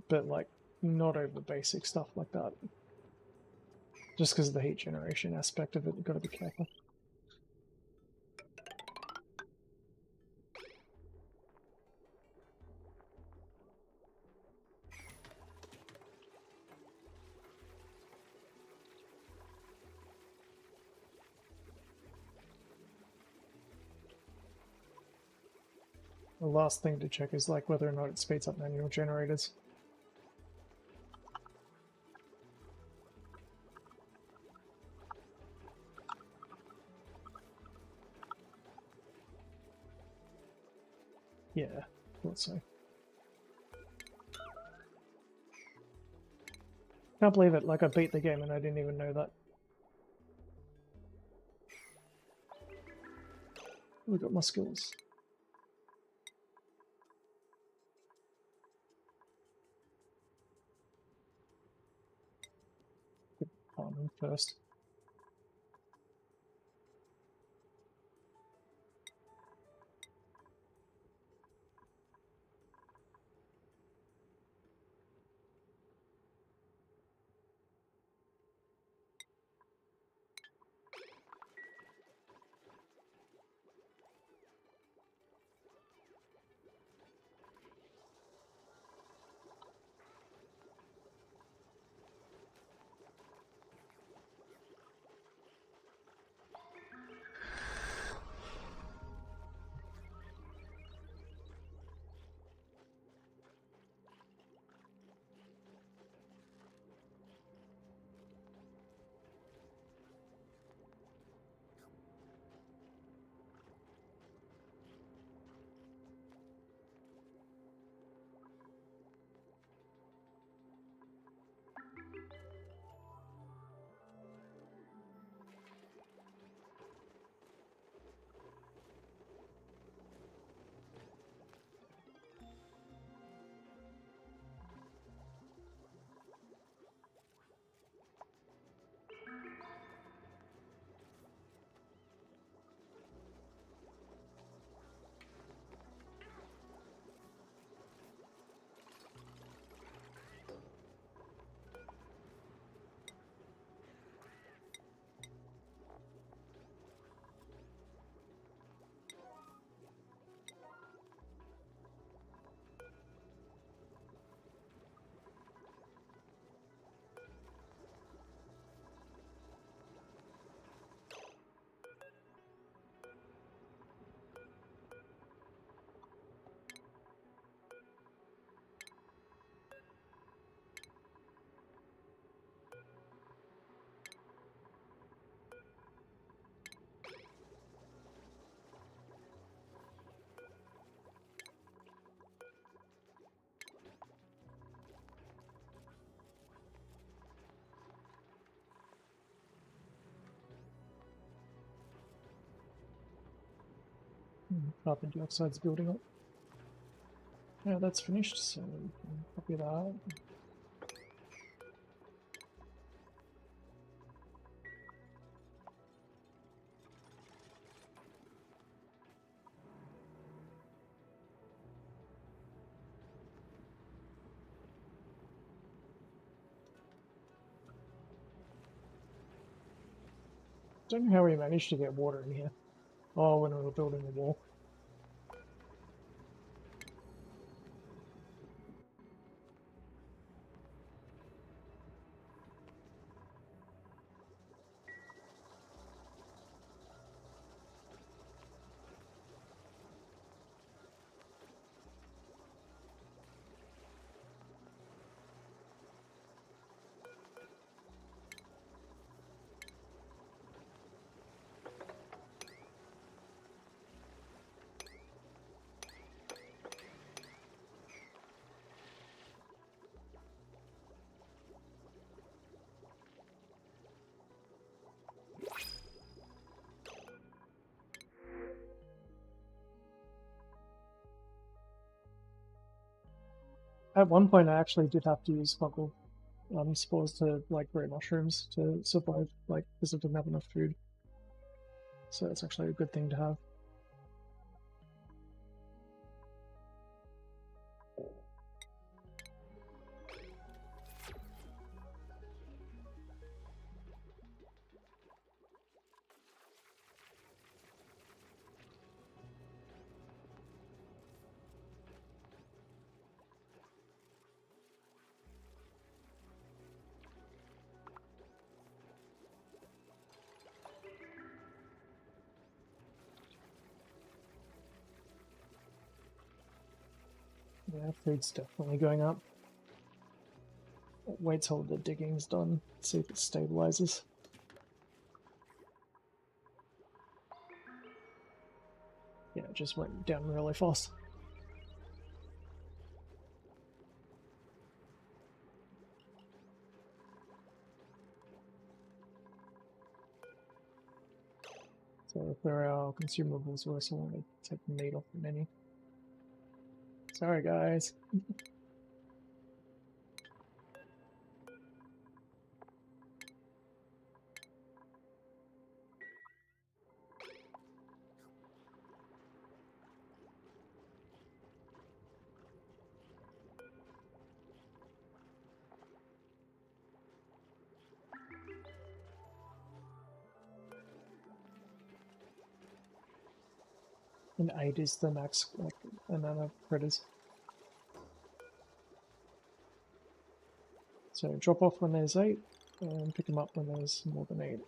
but like not over basic stuff like that. Just because of the heat generation aspect of it, you've got to be careful. The last thing to check is like whether or not it speeds up manual generators. Yeah, thought so. Can't believe it, like I beat the game and I didn't even know that. Look at my skills. Farming first. Carbon dioxide's building up. Yeah, that's finished, so we can copy that. Don't know how we managed to get water in here. Oh, when we were building the wall. At one point, I actually did have to use fungal spores to like grow mushrooms to survive, like because I didn't have enough food. So it's actually a good thing to have. Yeah, food's definitely going up. Wait till the digging's done, see if it stabilizes. Yeah, it just went down really fast. So for our consumables, we also want to take the meat off the menu. Sorry, guys. And 8 is the max like, amount of critters. So drop off when there's 8, and pick them up when there's more than 8.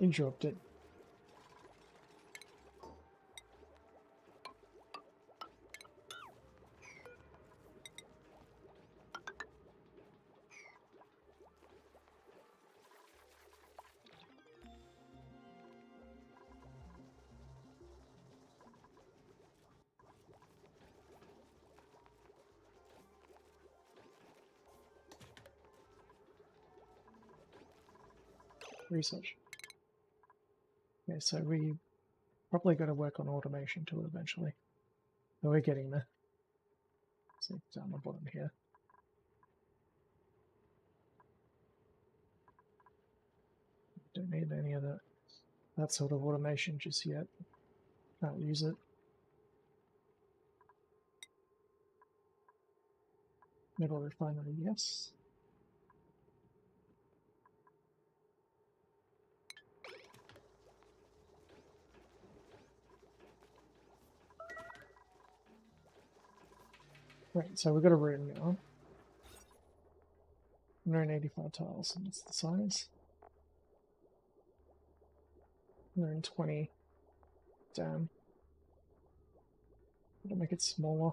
You dropped it. Research. Okay, so we probably got to work on automation too eventually. But we're getting there. See, down the bottom here. Don't need any of that sort of automation just yet. Can't use it. Metal refinery, yes. Right, so we've got a room now. 185 tiles, and that's the size. 120. Damn. Gotta make it smaller.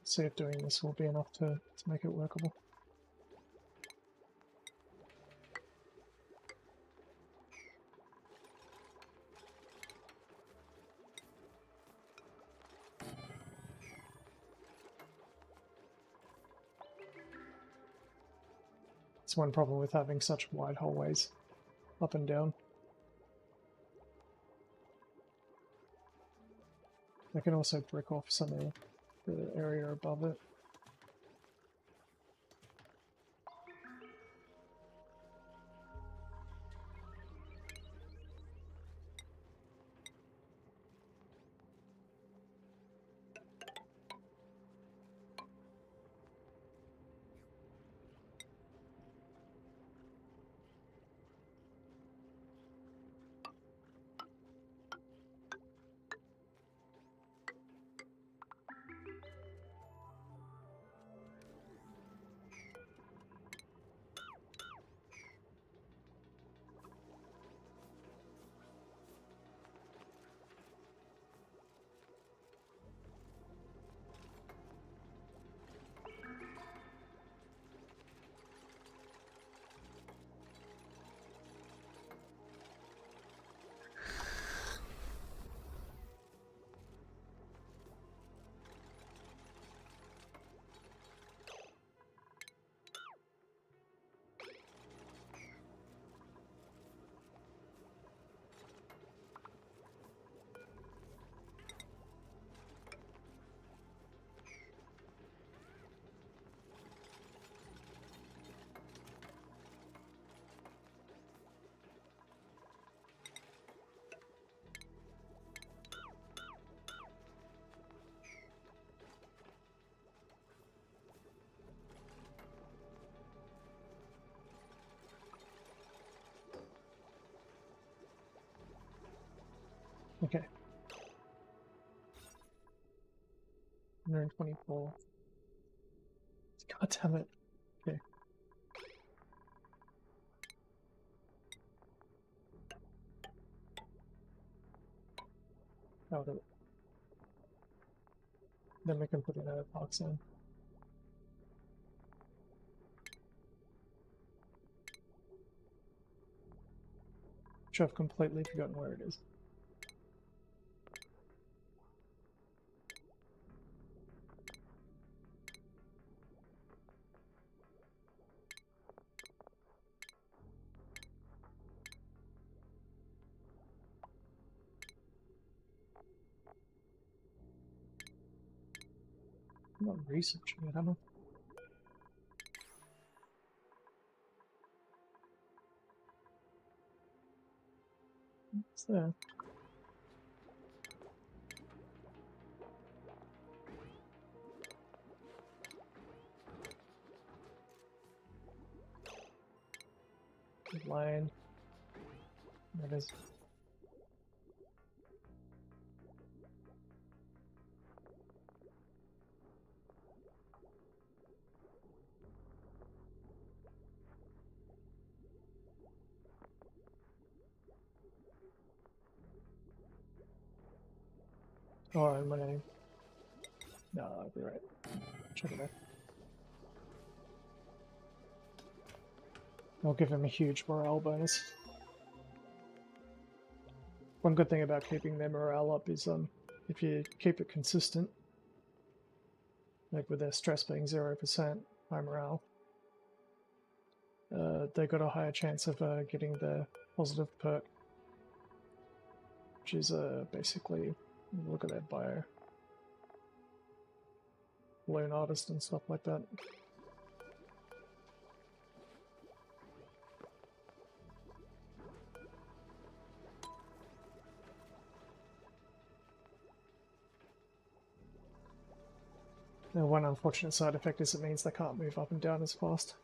See if doing this will be enough to make it workable. It's one problem with having such wide hallways up and down. I can also brick off some of the area above it. Okay. 124. God damn it. Okay. That'll do it. Then we can put in a box in. Which I've completely forgotten where it is. I'm not researching it, am I? It's there. Good line. There it is. Oh, I'm running. No, I'll be right. Check it out. I'll give him a huge morale bonus. One good thing about keeping their morale up is if you keep it consistent, like with their stress being 0%, high morale, they got a higher chance of getting the positive perk, which is basically, look at their bio, lone artist and stuff like that. Now, one unfortunate side effect is it means they can't move up and down as fast.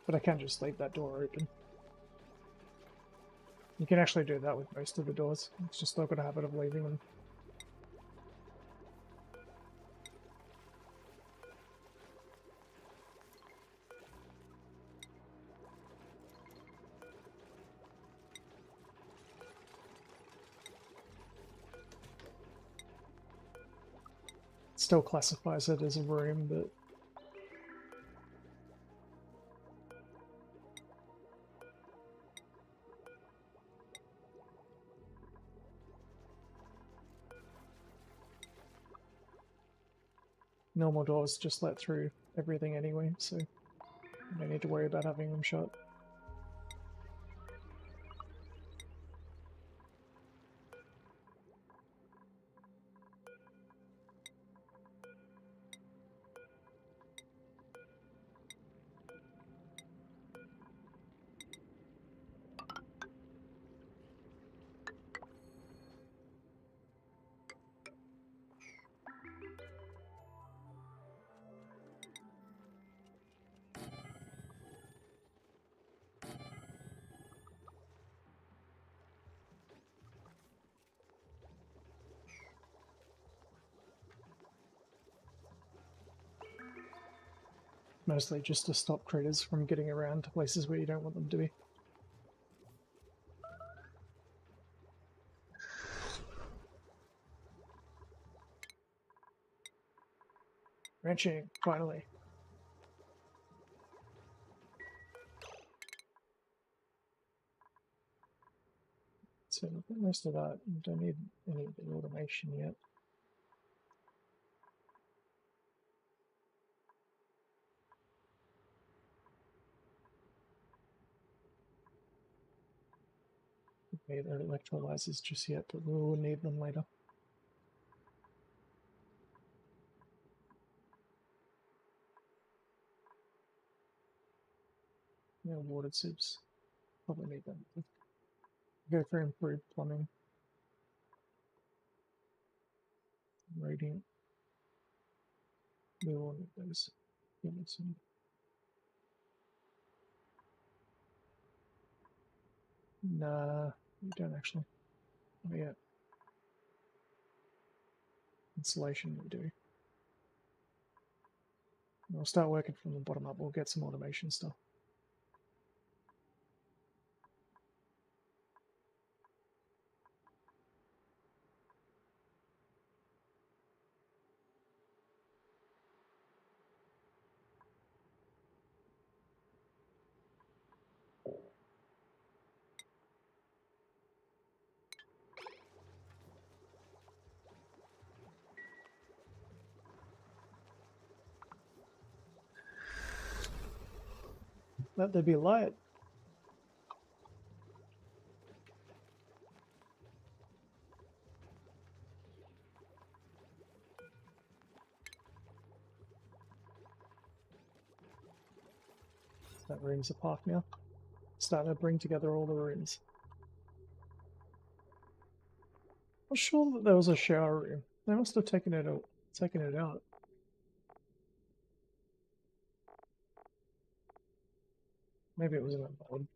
But I can just leave that door open. You can actually do that with most of the doors. It's just I've got a habit of leaving them. It still classifies it as a room, but normal doors just let through everything anyway, so you don't need to worry about having them shut. Mostly just to stop critters from getting around to places where you don't want them to be. Ranching, finally. So most of that, you don't need any of the automation yet. Need their electrolyzers just yet, but we will need them later. Yeah, water tubes. Probably need them. Go for improved plumbing. Radiant. We will need those. Nah, you don't actually. Oh yeah. Installation we do. We'll start working from the bottom up. We'll get some automation stuff. Let there be light. That room's a park now. Starting to bring together all the rooms. I'm sure that there was a shower room. They must have taken it out. Maybe it was in a mod.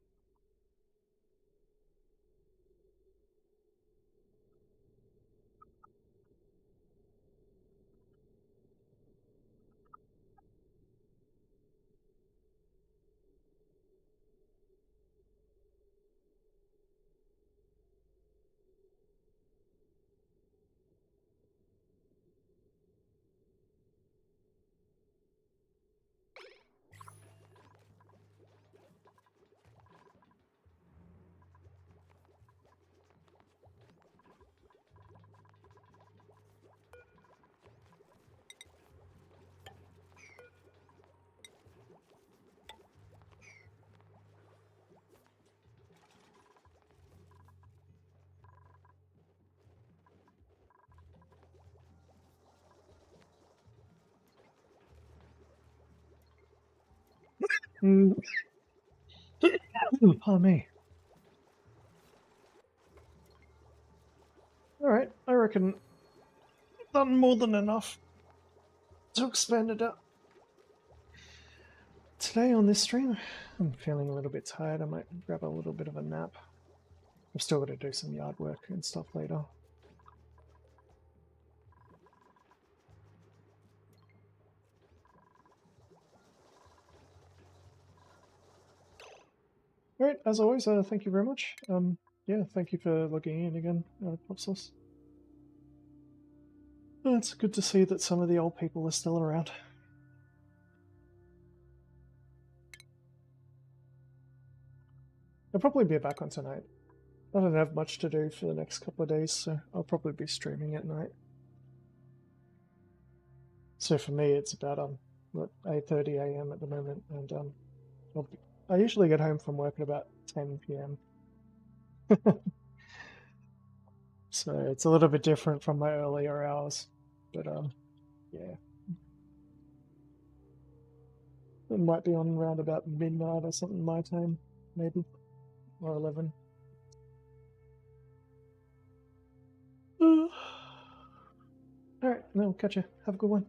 Pardon me. Alright, I reckon I've done more than enough to expand it out. Today on this stream, I'm feeling a little bit tired. I might grab a little bit of a nap. I've still got to do some yard work and stuff later. Alright, as always, thank you very much. Yeah, thank you for logging in again, Popsauce. It's good to see that some of the old people are still around. I'll probably be back on tonight. I don't have much to do for the next couple of days, so I'll probably be streaming at night. So for me, it's about 8:30 a.m. at the moment, and I usually get home from work at about 10 p.m. So it's a little bit different from my earlier hours, but yeah, it might be on around about midnight or something my time, maybe, or 11. All right, no, catch you. Have a good one.